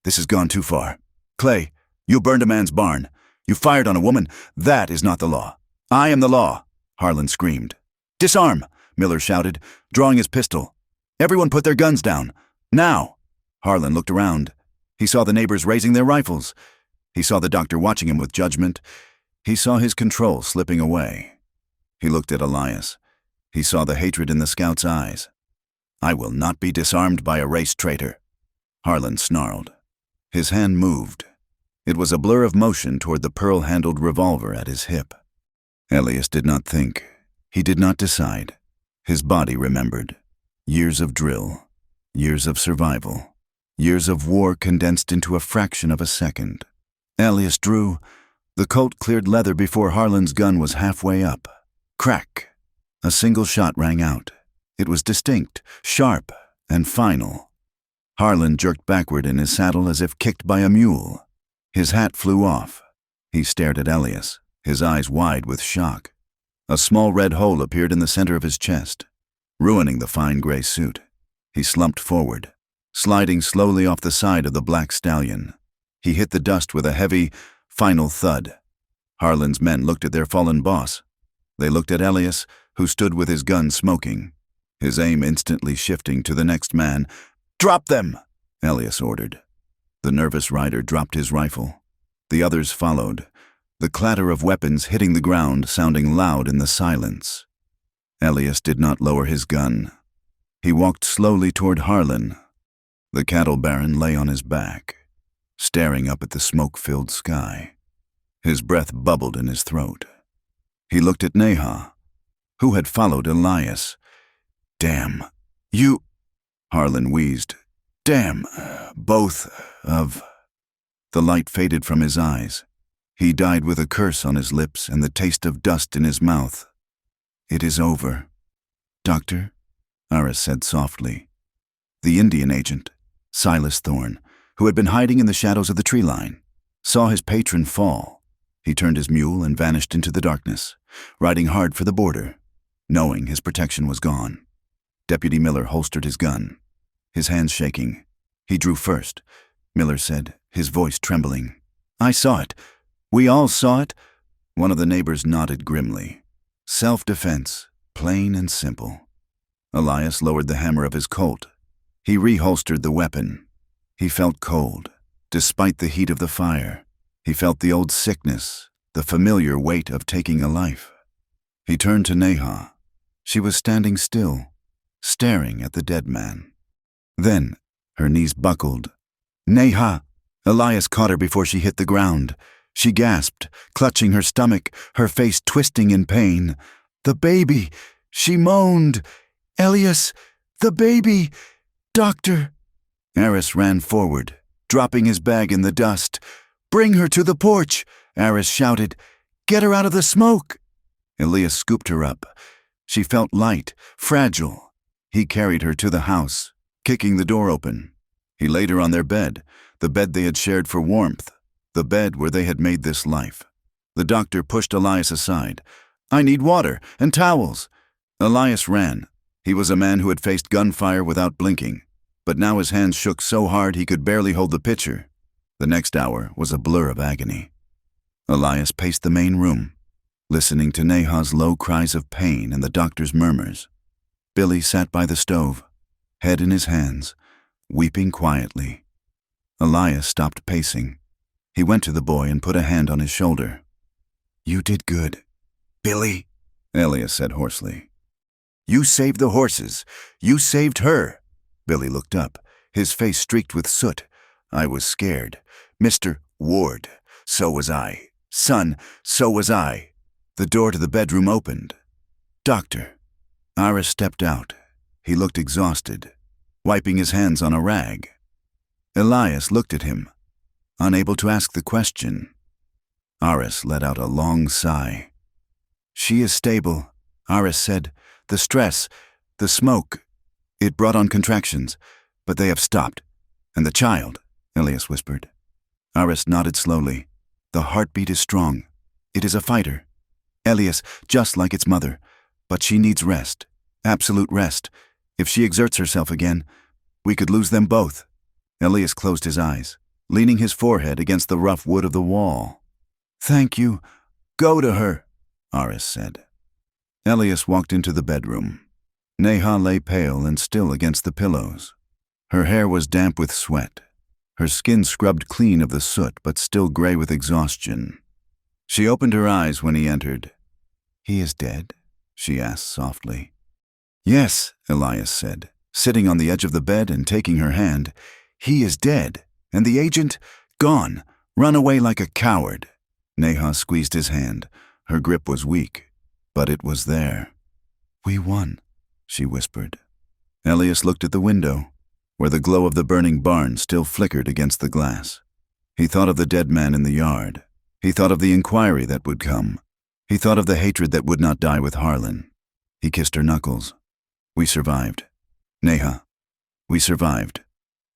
"This has gone too far. Clay, you burned a man's barn. You fired on a woman. That is not the law. I am the law," Harlan screamed. "Disarm," Miller shouted, drawing his pistol. "Everyone put their guns down. Now!" Harlan looked around. He saw the neighbors raising their rifles. He saw the doctor watching him with judgment. He saw his control slipping away. He looked at Elias. He saw the hatred in the scout's eyes. "I will not be disarmed by a race traitor," Harlan snarled. His hand moved. It was a blur of motion toward the pearl-handled revolver at his hip. Elias did not think. He did not decide. His body remembered. Years of drill. Years of survival. Years of war condensed into a fraction of a second. Elias drew. The Colt cleared leather before Harlan's gun was halfway up. Crack! A single shot rang out. It was distinct, sharp, and final. Harlan jerked backward in his saddle as if kicked by a mule. His hat flew off. He stared at Elias, his eyes wide with shock. A small red hole appeared in the center of his chest, ruining the fine gray suit. He slumped forward, sliding slowly off the side of the black stallion. He hit the dust with a heavy, final thud. Harlan's men looked at their fallen boss. They looked at Elias, who stood with his gun smoking, his aim instantly shifting to the next man. "Drop them!" Elias ordered. The nervous rider dropped his rifle. The others followed, the clatter of weapons hitting the ground sounding loud in the silence. Elias did not lower his gun. He walked slowly toward Harlan. The cattle baron lay on his back, staring up at the smoke-filled sky. His breath bubbled in his throat. He looked at Neha, who had followed Elias. "Damn, you—" Harlan wheezed. "Damn, both of—" The light faded from his eyes. He died with a curse on his lips and the taste of dust in his mouth. "It is over." "Doctor," Aris said softly. The Indian agent, Silas Thorne, who had been hiding in the shadows of the tree line, saw his patron fall. He turned his mule and vanished into the darkness, riding hard for the border, knowing his protection was gone. Deputy Miller holstered his gun. his hands shaking. He drew first, Miller said, his voice trembling. I saw it. We all saw it. One of the neighbors nodded grimly. Self-defense, plain and simple. Elias lowered the hammer of his Colt. He reholstered the weapon. He felt cold, despite the heat of the fire. He felt the old sickness, the familiar weight of taking a life. He turned to Neha. She was standing still, staring at the dead man. Then, her knees buckled. Neha! Elias caught her before she hit the ground. She gasped, clutching her stomach, her face twisting in pain. The baby! She moaned. Elias! The baby! Doctor! Aris ran forward, dropping his bag in the dust. Bring her to the porch! Aris shouted. Get her out of the smoke! Elias scooped her up. She felt light, fragile. He carried her to the house, kicking the door open. He laid her on their bed, the bed they had shared for warmth, the bed where they had made this life. The doctor pushed Elias aside. I need water and towels. Elias ran. He was a man who had faced gunfire without blinking, but now his hands shook so hard he could barely hold the pitcher. The next hour was a blur of agony. Elias paced the main room, listening to Neha's low cries of pain and the doctor's murmurs. Billy sat by the stove, head in his hands, weeping quietly. Elias stopped pacing. He went to the boy and put a hand on his shoulder. You did good. Billy, Elias said hoarsely. You saved the horses. You saved her. Billy looked up, his face streaked with soot. I was scared. Mr. Ward, so was I. Son, so was I. The door to the bedroom opened. Doctor. Aris stepped out. He looked exhausted, wiping his hands on a rag. Elias looked at him, unable to ask the question. Aris let out a long sigh. She is stable, Aris said. The stress, the smoke, it brought on contractions, but they have stopped. And the child, Elias whispered. Aris nodded slowly. The heartbeat is strong. It is a fighter. Elias, just like its mother, but she needs rest, absolute rest. If she exerts herself again, we could lose them both. Elias closed his eyes, leaning his forehead against the rough wood of the wall. Thank you. Go to her, Aris said. Elias walked into the bedroom. Neha lay pale and still against the pillows. Her hair was damp with sweat, her skin scrubbed clean of the soot but still gray with exhaustion. She opened her eyes when he entered. He is dead? She asked softly. Yes, Elias said, sitting on the edge of the bed and taking her hand. He is dead, and the agent, gone, run away like a coward. Neha squeezed his hand. Her grip was weak, but it was there. We won, she whispered. Elias looked at the window, where the glow of the burning barn still flickered against the glass. He thought of the dead man in the yard. He thought of the inquiry that would come. He thought of the hatred that would not die with Harlan. He kissed her knuckles. We survived. Neha, we survived.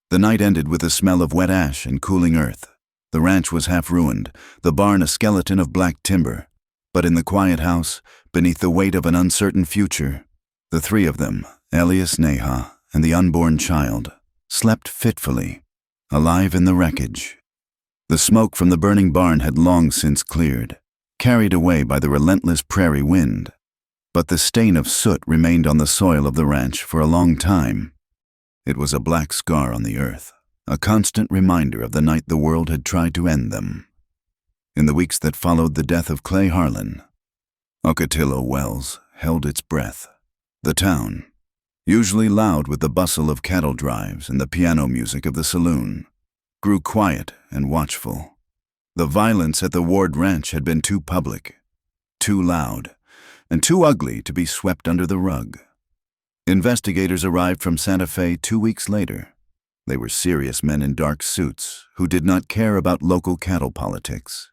The night ended with a smell of wet ash and cooling earth. The ranch was half ruined, the barn a skeleton of black timber. But in the quiet house, beneath the weight of an uncertain future, the three of them, Elias, Neha, and the unborn child, slept fitfully, alive in the wreckage. The smoke from the burning barn had long since cleared, carried away by the relentless prairie wind. But the stain of soot remained on the soil of the ranch for a long time. It was a black scar on the earth, a constant reminder of the night the world had tried to end them. In the weeks that followed the death of Clay Harlan, Ocotillo Wells held its breath. The town, usually loud with the bustle of cattle drives and the piano music of the saloon, grew quiet and watchful. The violence at the Ward Ranch had been too public, too loud, and too ugly to be swept under the rug. Investigators arrived from Santa Fe 2 weeks later. They were serious men in dark suits who did not care about local cattle politics.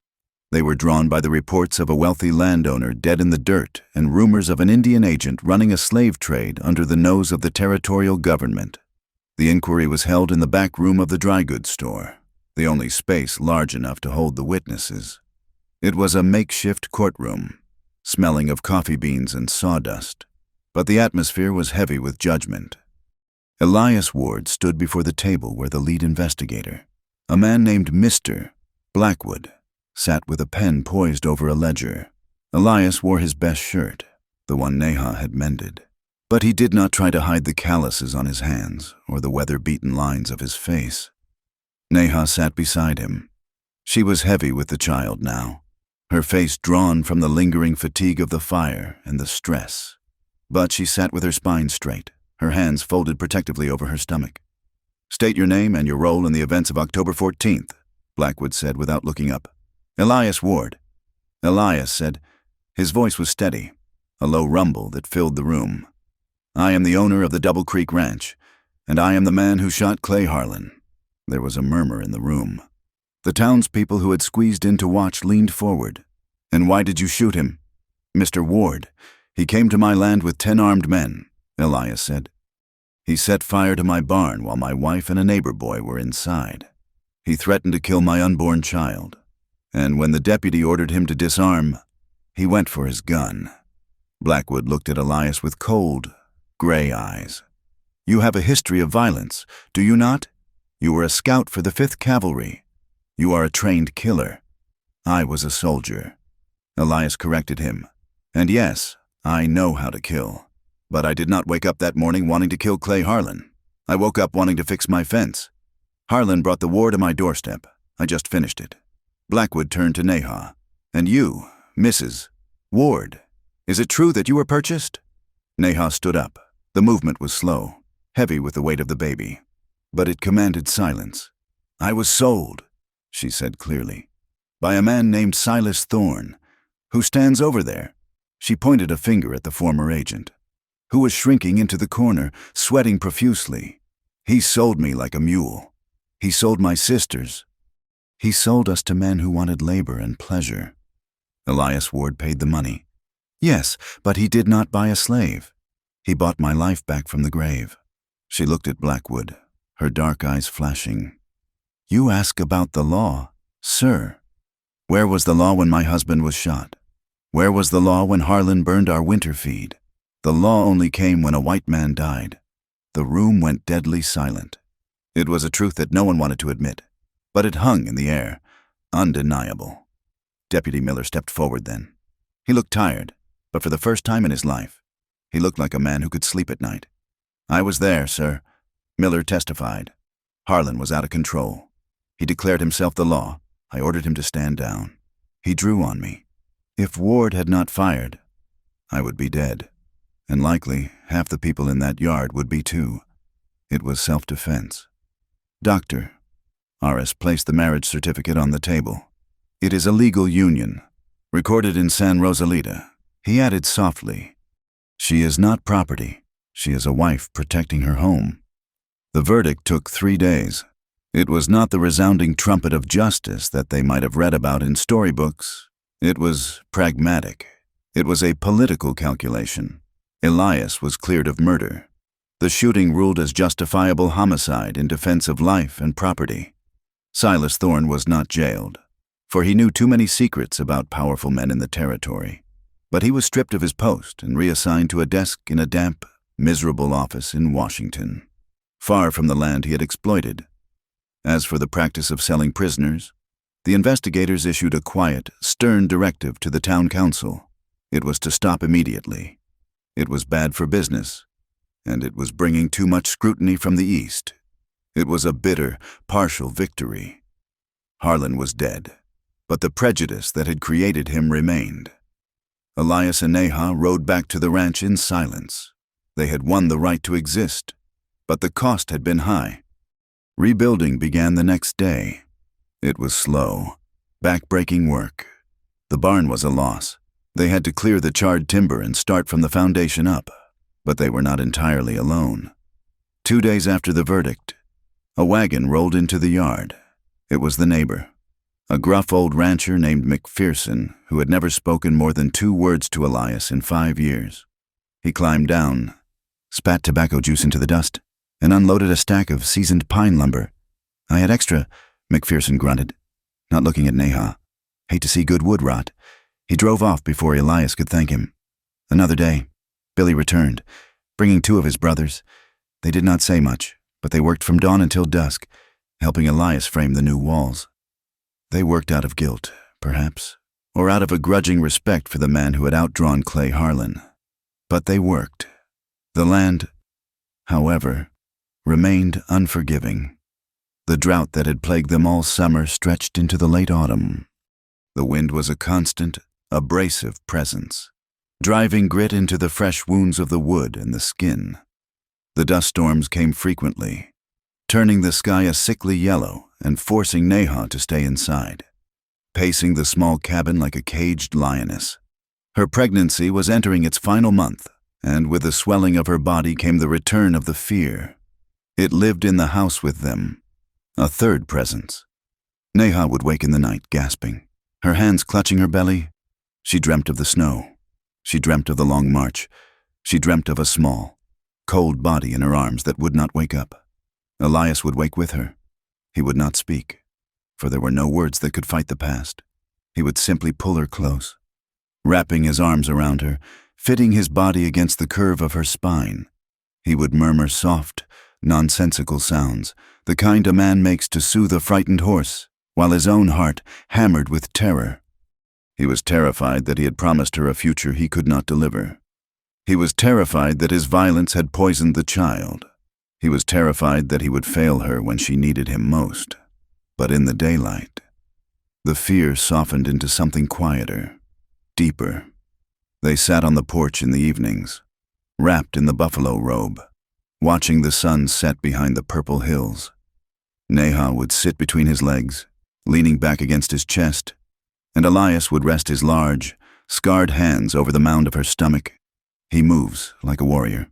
They were drawn by the reports of a wealthy landowner dead in the dirt and rumors of an Indian agent running a slave trade under the nose of the territorial government. The inquiry was held in the back room of the dry goods store, the only space large enough to hold the witnesses. It was a makeshift courtroom, smelling of coffee beans and sawdust, but the atmosphere was heavy with judgment. Elias Ward stood before the table where the lead investigator, a man named Mr. Blackwood, sat with a pen poised over a ledger. Elias wore his best shirt, the one Neha had mended, but he did not try to hide the calluses on his hands or the weather-beaten lines of his face. Neha sat beside him. She was heavy with the child now, her face drawn from the lingering fatigue of the fire and the stress. But she sat with her spine straight, her hands folded protectively over her stomach. "State your name and your role in the events of October 14th, Blackwood said without looking up. "Elias Ward." Elias said. His voice was steady, a low rumble that filled the room. "I am the owner of the Double Creek Ranch, and I am the man who shot Clay Harlan." There was a murmur in the room. The townspeople who had squeezed in to watch leaned forward. "And why did you shoot him?" "Mr. Ward. He came to my land with 10 armed men," Elias said. "He set fire to my barn while my wife and a neighbor boy were inside. He threatened to kill my unborn child. And when the deputy ordered him to disarm, he went for his gun." Blackwood looked at Elias with cold, gray eyes. "You have a history of violence, do you not? You were a scout for the 5th Cavalry. You are a trained killer. I was a soldier." Elias corrected him. "And yes, I know how to kill. But I did not wake up that morning wanting to kill Clay Harlan. I woke up wanting to fix my fence. Harlan brought the war to my doorstep. I just finished it." Blackwood turned to Neha. "And you, Mrs. Ward, is it true that you were purchased?" Neha stood up. The movement was slow, heavy with the weight of the baby, but it commanded silence. "I was sold," she said clearly, "by a man named Silas Thorne, who stands over there." She pointed a finger at the former agent, who was shrinking into the corner, sweating profusely. "He sold me like a mule. He sold my sisters. He sold us to men who wanted labor and pleasure." Elias Ward paid the money. "Yes, but he did not buy a slave. He bought my life back from the grave." She looked at Blackwood, her dark eyes flashing. "You ask about the law, sir. Where was the law when my husband was shot? Where was the law when Harlan burned our winter feed? The law only came when a white man died." The room went deadly silent. It was a truth that no one wanted to admit, but it hung in the air, undeniable. Deputy Miller stepped forward then. He looked tired, but for the first time in his life, he looked like a man who could sleep at night. "I was there, sir," Miller testified. "Harlan was out of control. He declared himself the law. I ordered him to stand down. He drew on me. If Ward had not fired, I would be dead, and likely half the people in that yard would be too. It was self-defense." "Doctor," Aris placed the marriage certificate on the table. "It is a legal union, recorded in San Rosalita." He added softly, "She is not property. She is a wife protecting her home." The verdict took 3 days. It was not the resounding trumpet of justice that they might have read about in storybooks. It was pragmatic. It was a political calculation. Elias was cleared of murder. The shooting ruled as justifiable homicide in defense of life and property. Silas Thorne was not jailed, for he knew too many secrets about powerful men in the territory. But he was stripped of his post and reassigned to a desk in a damp, miserable office in Washington, far from the land he had exploited. As for the practice of selling prisoners, the investigators issued a quiet, stern directive to the town council. It was to stop immediately. It was bad for business, and it was bringing too much scrutiny from the east. It was a bitter, partial victory. Harlan was dead, but the prejudice that had created him remained. Elias and Neha rode back to the ranch in silence. They had won the right to exist, but the cost had been high. Rebuilding began the next day. It was slow, back-breaking work. The barn was a loss. They had to clear the charred timber and start from the foundation up, but they were not entirely alone. 2 days after the verdict, a wagon rolled into the yard. It was the neighbor, a gruff old rancher named McPherson, who had never spoken more than 2 words to Elias in 5 years. He climbed down, spat tobacco juice into the dust, and unloaded a stack of seasoned pine lumber. "I had extra," McPherson grunted, not looking at Neha. "Hate to see good wood rot." He drove off before Elias could thank him. Another day, Billy returned, bringing 2 of his brothers. They did not say much, but they worked from dawn until dusk, helping Elias frame the new walls. They worked out of guilt, perhaps, or out of a grudging respect for the man who had outdrawn Clay Harlan. But they worked. The land, however, remained unforgiving. The drought that had plagued them all summer stretched into the late autumn. The wind was a constant, abrasive presence, driving grit into the fresh wounds of the wood and the skin. The dust storms came frequently, turning the sky a sickly yellow and forcing Neha to stay inside, pacing the small cabin like a caged lioness. Her pregnancy was entering its final month, and with the swelling of her body came the return of the fear. It lived in the house with them, a third presence. Neha would wake in the night, gasping, her hands clutching her belly. She dreamt of the snow. She dreamt of the long march. She dreamt of a small, cold body in her arms that would not wake up. Elias would wake with her. He would not speak, for there were no words that could fight the past. He would simply pull her close, wrapping his arms around her, fitting his body against the curve of her spine. He would murmur soft, nonsensical sounds, the kind a man makes to soothe a frightened horse, while his own heart hammered with terror. He was terrified that he had promised her a future he could not deliver. He was terrified that his violence had poisoned the child. He was terrified that he would fail her when she needed him most. But in the daylight, the fear softened into something quieter, deeper. They sat on the porch in the evenings, wrapped in the buffalo robe, watching the sun set behind the purple hills. Neha would sit between his legs, leaning back against his chest, and Elias would rest his large, scarred hands over the mound of her stomach. He moves like a warrior,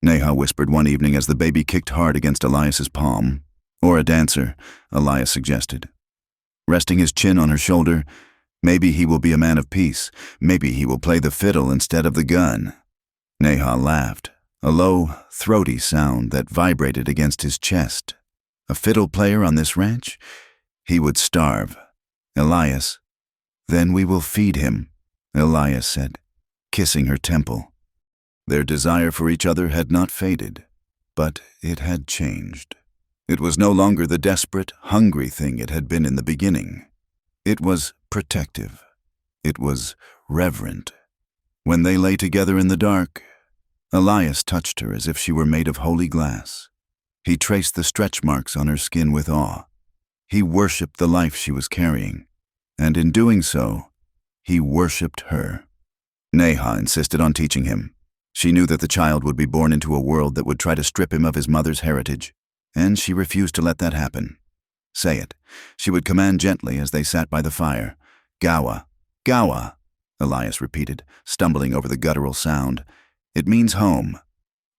Neha whispered one evening as the baby kicked hard against Elias's palm. Or a dancer, Elias suggested. Resting his chin on her shoulder, maybe he will be a man of peace. Maybe he will play the fiddle instead of the gun. Neha laughed, a low, throaty sound that vibrated against his chest. A fiddle player on this ranch? He would starve. Elias. Then we will feed him, Elias said, kissing her temple. Their desire for each other had not faded, but it had changed. It was no longer the desperate, hungry thing it had been in the beginning. It was protective. It was reverent. When they lay together in the dark, Elias touched her as if she were made of holy glass. He traced the stretch marks on her skin with awe. He worshipped the life she was carrying, and in doing so, he worshipped her. Neha insisted on teaching him. She knew that the child would be born into a world that would try to strip him of his mother's heritage, and she refused to let that happen. Say it, she would command gently as they sat by the fire. Gawa, Gawa, Elias repeated, stumbling over the guttural sound. It means home,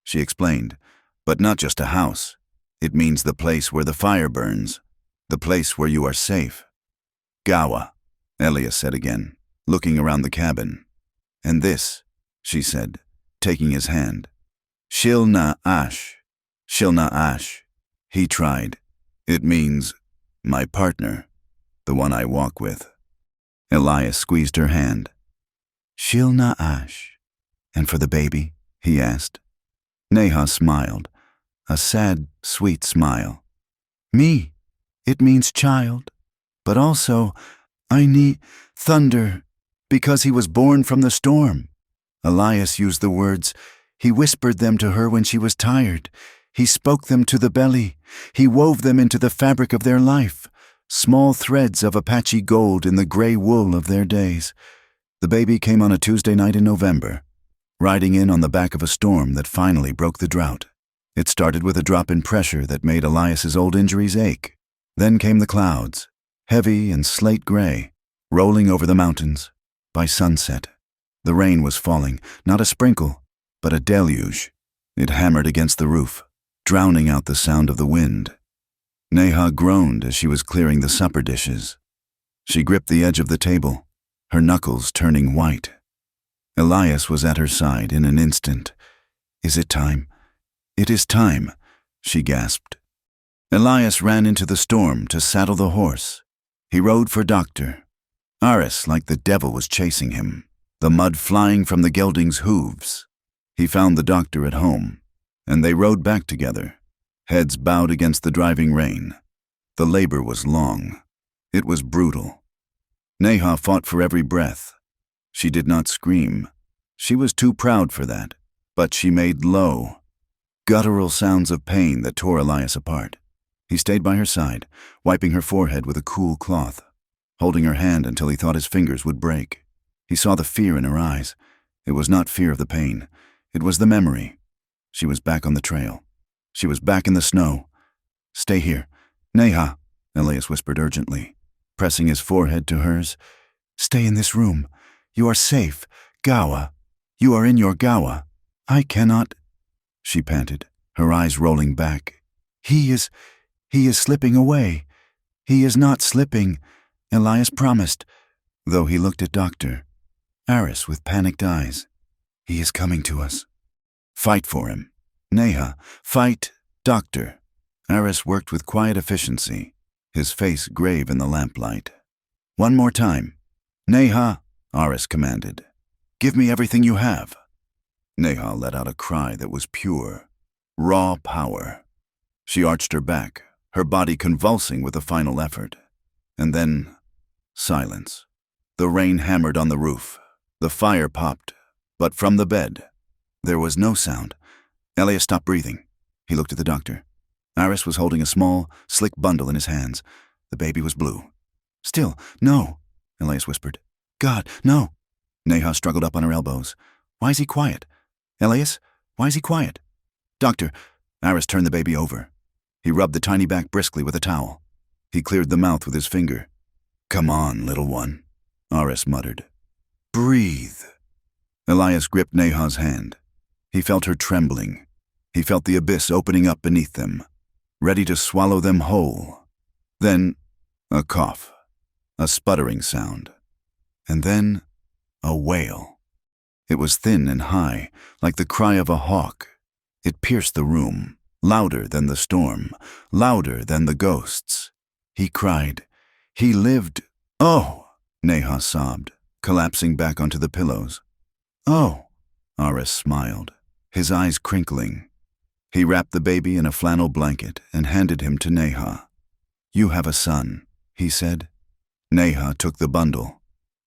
she explained, but not just a house. It means the place where the fire burns, the place where you are safe. Gawa, Elias said again, looking around the cabin. And this, she said, taking his hand. Shilna Ash, Shilna Ash. He tried. It means, my partner, the one I walk with. Elias squeezed her hand. Shilna Ash. And for the baby? He asked. Neha smiled, a sad, sweet smile. Me. It means child. But also, I need thunder, because he was born from the storm. Elias used the words. He whispered them to her when she was tired. He spoke them to the belly. He wove them into the fabric of their life, small threads of Apache gold in the gray wool of their days. The baby came on a Tuesday night in November, riding in on the back of a storm that finally broke the drought. It started with a drop in pressure that made Elias's old injuries ache. Then came the clouds, heavy and slate gray, rolling over the mountains. By sunset, the rain was falling, not a sprinkle, but a deluge. It hammered against the roof, drowning out the sound of the wind. Neha groaned as she was clearing the supper dishes. She gripped the edge of the table, her knuckles turning white. Elias was at her side in an instant. Is it time? It is time, she gasped. Elias ran into the storm to saddle the horse. He rode for Doctor. Aris, like the devil, was chasing him, the mud flying from the gelding's hooves. He found the doctor at home. and they rode back together, heads bowed against the driving rain. The labor was long. It was brutal. Neha fought for every breath. She did not scream. She was too proud for that, but she made low, guttural sounds of pain that tore Elias apart. He stayed by her side, wiping her forehead with a cool cloth, holding her hand until he thought his fingers would break. He saw the fear in her eyes. It was not fear of the pain. It was the memory. She was back on the trail. She was back in the snow. "Stay here. Neha," Elias whispered urgently, pressing his forehead to hers. "Stay in this room. You are safe. Gawa. You are in your Gawa. I cannot," she panted, her eyes rolling back. He is slipping away. He is not slipping," Elias promised, though he looked at Dr. Aris with panicked eyes. "He is coming to us. Fight for him. Neha, fight, Doctor." Aris worked with quiet efficiency, his face grave in the lamplight. "One more time. Neha," Aris commanded. "Give me everything you have." Neha let out a cry that was pure, raw power. She arched her back, her body convulsing with a final effort. And then, silence. The rain hammered on the roof. The fire popped, but from the bed, there was no sound. Elias stopped breathing. He looked at the doctor. Aris was holding a small, slick bundle in his hands. The baby was blue. "Still, no," Elias whispered. "God, no." Neha struggled up on her elbows. "Why is he quiet? Elias, why is he quiet?" "Doctor," Aris turned the baby over. He rubbed the tiny back briskly with a towel. He cleared the mouth with his finger. "Come on, little one," Aris muttered. "Breathe." Elias gripped Neha's hand. He felt her trembling. He felt the abyss opening up beneath them, ready to swallow them whole. Then, a cough, a sputtering sound, and then a wail. It was thin and high, like the cry of a hawk. It pierced the room, louder than the storm, louder than the ghosts. He cried. He lived. "Oh!" Neha sobbed, collapsing back onto the pillows. "Oh!" Aris smiled, his eyes crinkling. He wrapped the baby in a flannel blanket and handed him to Neha. "You have a son," he said. Neha took the bundle.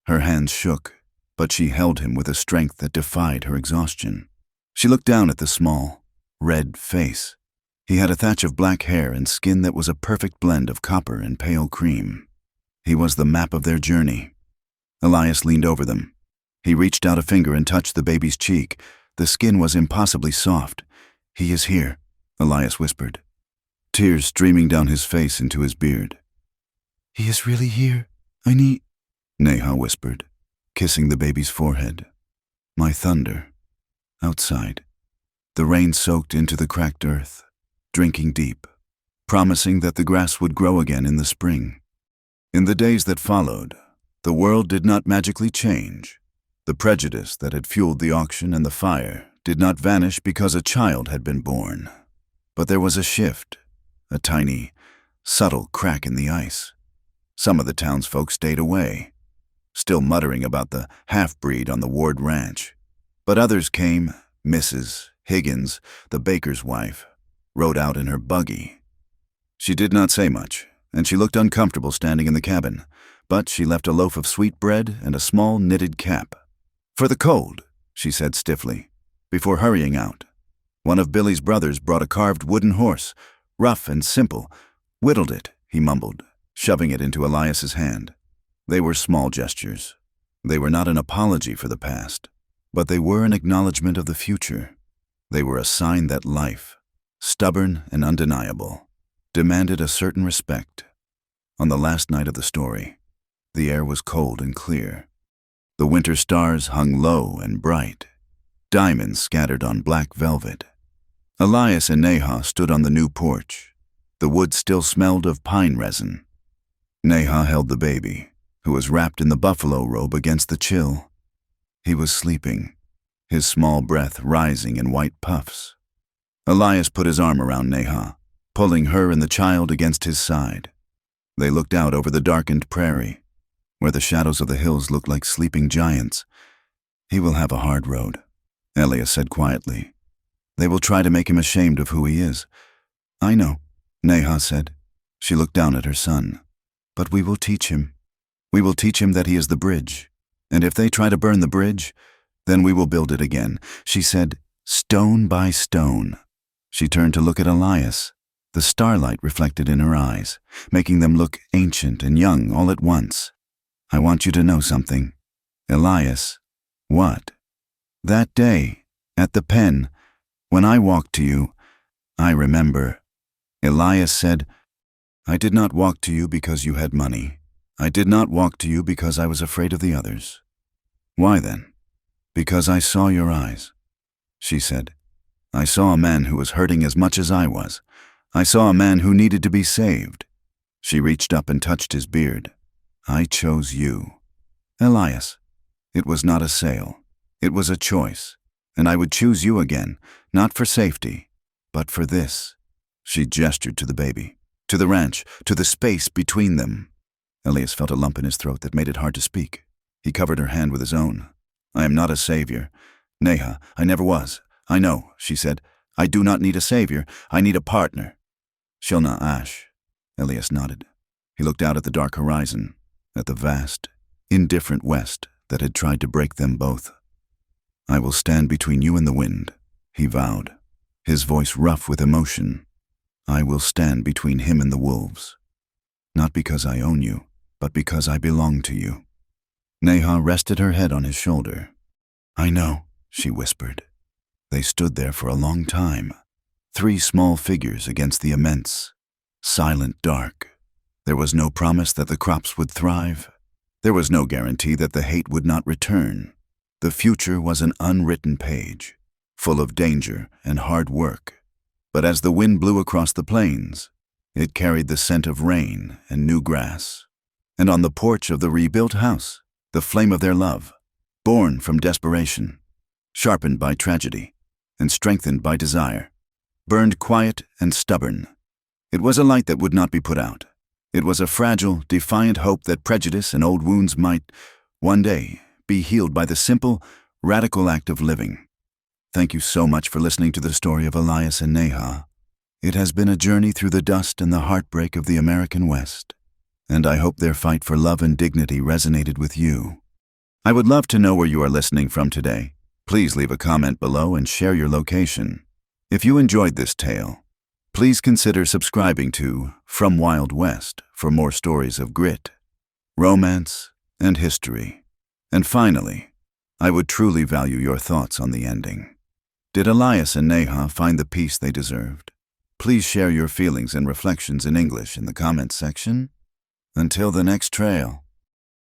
Her hands shook, but she held him with a strength that defied her exhaustion. She looked down at the small, red face. He had a thatch of black hair and skin that was a perfect blend of copper and pale cream. He was the map of their journey. Elias leaned over them. He reached out a finger and touched the baby's cheek. The skin was impossibly soft. "He is here," Elias whispered, tears streaming down his face into his beard. "He is really here. I need," Neha whispered, kissing the baby's forehead. "My thunder." Outside, the rain soaked into the cracked earth, drinking deep, promising that the grass would grow again in the spring. In the days that followed, the world did not magically change. The prejudice that had fueled the auction and the fire did not vanish because a child had been born. But there was a shift, a tiny, subtle crack in the ice. Some of the townsfolk stayed away, still muttering about the half-breed on the Ward Ranch. But others came. Mrs. Higgins, the baker's wife, rode out in her buggy. She did not say much, and she looked uncomfortable standing in the cabin, but she left a loaf of sweet bread and a small knitted cap. "For the cold," she said stiffly, before hurrying out. One of Billy's brothers brought a carved wooden horse, rough and simple. "Whittled it," he mumbled, shoving it into Elias's hand. They were small gestures. They were not an apology for the past, but they were an acknowledgement of the future. They were a sign that life, stubborn and undeniable, demanded a certain respect. On the last night of the story, the air was cold and clear. The winter stars hung low and bright, diamonds scattered on black velvet. Elias and Neha stood on the new porch. The wood still smelled of pine resin. Neha held the baby, who was wrapped in the buffalo robe against the chill. He was sleeping, his small breath rising in white puffs. Elias put his arm around Neha, pulling her and the child against his side. They looked out over the darkened prairie, where the shadows of the hills looked like sleeping giants. "He will have a hard road," Elias said quietly. They will try to make him ashamed of who he is. I know, Neha said. She looked down at her son. But we will teach him. We will teach him that he is the bridge. And if they try to burn the bridge, then we will build it again. She said, stone by stone. She turned to look at Elias. The starlight reflected in her eyes, making them look ancient and young all at once. I want you to know something. Elias. What? That day, at the pen, when I walked to you, I remember. Elias said, I did not walk to you because you had money. I did not walk to you because I was afraid of the others. Why then? Because I saw your eyes. She said, I saw a man who was hurting as much as I was. I saw a man who needed to be saved. She reached up and touched his beard. I chose you. Elias, it was not a sale. It was a choice. And I would choose you again, not for safety, but for this. She gestured to the baby, to the ranch, to the space between them. Elias felt a lump in his throat that made it hard to speak. He covered her hand with his own. I am not a savior. Neha, I never was. I know, she said. I do not need a savior. I need a partner. Shilna Ash. Elias nodded. He looked out at the dark horizon, at the vast, indifferent west that had tried to break them both. I will stand between you and the wind, he vowed, his voice rough with emotion. I will stand between him and the wolves. Not because I own you, but because I belong to you. Neha rested her head on his shoulder. I know, she whispered. They stood there for a long time, 3 small figures against the immense, silent dark. There was no promise that the crops would thrive. There was no guarantee that the hate would not return. The future was an unwritten page, full of danger and hard work. But as the wind blew across the plains, it carried the scent of rain and new grass. And on the porch of the rebuilt house, the flame of their love, born from desperation, sharpened by tragedy, and strengthened by desire, burned quiet and stubborn. It was a light that would not be put out. It was a fragile, defiant hope that prejudice and old wounds might, one day, be healed by the simple, radical act of living. Thank you so much for listening to the story of Elias and Neha. It has been a journey through the dust and the heartbreak of the American West, and I hope their fight for love and dignity resonated with you. I would love to know where you are listening from today. Please leave a comment below and share your location. If you enjoyed this tale, please consider subscribing to From Wild West for more stories of grit, romance, and history. And finally, I would truly value your thoughts on the ending. Did Elias and Neha find the peace they deserved? Please share your feelings and reflections in English in the comments section. Until the next trail.